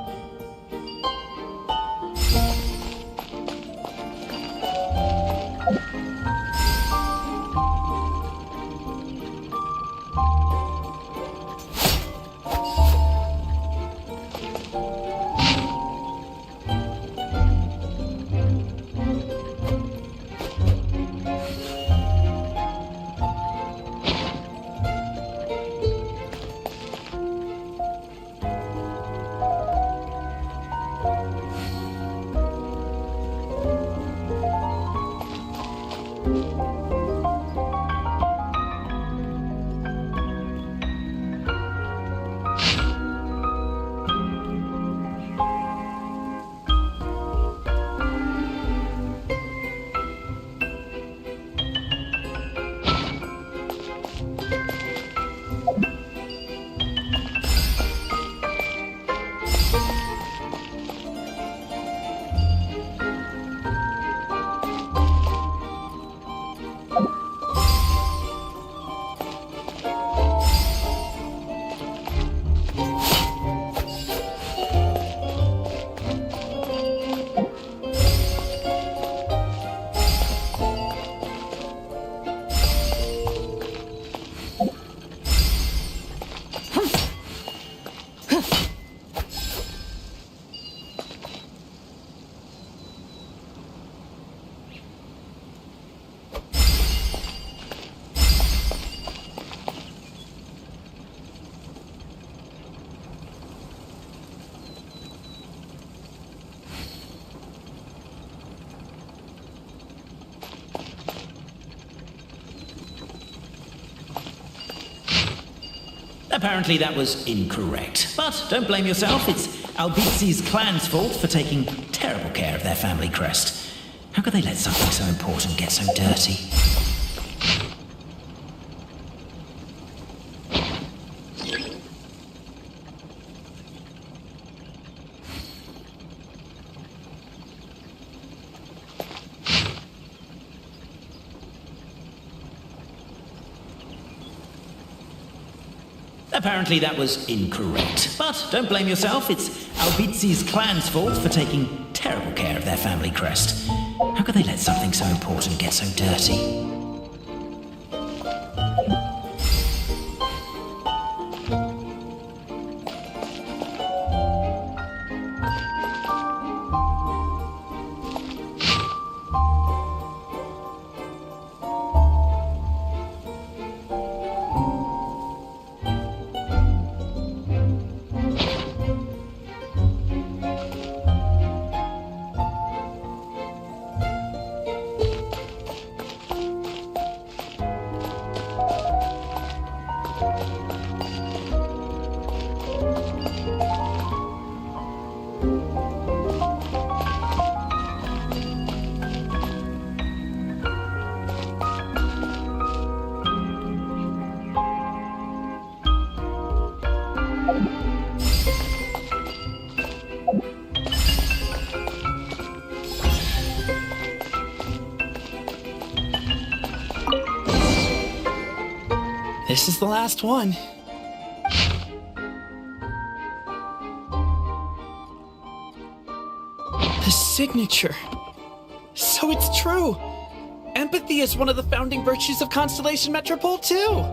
[SPEAKER 17] Apparently that was incorrect. But don't blame yourself, it's Albizi's clan's fault for taking terrible care of their family crest. How could they let something so important get so dirty? Apparently that was incorrect. But don't blame yourself, it's Albizi's clan's fault for taking terrible care of their family crest. How could they let something so important get so dirty?
[SPEAKER 12] This is the last one. The signature. So it's true. Empathy is one of the founding virtues of Constellation Metropole, too.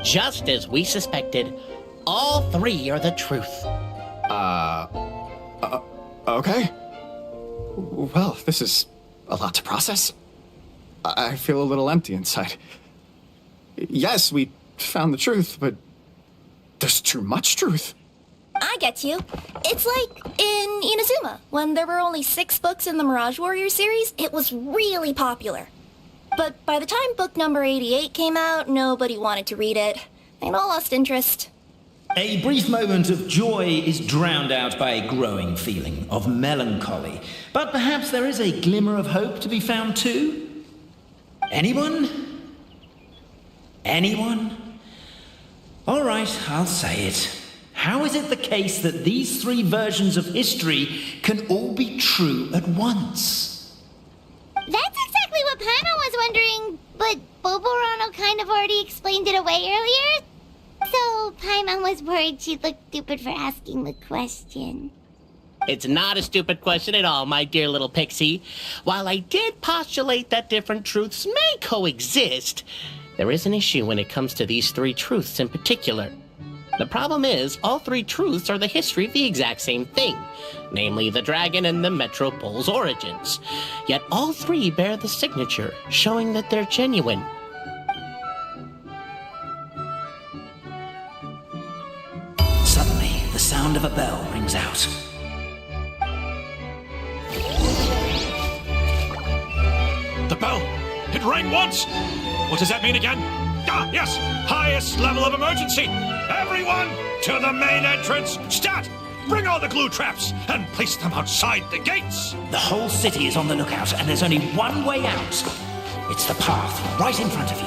[SPEAKER 6] Just as we suspected, all three are the truth.
[SPEAKER 16] Okay. Well, this is a lot to process. I feel a little empty inside. Yes, we found the truth, but there's too much truth.
[SPEAKER 15] I get you. It's like in Inazuma, when there were only 6 books in the Mirage Warrior series, it was really popular. But by the time book number 88 came out, nobody wanted to read it. They'd all lost interest.
[SPEAKER 17] A brief moment of joy is drowned out by a growing feeling of melancholy. But perhaps there is a glimmer of hope to be found too? Anyone? Anyone? All right, I'll say it. How is it the case that these 3 versions of history can all be true at once?
[SPEAKER 4] That's exactly what Pana wondering, but Boborano kind of already explained it away earlier. So Paimon was worried she'd look stupid for asking the question.
[SPEAKER 6] It's not a stupid question at all, my dear little pixie. While I did postulate that different truths may coexist, there is an issue when it comes to these three truths in particular. The problem is, all three truths are the history of the exact same thing, namely the dragon and the Metropole's origins. Yet all three bear the signature, showing that they're genuine.
[SPEAKER 17] Suddenly, the sound of a bell rings out.
[SPEAKER 11] The bell! It rang once! What does that mean again? Ah, yes! Highest level of emergency! Everyone, to the main entrance! Stat! Bring all the glue traps and place them outside the gates!
[SPEAKER 17] The whole city is on the lookout, and there's only one way out. It's the path right in front of you.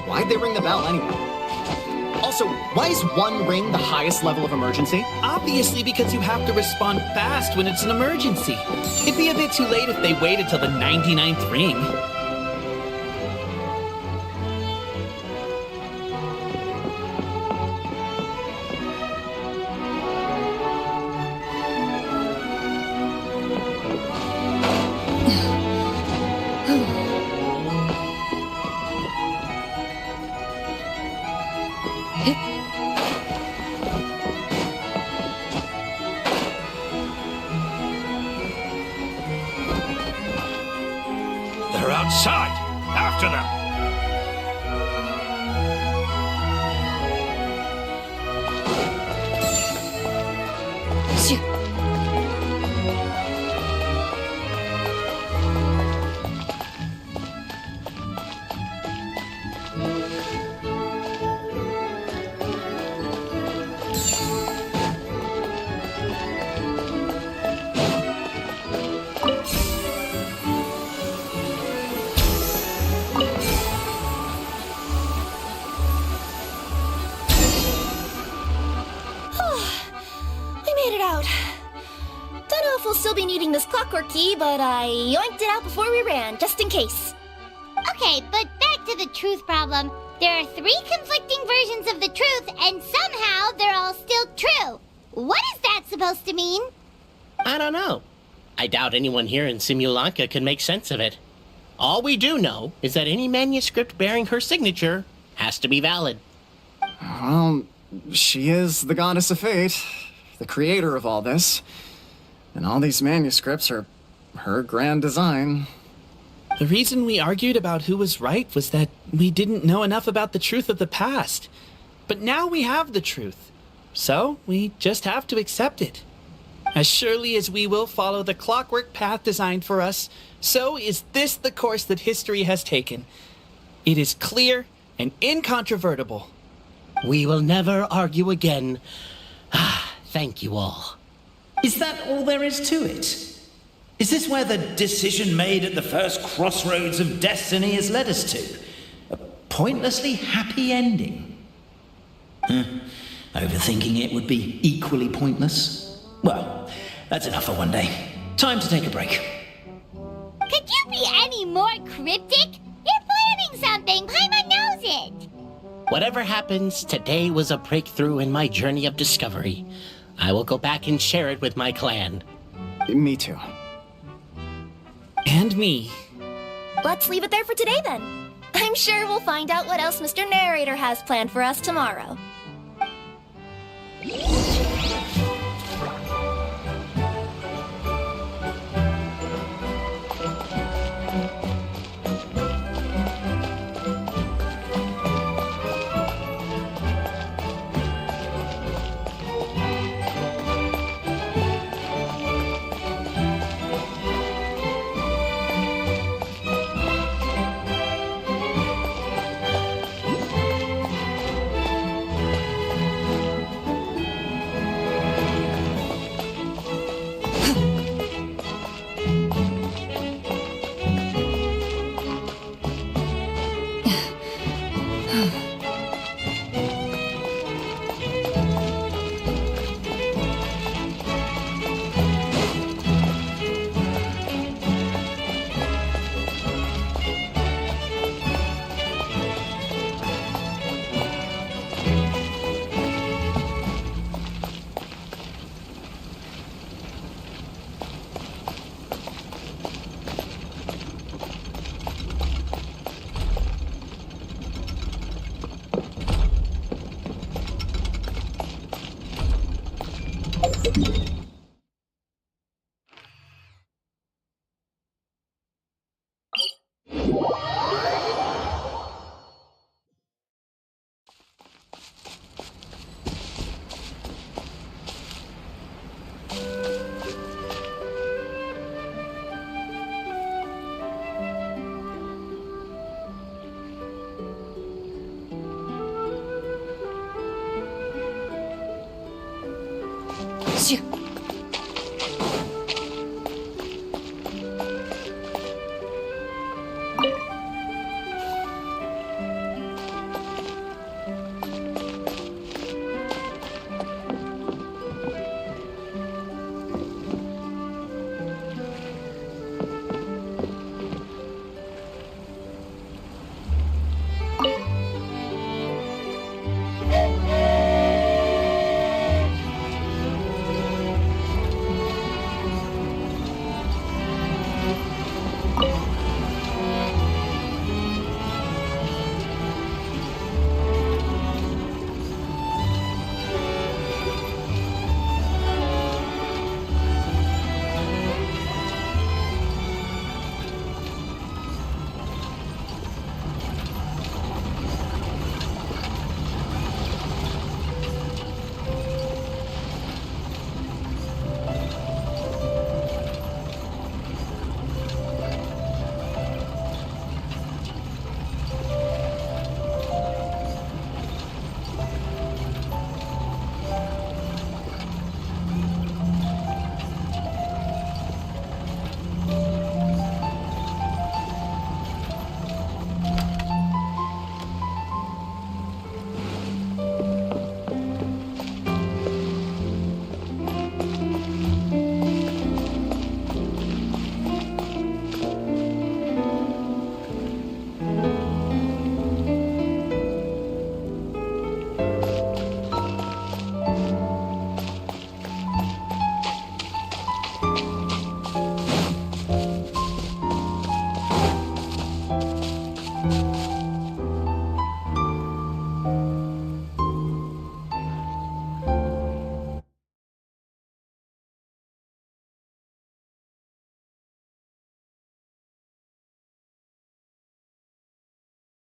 [SPEAKER 16] Why'd they ring the bell anyway? Also, why is one ring the highest level of emergency?
[SPEAKER 12] Obviously because you have to respond fast when it's an emergency. It'd be a bit too late if they waited till the 99th ring.
[SPEAKER 11] They're outside! After them!
[SPEAKER 15] Still be needing this clockwork key, but I yoinked it out before we ran, just in case.
[SPEAKER 4] Okay, but back to the truth problem. There are three conflicting versions of the truth, and somehow they're all still true. What is that supposed to mean?
[SPEAKER 6] I don't know. I doubt anyone here in Simulanka can make sense of it. All we do know is that any manuscript bearing her signature has to be valid.
[SPEAKER 16] Well, she is the goddess of fate, the creator of all this. And all these manuscripts are her grand design.
[SPEAKER 12] The reason we argued about who was right was that we didn't know enough about the truth of the past. But now we have the truth. So we just have to accept it. As surely as we will follow the clockwork path designed for us, so is this the course that history has taken. It is clear and incontrovertible.
[SPEAKER 6] We will never argue again. Thank you all.
[SPEAKER 17] Is that all there is to it? Is this where the decision made at the first crossroads of destiny has led us to? A pointlessly happy ending? Overthinking it would be equally pointless. Well, that's enough for one day. Time to take a break.
[SPEAKER 4] Could you be any more cryptic? You're planning something. Paimon knows it.
[SPEAKER 6] Whatever happens, today was a breakthrough in my journey of discovery. I will go back and share it with my clan.
[SPEAKER 16] Me too.
[SPEAKER 12] And me.
[SPEAKER 15] Let's leave it there for today then. I'm sure we'll find out what else Mr. Narrator has planned for us tomorrow. Shoo.